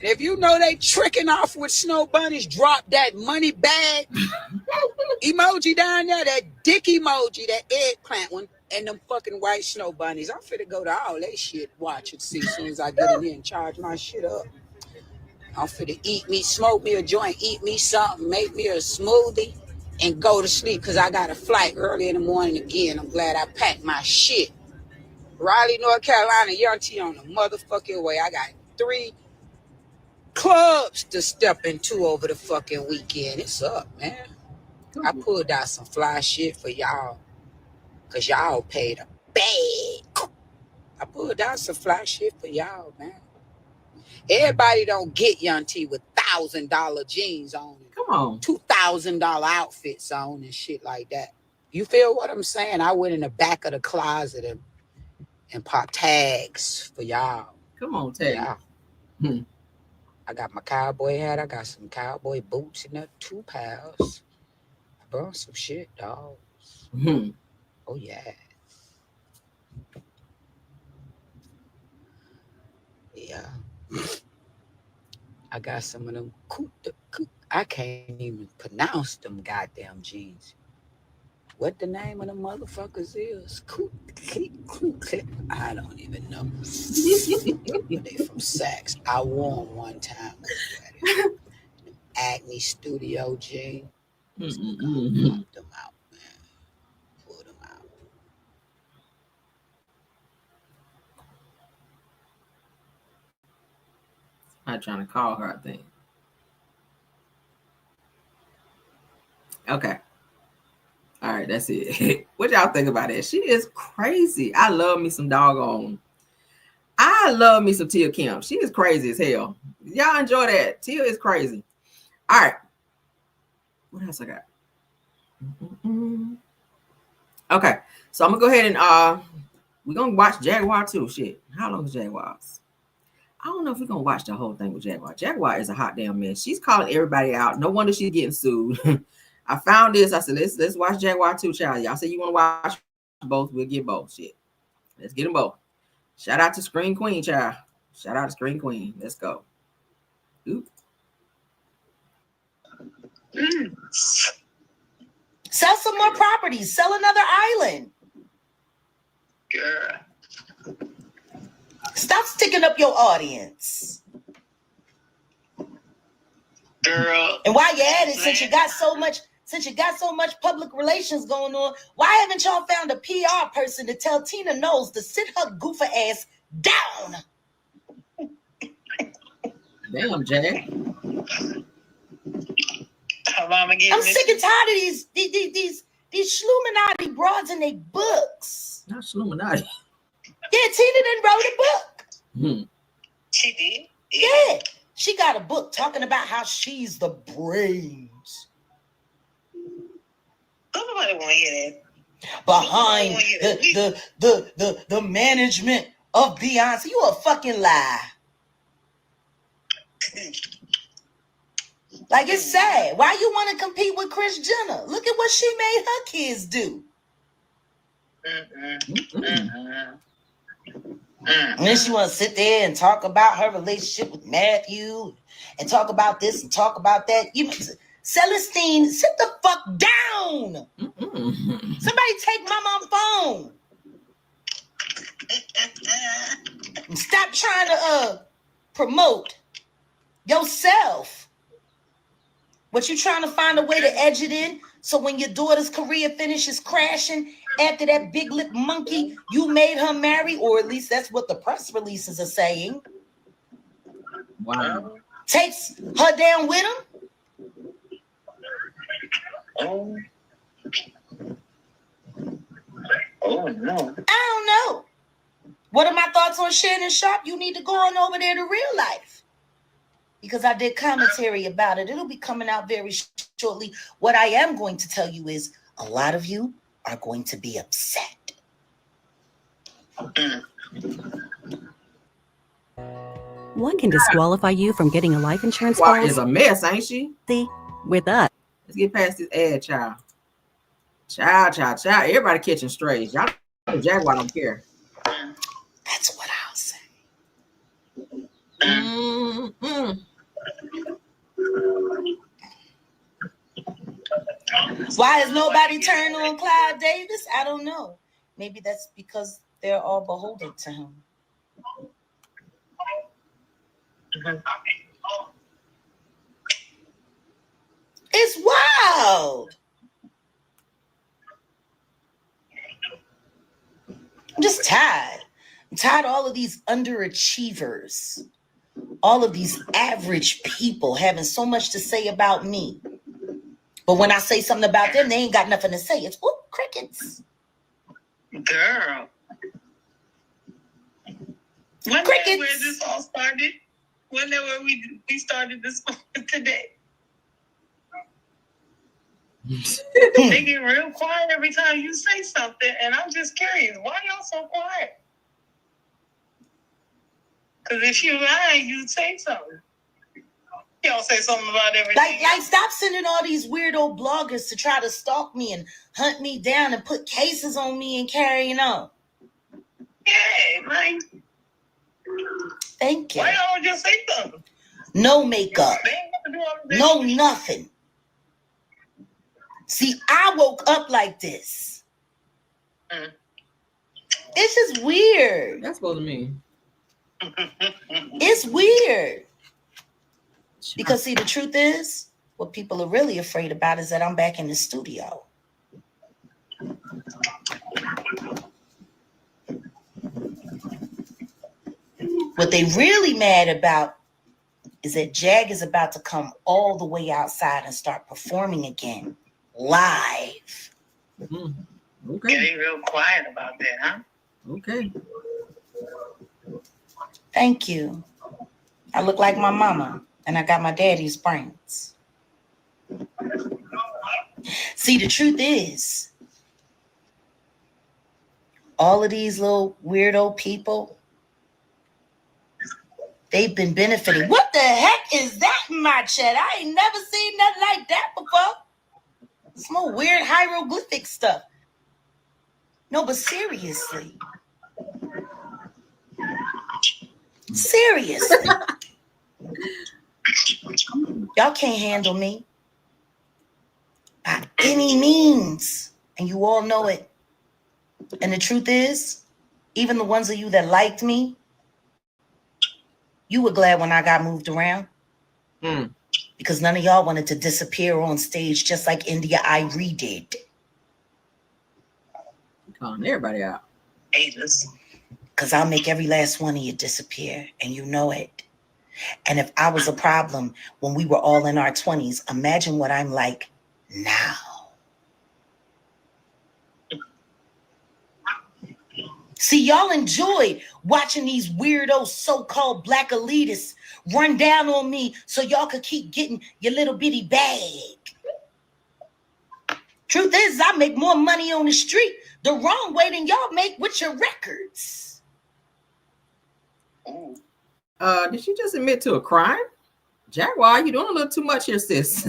And if you know they tricking off with snow bunnies, drop that money bag emoji down there, that dick emoji, that eggplant one, and them fucking white snow bunnies. I'm finna go to all that shit, watch and see as soon as I get in here and charge my shit up. I'm finna eat me, smoke me a joint, eat me something, make me a smoothie, and go to sleep because I got a flight early in the morning again. I'm glad I packed my shit. Raleigh, North Carolina, Young T on the motherfucking way. I got 3 clubs to step into over the fucking weekend. It's up, man. I pulled out some fly shit for y'all because y'all paid a bag. I pulled out some fly shit for y'all, man. Everybody don't get Young T with $1,000 jeans on and Come on. $2,000 outfits on and shit like that. You feel what I'm saying? I went in the back of the closet and popped tags for y'all. Come on, Tag. Yeah. I got my cowboy hat. I got some cowboy boots in there, 2 pals. I brought some shit, dog. Oh, yeah. Yeah. I got some of them. I can't even pronounce them goddamn jeans. What the name of the motherfuckers is? I don't even know. But they from Saks. I wore them one time. Acne Studio jeans. Pop them out, man. Pull them out. I'm trying to call her, I think. Okay. All right, that's it. What y'all think about it? She is crazy. I love me some doggone. I love me some Tia Kim. She is crazy as hell. Y'all enjoy that. Tia is crazy. All right. What else I got? Okay. So I'm gonna go ahead and we're gonna watch Jaguar too. Shit. How long is Jaguars? I don't know if we're gonna watch the whole thing with Jaguar. Jaguar is a hot damn mess. She's calling everybody out. No wonder she's getting sued. I found this. I said, let's watch Jaguar too, child. Y'all say you want to watch both, we'll get both. Shit. Let's get them both. Shout out to Screen Queen, child. Shout out to Screen Queen. Let's go. Oop. Sell some more properties. Sell another island. Girl. Stop sticking up your audience. Girl. And while you're at it, since you got so much public relations going on, why haven't y'all found a PR person to tell Tina Knowles to sit her goofer ass down? Damn, Jag. I'm sick and tired of these Schluminati broads in their books. Not Schluminati. Yeah, Tina done wrote a book. She did? Yeah. She got a book talking about how she's the brains. Nobody want to hear that. Behind the management of Beyonce. You a fucking lie. Like, it's sad. Why you want to compete with Kris Jenner? Look at what she made her kids do. And then she want to sit there and talk about her relationship with Matthew and talk about this and talk about that. Celestine, sit the fuck down. Somebody take my mom's phone. And stop trying to promote yourself. What you trying to find a way to edge it in so when your daughter's career finishes crashing after that big lip monkey you made her marry, or at least that's what the press releases are saying. Wow. Takes her down with him. Oh no. I don't know. What are my thoughts on Shannon Sharp? You need to go on over there to real life. Because I did commentary about it. It'll be coming out very shortly. What I am going to tell you is a lot of you are going to be upset. One can disqualify you from getting a life insurance Jaguar policy is a mess, ain't she? with us. Let's get past this ad, child. Child. Everybody catching strays. Y'all know Jaguar don't care. That's what I'll say. Why has nobody turned on Clive Davis? I don't know. Maybe that's because they're all beholden to him. It's wild. I'm just tired. I'm tired of all of these underachievers, all of these average people having so much to say about me. But when I say something about them, they ain't got nothing to say. It's whoop, crickets. Girl. Wasn't that where this all started? Wasn't that where we started this today? They get real quiet every time you say something, and I'm just curious, why y'all so quiet? Because if you lie, you say something. Y'all say something about everything. Like, stop sending all these weirdo bloggers to try to stalk me and hunt me down and put cases on me and carrying on. Yeah, like. Thank you. Why y'all just say something? No makeup. No nothing. See, I woke up like this. It's just weird. That's supposed to mean. It's weird. Because see, the truth is, what people are really afraid about is that I'm back in the studio. What they really mad about is that Jag is about to come all the way outside and start performing again, live. Okay. Getting real quiet about that, huh? Okay. Thank you. I look like my mama, and I got my daddy's brains. See, the truth is, all of these little weirdo people, they've been benefiting. What the heck is that in my chat? I ain't never seen nothing like that before. Some more weird hieroglyphic stuff. No, but seriously. Seriously. Y'all can't handle me by any means. And you all know it. And the truth is, even the ones of you that liked me, you were glad when I got moved around. Because none of y'all wanted to disappear on stage just like India Irie did. Calling everybody out. Haters. Because I'll make every last one of you disappear, and you know it. And if I was a problem when we were all in our 20s, imagine what I'm like now. See, y'all enjoyed watching these weirdo so-called black elitists run down on me so y'all could keep getting your little bitty bag. Truth is, I make more money on the street the wrong way than y'all make with your records. Did she just admit to a crime? Jaguar, you doing a little too much here, sis.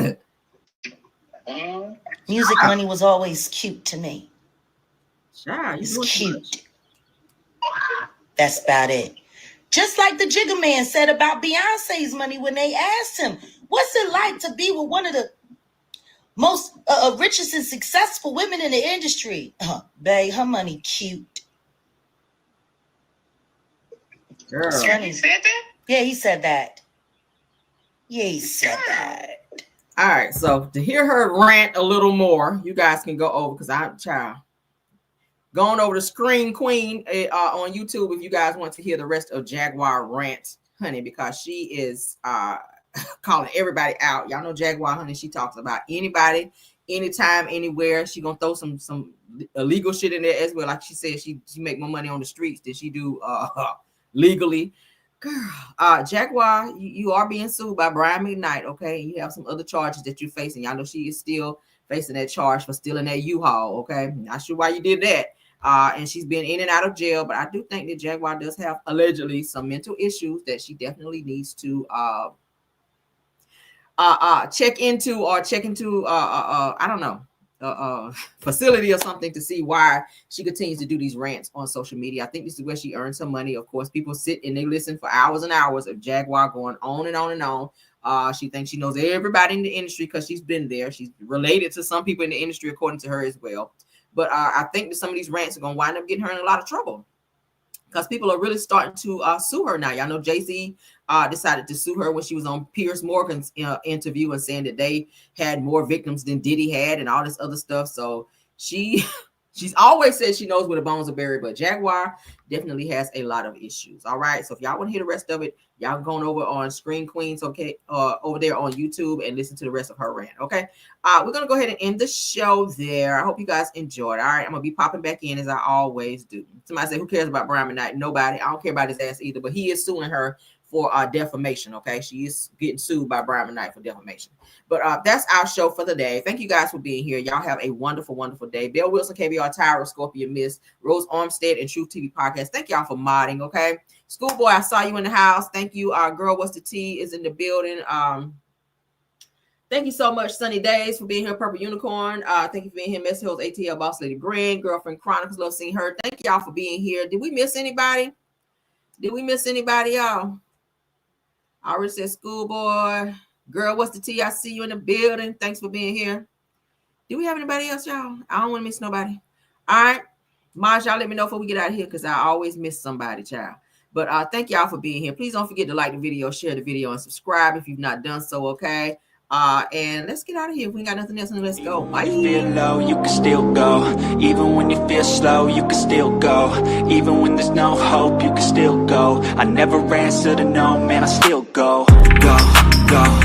Music money was always cute to me. Sure, it's cute. That's about it. Just like the Jigga Man said about Beyonce's money when they asked him, what's it like to be with one of the most richest and successful women in the industry? Babe, her money cute. Girl. He said that? Yeah, he said that. Yeah, he said that. All right, so to hear her rant a little more, you guys can go over, because I'm child. Going over to Screen Queen on YouTube if you guys want to hear the rest of Jaguar rant, honey, because she is calling everybody out. Y'all know Jaguar, honey. She talks about anybody, anytime, anywhere. She gonna throw some illegal shit in there as well. Like she said, she make more money on the streets than she do legally. Girl, Jaguar, you are being sued by Brian McKnight. Okay, you have some other charges that you're facing. Y'all know she is still facing that charge for stealing that U-Haul. Okay, not sure why you did that. And she's been in and out of jail. But I do think that Jaguar does have allegedly some mental issues that she definitely needs to check into I don't know, facility or something to see why she continues to do these rants on social media. I think this is where she earns some money. Of course, people sit and they listen for hours and hours of Jaguar going on and on and on. She thinks she knows everybody in the industry because she's been there. She's related to some people in the industry, according to her as well. But I think that some of these rants are going to wind up getting her in a lot of trouble because people are really starting to sue her now. Y'all know Jay-Z decided to sue her when she was on Piers Morgan's interview and saying that they had more victims than Diddy had and all this other stuff. So she's always said she knows where the bones are buried, but Jaguar definitely has a lot of issues. All right. So if y'all want to hear the rest of it, y'all going over on Screen Queens, okay, over there on YouTube and listen to the rest of her rant. Okay. We're going to go ahead and end the show there. I hope you guys enjoyed. All right. I'm going to be popping back in as I always do. Somebody say, who cares about Brian McKnight? Nobody. I don't care about his ass either, but he is suing her for defamation. Okay. She is getting sued by Byron Scott for defamation. But that's our show for the day. Thank you guys for being here. Y'all have a wonderful, wonderful day. Bill Wilson, KBR, Tyra, Scorpion Miss, Rose Armstead, and Truth TV Podcast. Thank y'all for modding. Okay. Schoolboy, I saw you in the house. Thank you. Our girl, What's the Tea, is in the building. Thank you so much, Sunny Days, for being here. Purple Unicorn. Thank you for being here. Miss Hills, ATL Boss Lady Green, Girlfriend Chronicles. Love seeing her. Thank y'all for being here. Did we miss anybody? Y'all? I already said Schoolboy. Girl, What's the Tea? I see you in the building. Thanks for being here. Do we have anybody else, y'all? I don't want to miss nobody. All right. Maj, y'all let me know before we get out of here because I always miss somebody, child. But thank y'all for being here. Please don't forget to like the video, share the video, and subscribe if you've not done so, okay? And let's get out of here. If we ain't got nothing else, let's go. Bye. When you feel low, you can still go. Even when you feel slow, you can still go. Even when there's no hope, you can still go. I never answer to no, man, I still go. Go, go.